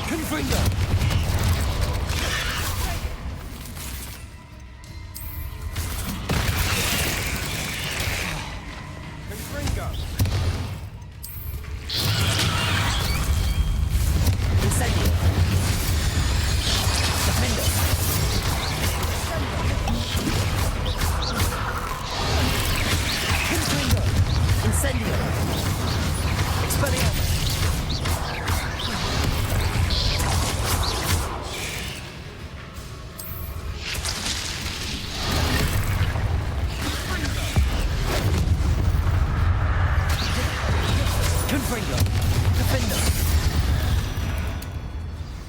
Confringo. Confringo.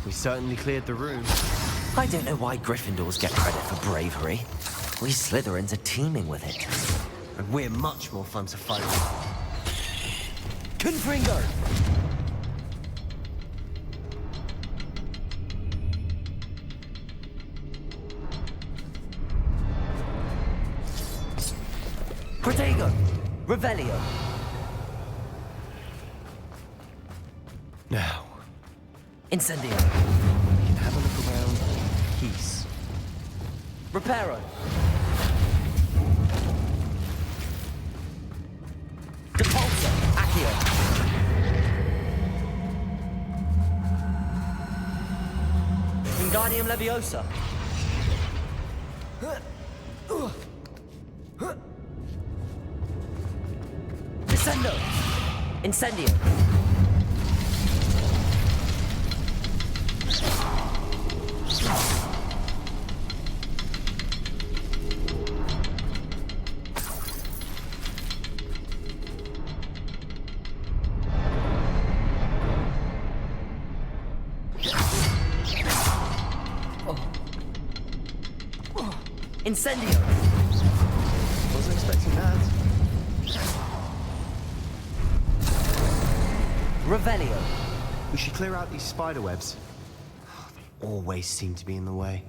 We certainly cleared the room. I don't know why Gryffindors get credit for bravery. We Slytherins are teeming with it. And we're much more fun to fight with. Confringo! Protego! Revelio! Now. Incendio! We can have a look around in peace. Reparo! Depulso! Accio! Wingardium Leviosa! Descendo! Incendio! Incendio! Wasn't expecting that. Revelio! We should clear out these spider webs. They always seem to be in the way.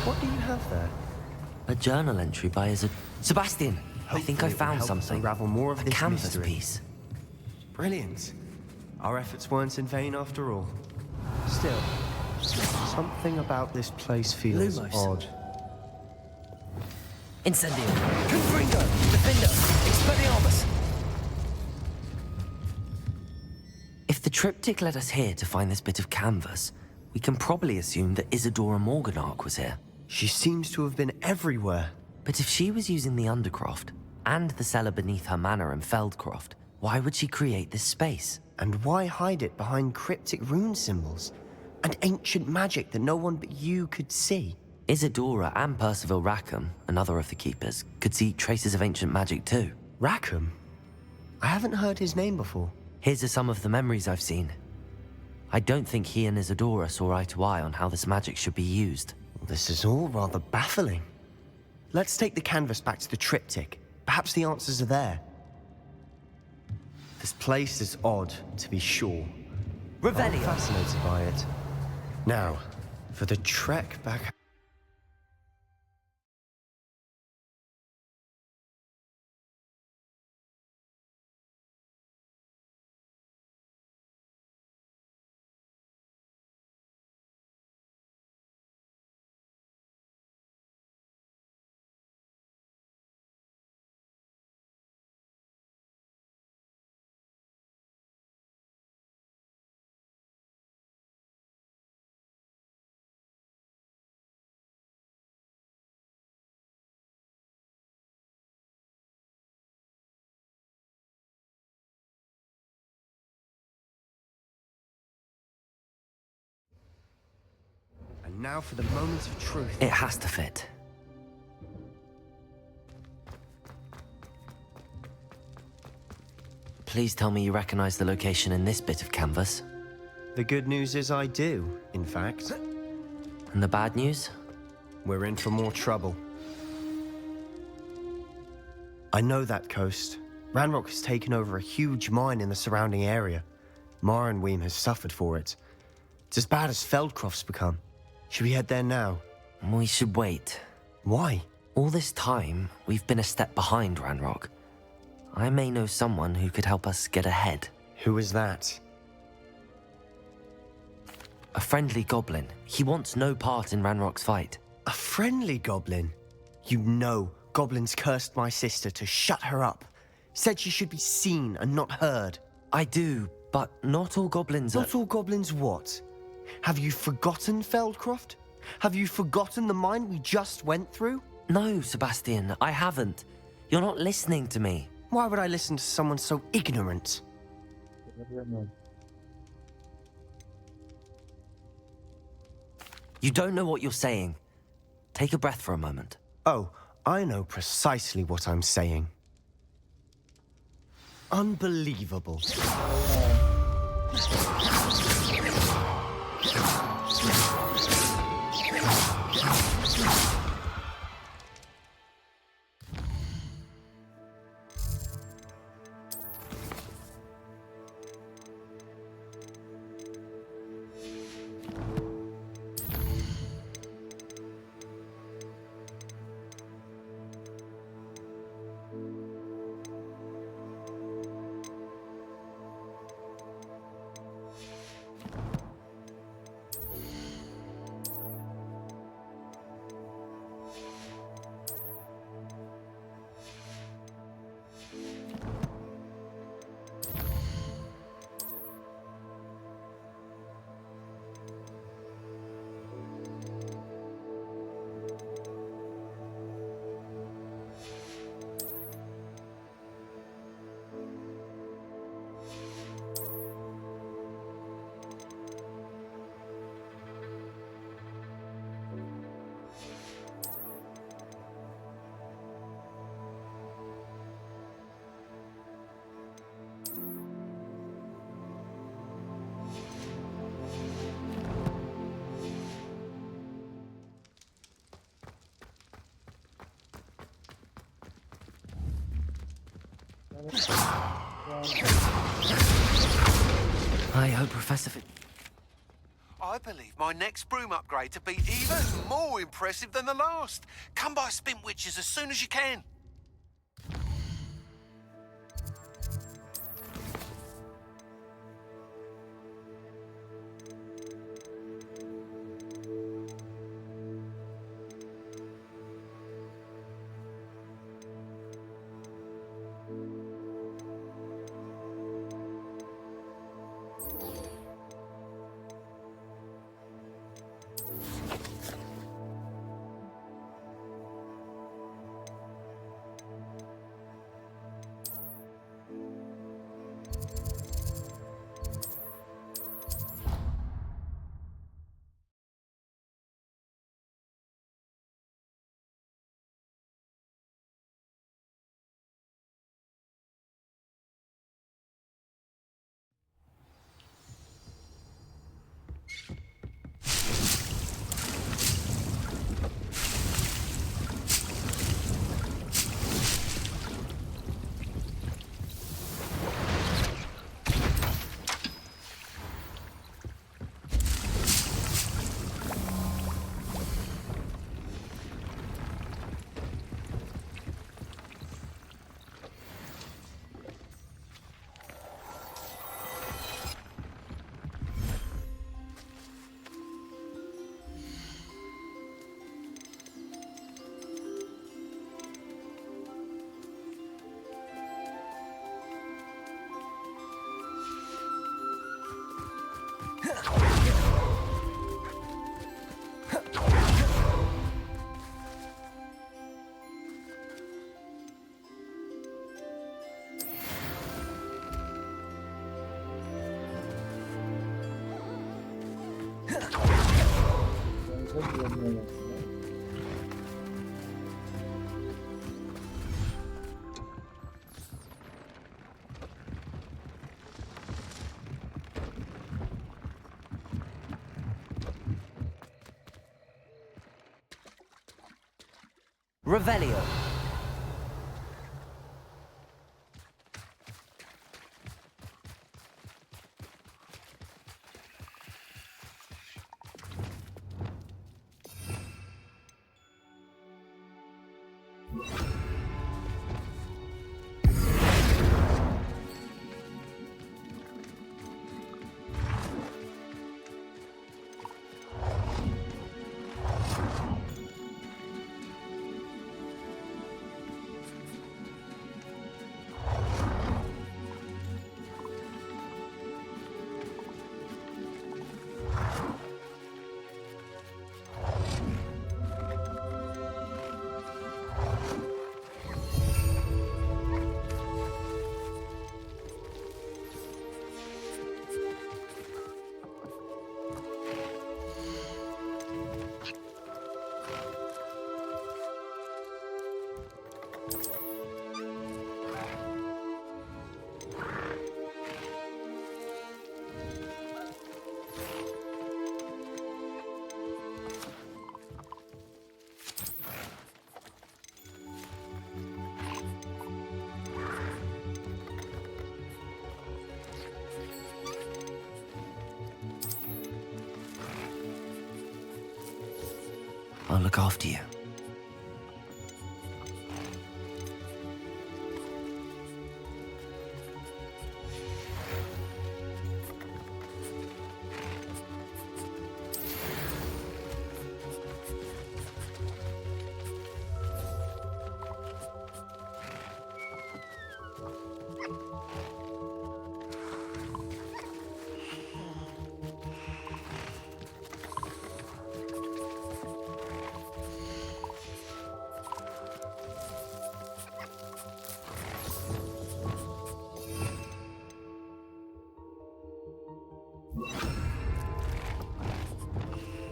What do you have there? A journal entry by Sebastian! I think I Hopefully it will found help us something. unravel more of a this canvas mystery. piece. Brilliant. Our efforts weren't in vain after all. Still, something about this place feels Lumos. odd. Incendio! Confringo! Defendo! Expelliarmus! If the triptych led us here to find this bit of canvas, we can probably assume that Isadora Morganach was here. She seems to have been everywhere. But if she was using the Undercroft, and the cellar beneath her manor in Feldcroft, why would she create this space? And why hide it behind cryptic rune symbols? And ancient magic that no one but you could see? Isadora and Percival Rackham, another of the Keepers, could see traces of ancient magic too. Rackham? I haven't heard his name before. His are some of the memories I've seen. I don't think he and Isadora saw eye to eye on how this magic should be used. This is all rather baffling. Let's take the canvas back to the triptych. Perhaps the answers are there. This place is odd, to be sure. Revelio. I'm fascinated by it. Now, for the trek back... And now for the moment of truth. It has to fit. Please tell me you recognize the location in this bit of canvas. The good news is I do, in fact. And the bad news? We're in for more trouble. I know that coast. Ranrok has taken over a huge mine in the surrounding area. Marrenweem has suffered for it. It's as bad as Feldcroft's become. Should we head there now? We should wait. Why? All this time, we've been a step behind Ranrok. I may know someone who could help us get ahead. Who is that? A friendly goblin. He wants no part in Ranrock's fight. A friendly goblin? You know goblins cursed my sister to shut her up. Said she should be seen and not heard. I do, but not all goblins are... Not all goblins what? Have you forgotten Feldcroft? Have you forgotten the mine we just went through? No, Sebastian, I haven't. You're not listening to me. Why would I listen to someone so ignorant? You don't know what you're saying. Take a breath for a moment. Oh, I know precisely what I'm saying. Unbelievable. I hope Professor I believe my next broom upgrade to be even more impressive than the last. Come by Spint Witches as soon as you can. Revelio. I'll look after you.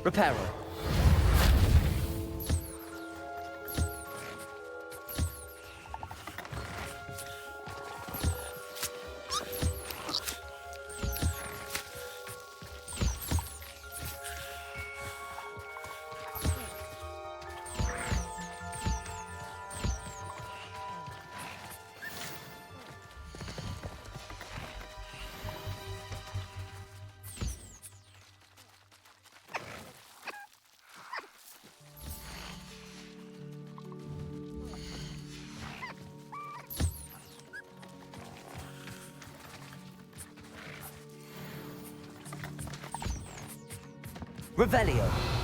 Reparo. Revelio.